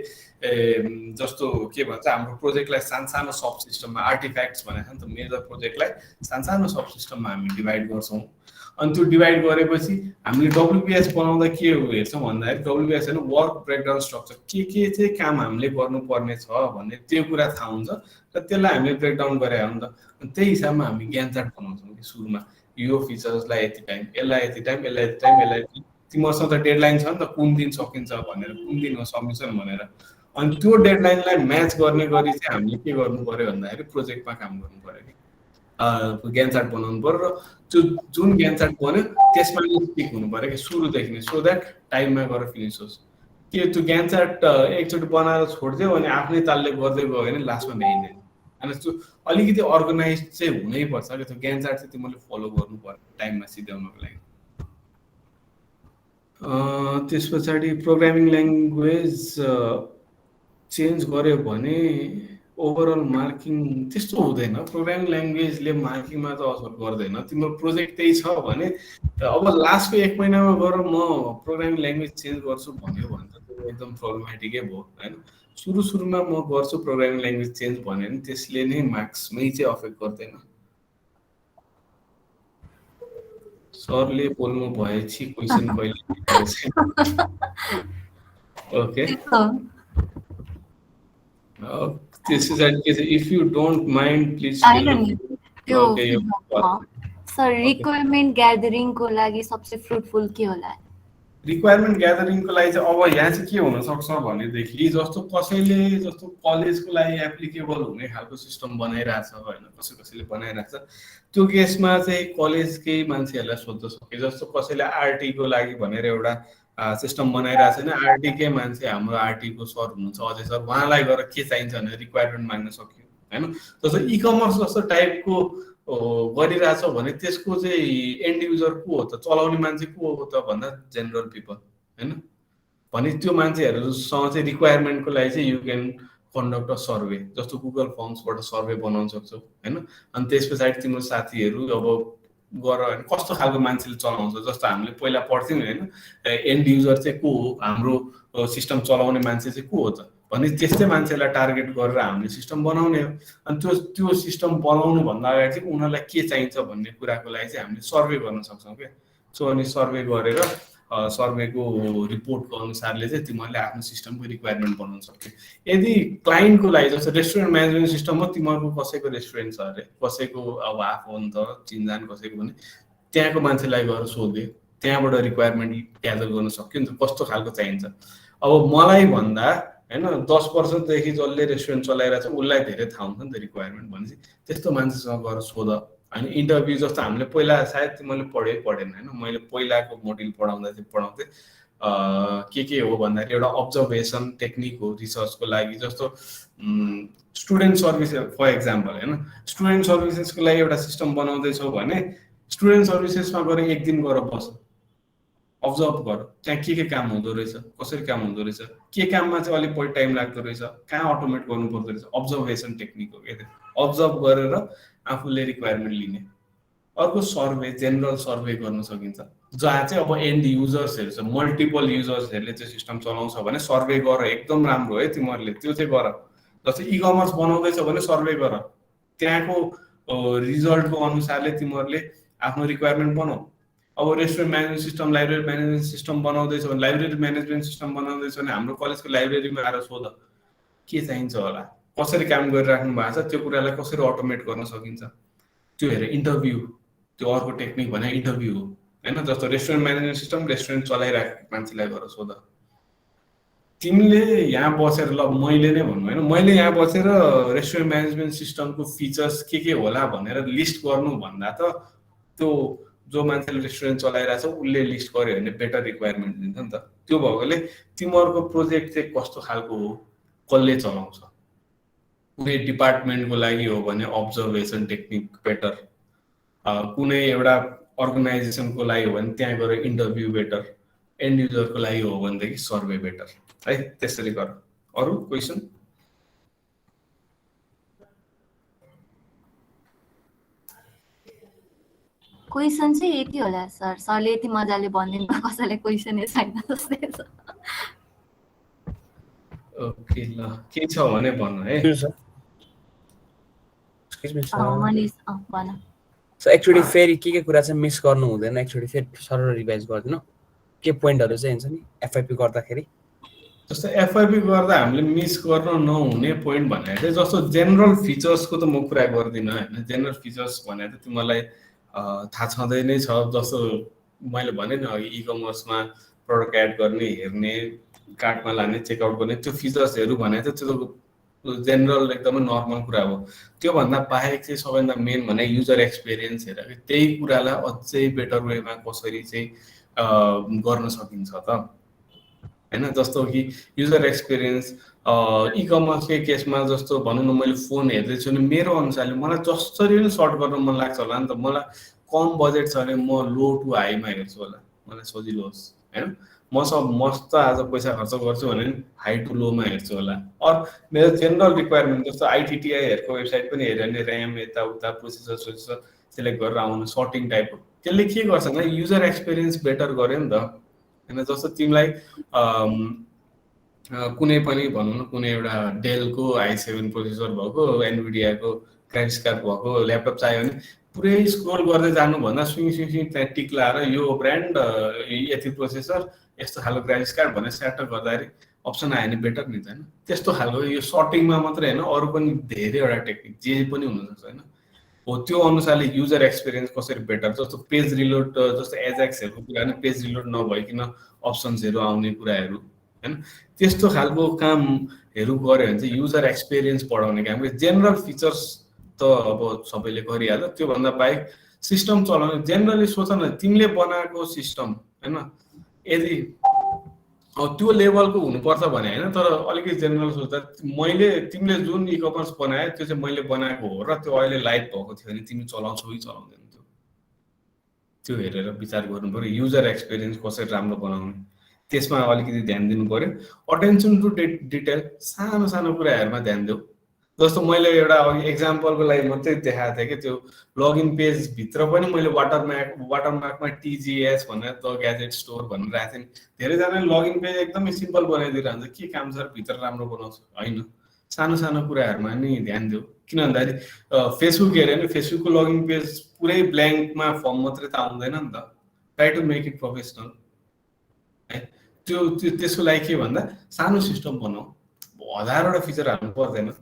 जस्तो के भन्छ हाम्रो प्रोजेक्टलाई सानो सब सिस्टममा, आर्टिफ्याक्ट्स भनेको छ नि त, मेजर प्रोजेक्टलाई सानो सब सिस्टममा हामी डिभाइड गर्छौँ। अनि त्यो डिभाइड गरेपछि हामीले डब्लुपिएस बनाउँदा के हेर्छौँ भन्दाखेरि डब्लुपिएस होइन, वर्क ब्रेकडाउन स्ट्रक्चर, के चाहिँ काम हामीले गर्नुपर्ने छ भन्ने त्यो कुरा थाहा हुन्छ र त्यसलाई हामीले ब्रेकडाउन गरे हो नि त। अनि त्यही हिसाबमा हामी ग्यान चार्ट बनाउँछौँ कि सुरुमा यो फिचर्सलाई यति टाइम, यसलाई यति टाइम, यसलाई यति टाइम, यसलाई तिमीहरूसँग त डेडलाइन छ नि त, कुन दिन सकिन्छ भनेर, कुन दिन हो सबमिसन भनेर। अनि त्यो डेडलाइनलाई म्याच गर्ने गरी चाहिँ हामीले के गर्नु पर्यो भन्दाखेरि प्रोजेक्टमा काम गर्नु पर्यो कि ग्यान चार्ट बनाउनु पर्यो र त्यो जुन ग्यान चार्ट बन्यो त्यसमा स्टिक हुनु पर्यो कि सुरुदेखि नै, सो द्याट टाइममा गएर फिनिस होस्। के त्यो ग्यान चार्ट एकचोटि बनाएर छोडिदियो अनि आफ्नै तालले गर्दै गयो भने लास्टमा भ्याइँदैन। अनि त्यो अलिकति अर्गनाइज चाहिँ हुनैपर्छ कि त्यो ग्यान चार्ट चाहिँ तिमीले फलो गर्नु पर्यो टाइममा सिध्याउनको लागि। त्यस पछाडि प्रोग्रामिङ ल्याङ्ग्वेज चेन्ज गर्यो भने ओभरअल मार्किङ त्यस्तो हुँदैन। प्रोग्रामिङ ल्याङ्ग्वेजले मार्किङमा त असर गर्दैन। तिम्रो प्रोजेक्ट त्यही छ भने अब लास्टको 1 महिनामा गएर म प्रोग्रामिङ ल्याङ्ग्वेज चेन्ज गर्छु भन्यो भने त त्यो एकदम प्रब्लमेटिकै भयो होइन। सुरुमा म गर्छु प्रोग्रामिङ ल्याङ्ग्वेज चेन्ज भन्यो भने त्यसले नै मार्क्समै चाहिँ अफेक्ट गर्दैन। सरले बोल्नु भएपछि क्वेसन कहिले okay, this is at if you don't mind please sir requirement ग्यादरिङको लागि सबसे फ्रुटफुल के होला? रिक्वायरमेन्ट ग्यादरिङको लागि चाहिँ अब यहाँ चाहिँ के हुनसक्छ भनेदेखि जस्तो कसैले जस्तो कलेजको लागि एप्लिकेबल हुने खालको सिस्टम बनाइरहेछ होइन, कसैले बनाइरहेछ, त्यो केसमा चाहिँ कलेजकै मान्छेहरूलाई सोध्न सके। जस्तो कसैले आरटीको लागि भनेर एउटा सिस्टम बनाइरहेको छैन, आरटीकै मान्छे हाम्रो आरटीको सर हुनुहुन्छ अजय सर, उहाँलाई गएर के चाहिन्छ भनेर रिक्वायरमेन्ट माग्न सक्यो होइन। जस्तो इ कमर्स जस्तो टाइपको गरिरहेछ भने त्यसको चाहिँ एन्ड युजर को हो त, चलाउने मान्छे को हो त भन्दा जेनरल पिपल होइन। भने त्यो मान्छेहरूसँग चाहिँ रिक्वायरमेन्टको लागि चाहिँ you can conduct a survey, जस्तो गुगल फर्म्सबाट सर्वे बनाउन सक्छौ होइन। अनि त्यस पछाडि तिम्रो साथीहरू अब गर होइन कस्तो खालको मान्छेले चलाउँछ, जस्तो हामीले पहिला पढ्थ्यौँ होइन, एन्ड युजर चाहिँ को हो, हाम्रो सिस्टम चलाउने मान्छे चाहिँ को हो त भने त्यस्तै मान्छेलाई टार्गेट गरेर हामीले सिस्टम बनाउने हो। अनि त्यो सिस्टम बनाउनुभन्दा अगाडि चाहिँ उनीहरूलाई के चाहिन्छ भन्ने कुराको लागि चाहिँ हामीले सर्वे गर्न सक्छौँ क्या। सो अनि सर्वे गरेर सर्वेको रिपोर्टको अनुसारले चाहिँ तिमीहरूले आफ्नो सिस्टमको रिक्वायरमेन्ट बनाउन सक्यो। यदि क्लाइन्टको लागि जस्तो रेस्टुरेन्ट म्यानेजमेन्ट सिस्टम हो, तिमीहरूको कसैको रेस्टुरेन्ट छ अरे, कसैको अब आफू हो नि त चिनजान कसैको भने त्यहाँको मान्छेलाई गएर सोध्यो, त्यहाँबाट रिक्वायरमेन्ट ग्यादर गर्न सक्यो नि त कस्तो खालको चाहिन्छ। अब मलाई भन्दा होइन 10 वर्षदेखि जसले रेस्टुरेन्ट चलाइरहेको छ उसलाई धेरै थाहा हुन्छ नि त रिक्वायरमेन्ट भनेपछि त्यस्तो मान्छेसँग गएर सोध। अनि इन्टरभ्यू जस्तो हामीले पहिला सायद मैले पढेन होइन, मैले पहिलाको मोड्युल पढाउँथे के हो भन्दाखेरि एउटा अब्जर्भेसन टेक्निक हो रिसर्चको लागि। जस्तो स्टुडेन्ट सर्भिसेस फर इक्जाम्पल होइन, स्टुडेन्ट सर्भिसेसको लागि एउटा सिस्टम बनाउँदैछौ भने स्टुडेन्ट सर्भिसेसमा गएर 1 दिन गएर बस, अब्जर्भ गर त्यहाँ के काम हुँदो रहेछ, कसरी काम हुँदो रहेछ, के काममा चाहिँ अलिक बढी टाइम लाग्दो रहेछ, कहाँ अटोमेट गर्नु पर्दो रहेछ। अब्जर्भेसन टेक्निक हो क्या, अब्जर्भ गरेर आफूले रिक्वायरमेन्ट लिने। अर्को सर्वे, जेनरल सर्वे गर्न सकिन्छ जहाँ चाहिँ अब एन्ड युजर्सहरू छ, मल्टिपल युजर्सहरूले चाहिँ सिस्टम चलाउँछ भने सर्वे गर, एकदम राम्रो है तिमीहरूले त्यो चाहिँ गर। जस्तै इ कमर्स बनाउँदैछ भने सर्वे गर, त्यहाँको रिजल्टको अनुसारले तिमीहरूले आफ्नो रिक्वायरमेन्ट बनाऊ। अब restaurant management system, library management system बनाउँदैछ भने लाइब्रेरी म्यानेजमेन्ट सिस्टम बनाउँदैछ भने हाम्रो कलेजको लाइब्रेरीमा आएर सोध के चाहिन्छ होला, कसरी काम गरिराख्नु भएको छ त्यो कुरालाई कसरी अटोमेट गर्न सकिन्छ त्यो हेरेर इन्टरभ्यू त्यो अर्को टेक्निक भने इन्टरभ्यू हो हैन जस्तो रेस्टुरेन्ट म्यानेजमेन्ट सिस्टम रेस्टुरेन्ट चलाइरहेको मान्छेलाई गएर सोध तिमीले यहाँ बसेर ल मैले नै भन्नु हैन मैले यहाँ बसेर रेस्टुरेन्ट म्यानेजमेन्ट सिस्टमको फिचर्स के होला भनेर लिस्ट गर्नु भन्दा त त्यो जो मान्छेले रेस्टुरेन्ट चलाइरहेछ उसले लिस्ट गर्यो भने बेटर रिक्वायरमेन्ट दिन्छ नि त त्यो भएकोले तिमीहरूको प्रोजेक्ट चाहिँ कस्तो खालको हो कसले चलाउँछ कुनै डिपार्टमेन्टको लागि हो भने अब्जर्भेसन टेक्निक बेटर कुनै एउटा अर्गनाइजेसनको लागि हो भने त्यहाँ गएर इन्टरभ्यू बेटर एन्ड युजरको लागि हो भनेदेखि सर्वे बेटर है त्यसरी गर अरू क्वेसन क्वेसन चाहिँ यति होला सर सरले यति मजाले भनिदिनु भयो कसैले क्वेसनै छैन जस्तै छ ओके ल के छ भने भन्नु है मनिष भन सो एक्चुअली फेरि के कुरा चाहिँ मिस गर्नु हुँदैन एक्चुअली फेरि सरर रिभाइज गर्दिनु के पोइन्टहरु चाहिँ हुन्छ नि एफआइपी गर्दाखेरि जस्तो एफआइपी गर्दा हामीले मिस गर्न नहुने पोइन्ट भने चाहिँ जस्तो जेनरल फिचर्सको त म कुरा गर्दिन हैन जेनरल फिचर्स भने त तिमीलाई थाहा छँदै नै छ जस्तो मैले भने नि अघि ई-कमर्समा प्रोडक्ट एड गर्ने हेर्ने कार्टमा लाने चेकआउट गर्ने त्यो फिचर्सहरु भने त त्यो जेनरल एकदमै नर्मल कुरा हो त्यो भन्दा बाहेक चाहिँ सबैभन्दा मेन भने युजर एक्सपिरियन्स हेरेर त्यही कुरालाई अझै बेटर वेमा कसरी चाहिँ गर्न सकिन्छ त हैन जस्तो कि युजर एक्सपिरियन्स ई-कमर्सकै केसमा जस्तो भनौँ न मैले फोन हेर्दै छु नि मेरो अनुसारले मलाई जसरी पनि सर्ट गर्न मन लाग्छ होला नि त मलाई कम बजेट छ भने म लो टु हाईमा हेर्छु होला मलाई सजिलो होस् हैन म सब मस्त आज पैसा खर्च गर्छु भने हाई टु लोमा हेर्छु होला अर मेरो जेनरल रिक्वायरमेन्ट जस्तो आईटीटीआईहरुको वेबसाइट पनि हेर्यो भने र्याम यता उता प्रोसेसर सेलेक्ट गरेर आउने सर्टिङ टाइपको त्यसले के गर्छ भने युजर एक्सपिरियन्स बेटर गर्यो नि त हैन जस्तो तिमीलाई कुनै पनि भनौँ न कुनै एउटा डेलको i7 प्रोसेसर भएको एनभिडियाको ग्राफिक्स कार्ड भएको ल्यापटप चाहियो भने पुरै स्क्रोल गर्दै जानु भन्दा स्विङ त्यहाँ टिक लाएर यो ब्रान्ड यति प्रोसेसर यस्तो खालको ग्राफिक्स कार्ड भनेर सेट गर्दाखेरि अप्सन आयो भने बेटर नि त हैन त्यस्तो खालको यो सर्टिङमा मात्रै हैन अरु पनि धेरैवटा टेक्निक जे पनि हुन सक्छ हैन हो त्यो अनुसारले युजर एक्सपिरियन्स कसरी बेटर जस्तो पेज रिलोड जस्तो एजाक्सहरुको कुरा हैन पेज रिलोड नभइकिन अप्सन्सहरु आउने कुराहरु हैन त्यस्तो खालको कामहरु गर्यो भने चाहिँ युजर एक्सपिरियन्स बढाउने काम जेनरल फिचर्स त अब सबैले गरिहाल्छ त्यो भन्दा बाहेक सिस्टम चलाउने जेनरली सोच न तिमीले बनाएको सिस्टम हैन यदि त्यो लेभलको हुनुपर्छ भने हैन तर अलिकति जेनरल सोच्दा तिमीले जुन ई-कमर्स बनाए त्यो चाहिँ मैले बनाएको हो र त्यो अहिले लाइभ भएको थियो भने तिमी चलाउँछौ कि चलाउँदैन त्यो हेरेर विचार गर्नु पर्यो युजर एक्सपिरियन्स कसरी राम्रो बनाउने त्यसमा अलिकति ध्यान दिनु पर्यो अटेन्सन टु डिटेल सानो सानो कुराहरुमा ध्यान देऊ जस्तो मैले एउटा एक्जाम्पलको लागि मात्रै देखाएको थिएँ कि त्यो लगइन पेज भित्र पनि मैले वाटरमार्कमा टीजीएस भनेर द ग्याजेट स्टोर भनेर राखेँ धेरै जनाले लगइन पेज एकदमै सिम्पल बनाइदिइरहन्छ के काम छ भित्र राम्रो बनाउँछ हैन सानो सानो कुराहरुमा नि ध्यान देऊ किन भन्दाखेरि फेसबुक हेर्यो भने फेसबुकको लगइन पेज पुरै ब्ल्याङ्कमा फर्म मात्रै त आउँदैन नि त try to make it professional है त्यो त्यसको लागि के भन्दा सानो सिस्टम बनाऊ हजारवटा फिचर हाल्नु पर्दैन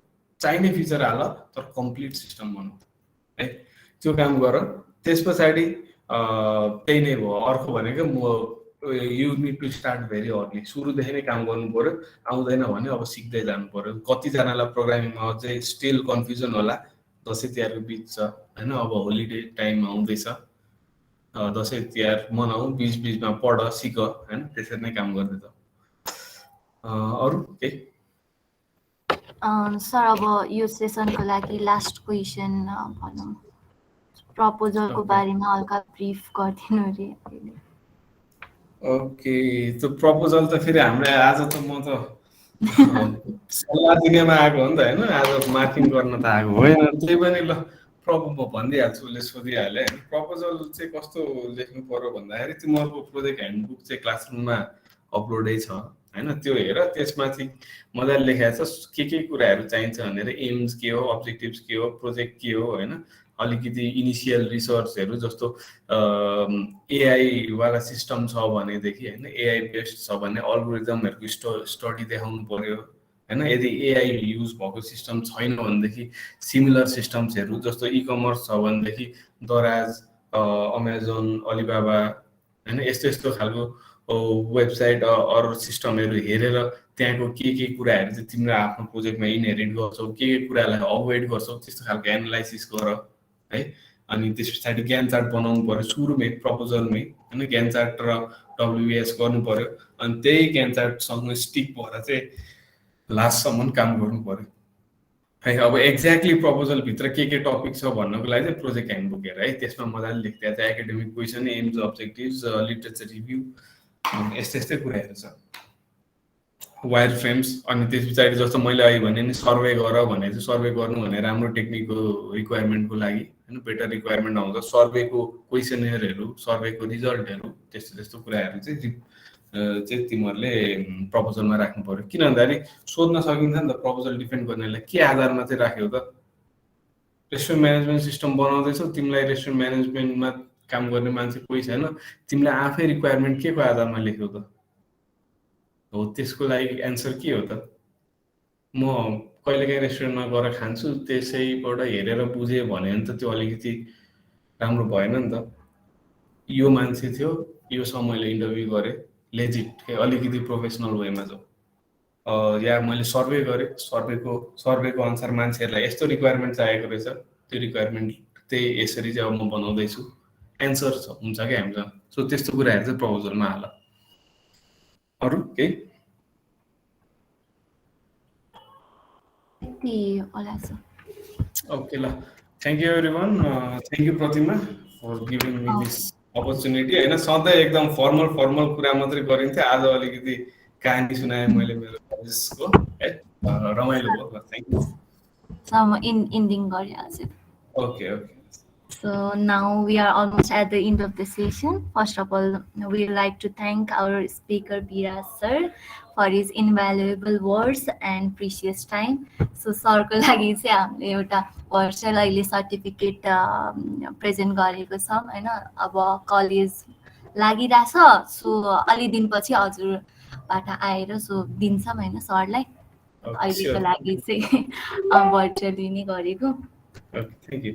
चाहिने फिचर हाल तर कम्प्लिट सिस्टम बनाऊ है त्यो काम गर त्यसपछि त्यही नै भयो अर्को भनेको you need to start very early सुरुदेखि नै काम गर्नु पर्यो आउँदैन भने अब सिक्दै जानु पर्यो कतिजनालाई प्रोग्रामिङमा अझै स्टिल कन्फ्युजन होला दसैँ तिहारको बीच छ हैन अब होलिडे टाइम आउँदैछ दसैँ तिहार मनाऊ बीचमा पढ सिक हैन त्यसरी नै काम गर्दै त अरु के सर अब यो सेसनको लागि लास्ट क्वेसन भनौँ प्रपोजलको बारेमा हल्का ब्रिफ गरिदिनु रे ओके त्यो प्रपोजल त फेरि हामीलाई आज त म त सल्लाह दिनेमा आएको हो नि त हैन आज मार्किङ गर्न त आएको होइन त्यही पनि ल प्रपोजल भनिदिइहाल्छु उसले सोधिहाले हैन प्रपोजल चाहिँ कस्तो लेख्नु पर्यो भन्दाखेरि तिमीहरूको प्रोजेक्ट ह्यान्डबुक चाहिँ क्लासरुममा अपलोडै छ हैन त्यो हेर त्यसमाथि मजाले लेखेको छ के कुराहरु चाहिन्छ भनेर एम्स के हो अब्जेक्टिभ्स के हो प्रोजेक्ट के हो हैन अलिकति इनिशियल रिसर्चहरु जस्तो एआई वाला सिस्टम छ भनेदेखि हैन एआई बेस्ड छ भने अल्गोरिदमहरुको स्टडी देखाउनु पर्यो होइन। यदि एआई युज भएको सिस्टम छैन भनेदेखि सिमिलर सिस्टम्सहरू जस्तो इकमर्स छ भनेदेखि दराज, अमेजन, अलिबाबा होइन, यस्तो यस्तो खालको वेबसाइट अरू सिस्टमहरू हेरेर त्यहाँको के कुराहरू चाहिँ तिम्रो आफ्नो प्रोजेक्टमा इनहेरिट गर्छौ, के कुरालाई अभोइड गर्छौ, त्यस्तो खालको एनालाइसिस गर है। अनि त्यस पछाडि ज्ञान चार्ट बनाउनु पर्यो सुरुमै प्रपोजलमै होइन, ज्ञान चार्ट र डब्लुबिएस गर्नु पर्यो। अनि त्यही ज्ञान चार्टसँग स्टिक भएर चाहिँ लास्टसम्म काम गर्नु पर्यो है। अब एक्ज्याक्टली प्रपोजलभित्र के टपिक छ भन्नको लागि चाहिँ प्रोजेक्ट ह्यान्डबुक हेर है, त्यसमा मजाले लेख्दा चाहिँ academic question, AIIMS, objectives, literature review, यस्तै कुराहरू छ, वायर फ्रेम्स। अनि त्यस पछाडि जस्तो मैले अहिले भने नि सर्वे गर भने चाहिँ सर्वे गर्नु भने राम्रो टेक्निकको रिक्वायरमेन्टको लागि होइन, बेटर रिक्वायरमेन्ट आउँछ। सर्वेको क्वेसनरहरू, सर्वेको रिजल्टहरू, त्यस्तो कुराहरू चाहिँ तिमीहरूले प्रपोजलमा राख्नु पर्यो। किन भन्दाखेरि सोध्न सकिन्छ नि त प्रपोजल डिफेन्ड गर्नेलाई के आधारमा चाहिँ राख्यो त। रेस्टुरेन्ट म्यानेजमेन्ट सिस्टम बनाउँदैछौ, तिमीलाई रेस्टुरेन्ट म्यानेजमेन्टमा काम गर्ने मान्छे कोही छैन, तिमीले आफै रिक्वायरमेन्ट के को आधारमा लेख्यौ त हो, त्यसको लागि एन्सर के हो त। म कहिलेकाहीँ रेस्टुरेन्टमा गएर खान्छु, त्यसैबाट हेरेर बुझेँ भने त त्यो अलिकति राम्रो भएन नि त। यो मान्छे थियो, योसँग मैले इन्टरभ्यू गरेँ, लेजिट अलिकति प्रोफेसनल वेमा जाउँ। या मैले सर्वे गरेँ, सर्वेको अनुसार मान्छेहरूलाई यस्तो रिक्वायरमेन्ट चाहिएको रहेछ, त्यो रिक्वायरमेन्ट त्यही यसरी चाहिँ अब म बनाउँदैछु, एन्सर हुन्छ क्या हामीसँग। सो त्यस्तो कुराहरू चाहिँ प्रपोजलमा हाल। अरू केही? ओके ल, thank you everyone. Thank you Pratima for giving me this opportunity होइन। सधैँ एकदम फर्मल कुरा मात्रै गरिन्थ्यो, आज अलिकति कहानी सुनाएँ मैले मेरो कलेजको है, रमाइलो भयो। Thank you. Ending गरिहाल्छु। Okay. So now we are almost at the end of the session. First of all, we would like to thank our speaker Biraj sir for his invaluable words and precious time. So sir को लागि चाहिँ हामीले एउटा virtual अहिले certificate present गरेको छौँ होइन। अब कलेज लागिरहेछ, सो अलि दिनपछि हजुरबाट आएर सो दिन्छौँ होइन सरलाई। अहिलेको लागि चाहिँ भर्चुअली नै गरेको। Thank you.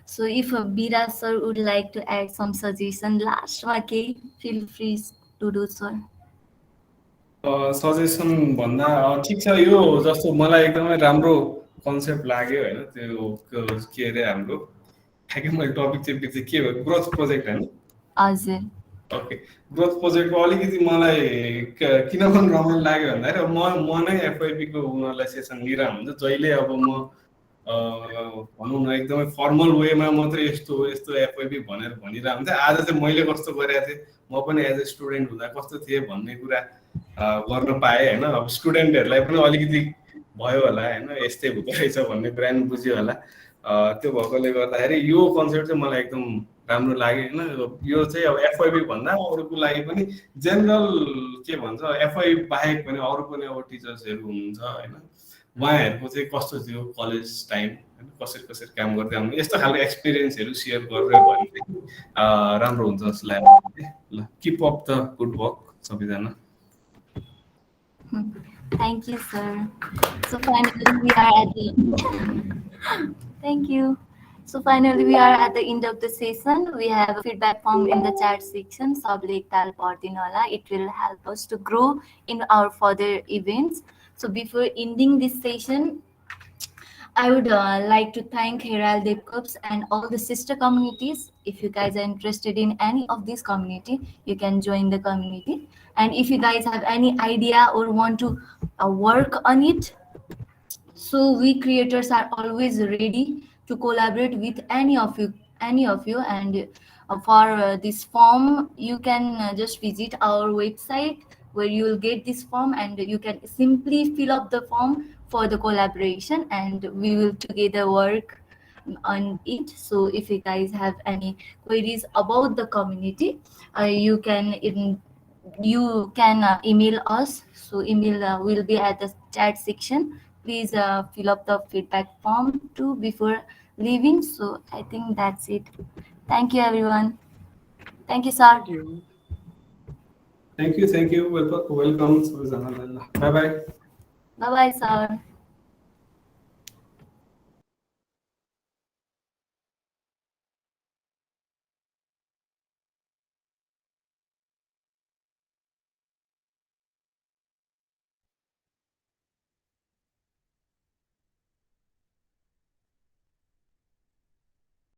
So if Biraj sir would like to add some suggestion last, okay, feel free to do so. Suggestion भन्दा ठिक छ, यो जस्तो मलाई एकदमै राम्रो कन्सेप्ट लाग्यो होइन। त्यो के अरे हाम्रो ठ्याक्कै मैले टपिक चाहिँ बिर्सेँ, के भयो, ग्रोथ प्रोजेक्ट होइन। हजुर। ओके, ग्रोथ प्रोजेक्टको अलिकति मलाई किन पनि रमाइलो लाग्यो भन्दाखेरि म नै एफआइपीको उनीहरूलाई सेसन लिइरहेको हुन्छ जहिले। अब म भनौँ न एकदमै फर्मल वेमा मात्रै यस्तो एफआइपी भनेर भनिरहेको हुन्छ। आज चाहिँ मैले कस्तो गरेको थिएँ, म पनि एज ए स्टुडेन्ट हुँदा कस्तो थिएँ भन्ने कुरा गर्न पाएँ होइन। अब स्टुडेन्टहरूलाई पनि अलिकति भयो होला होइन, यस्तै हुँदो रहेछ भन्ने कुरा पनि बुझ्यो होला। त्यो भएकोले गर्दाखेरि यो कन्सेप्ट चाहिँ मलाई एकदम राम्रो लाग्यो होइन। यो चाहिँ अब एफआइबी भन्दा अरूको लागि पनि जेनरल के भन्छ, एफआई बाहेक पनि अरू पनि अब टिचर्सहरू हुनुहुन्छ होइन, उहाँहरूको चाहिँ कस्तो थियो कलेज टाइम होइन, कसरी काम गर्दै आउनु, यस्तो खालको एक्सपिरियन्सहरू सेयर गरेर भने राम्रो हुन्छ जस्तो लाग्यो। ल, keep up the good work सबैजना। Thank you, sir. So finally, we are at the thank you. So finally, we are at the end of the session. We have a feedback form in the chat section. It will help us to grow in our further events. So before ending this session, I would like to thank Herald DevCorps and all the sister communities. If you guys are interested in any of this community, you can join the community. And if you guys have any idea or want to work on it, so we creators are always ready to collaborate with any of you. And for this form, you can just visit our website where you will get this form, and you can simply fill up the form for the collaboration, and we will together work on it. So if you guys have any queries about the community, you can email us. So email will be at the chat section. Please fill up the feedback form too before leaving. So I think that's it. Thank you, everyone. Thank you, sir. Thank you. Thank you welcome सबैजनालाई ल by by Bye bye, sir.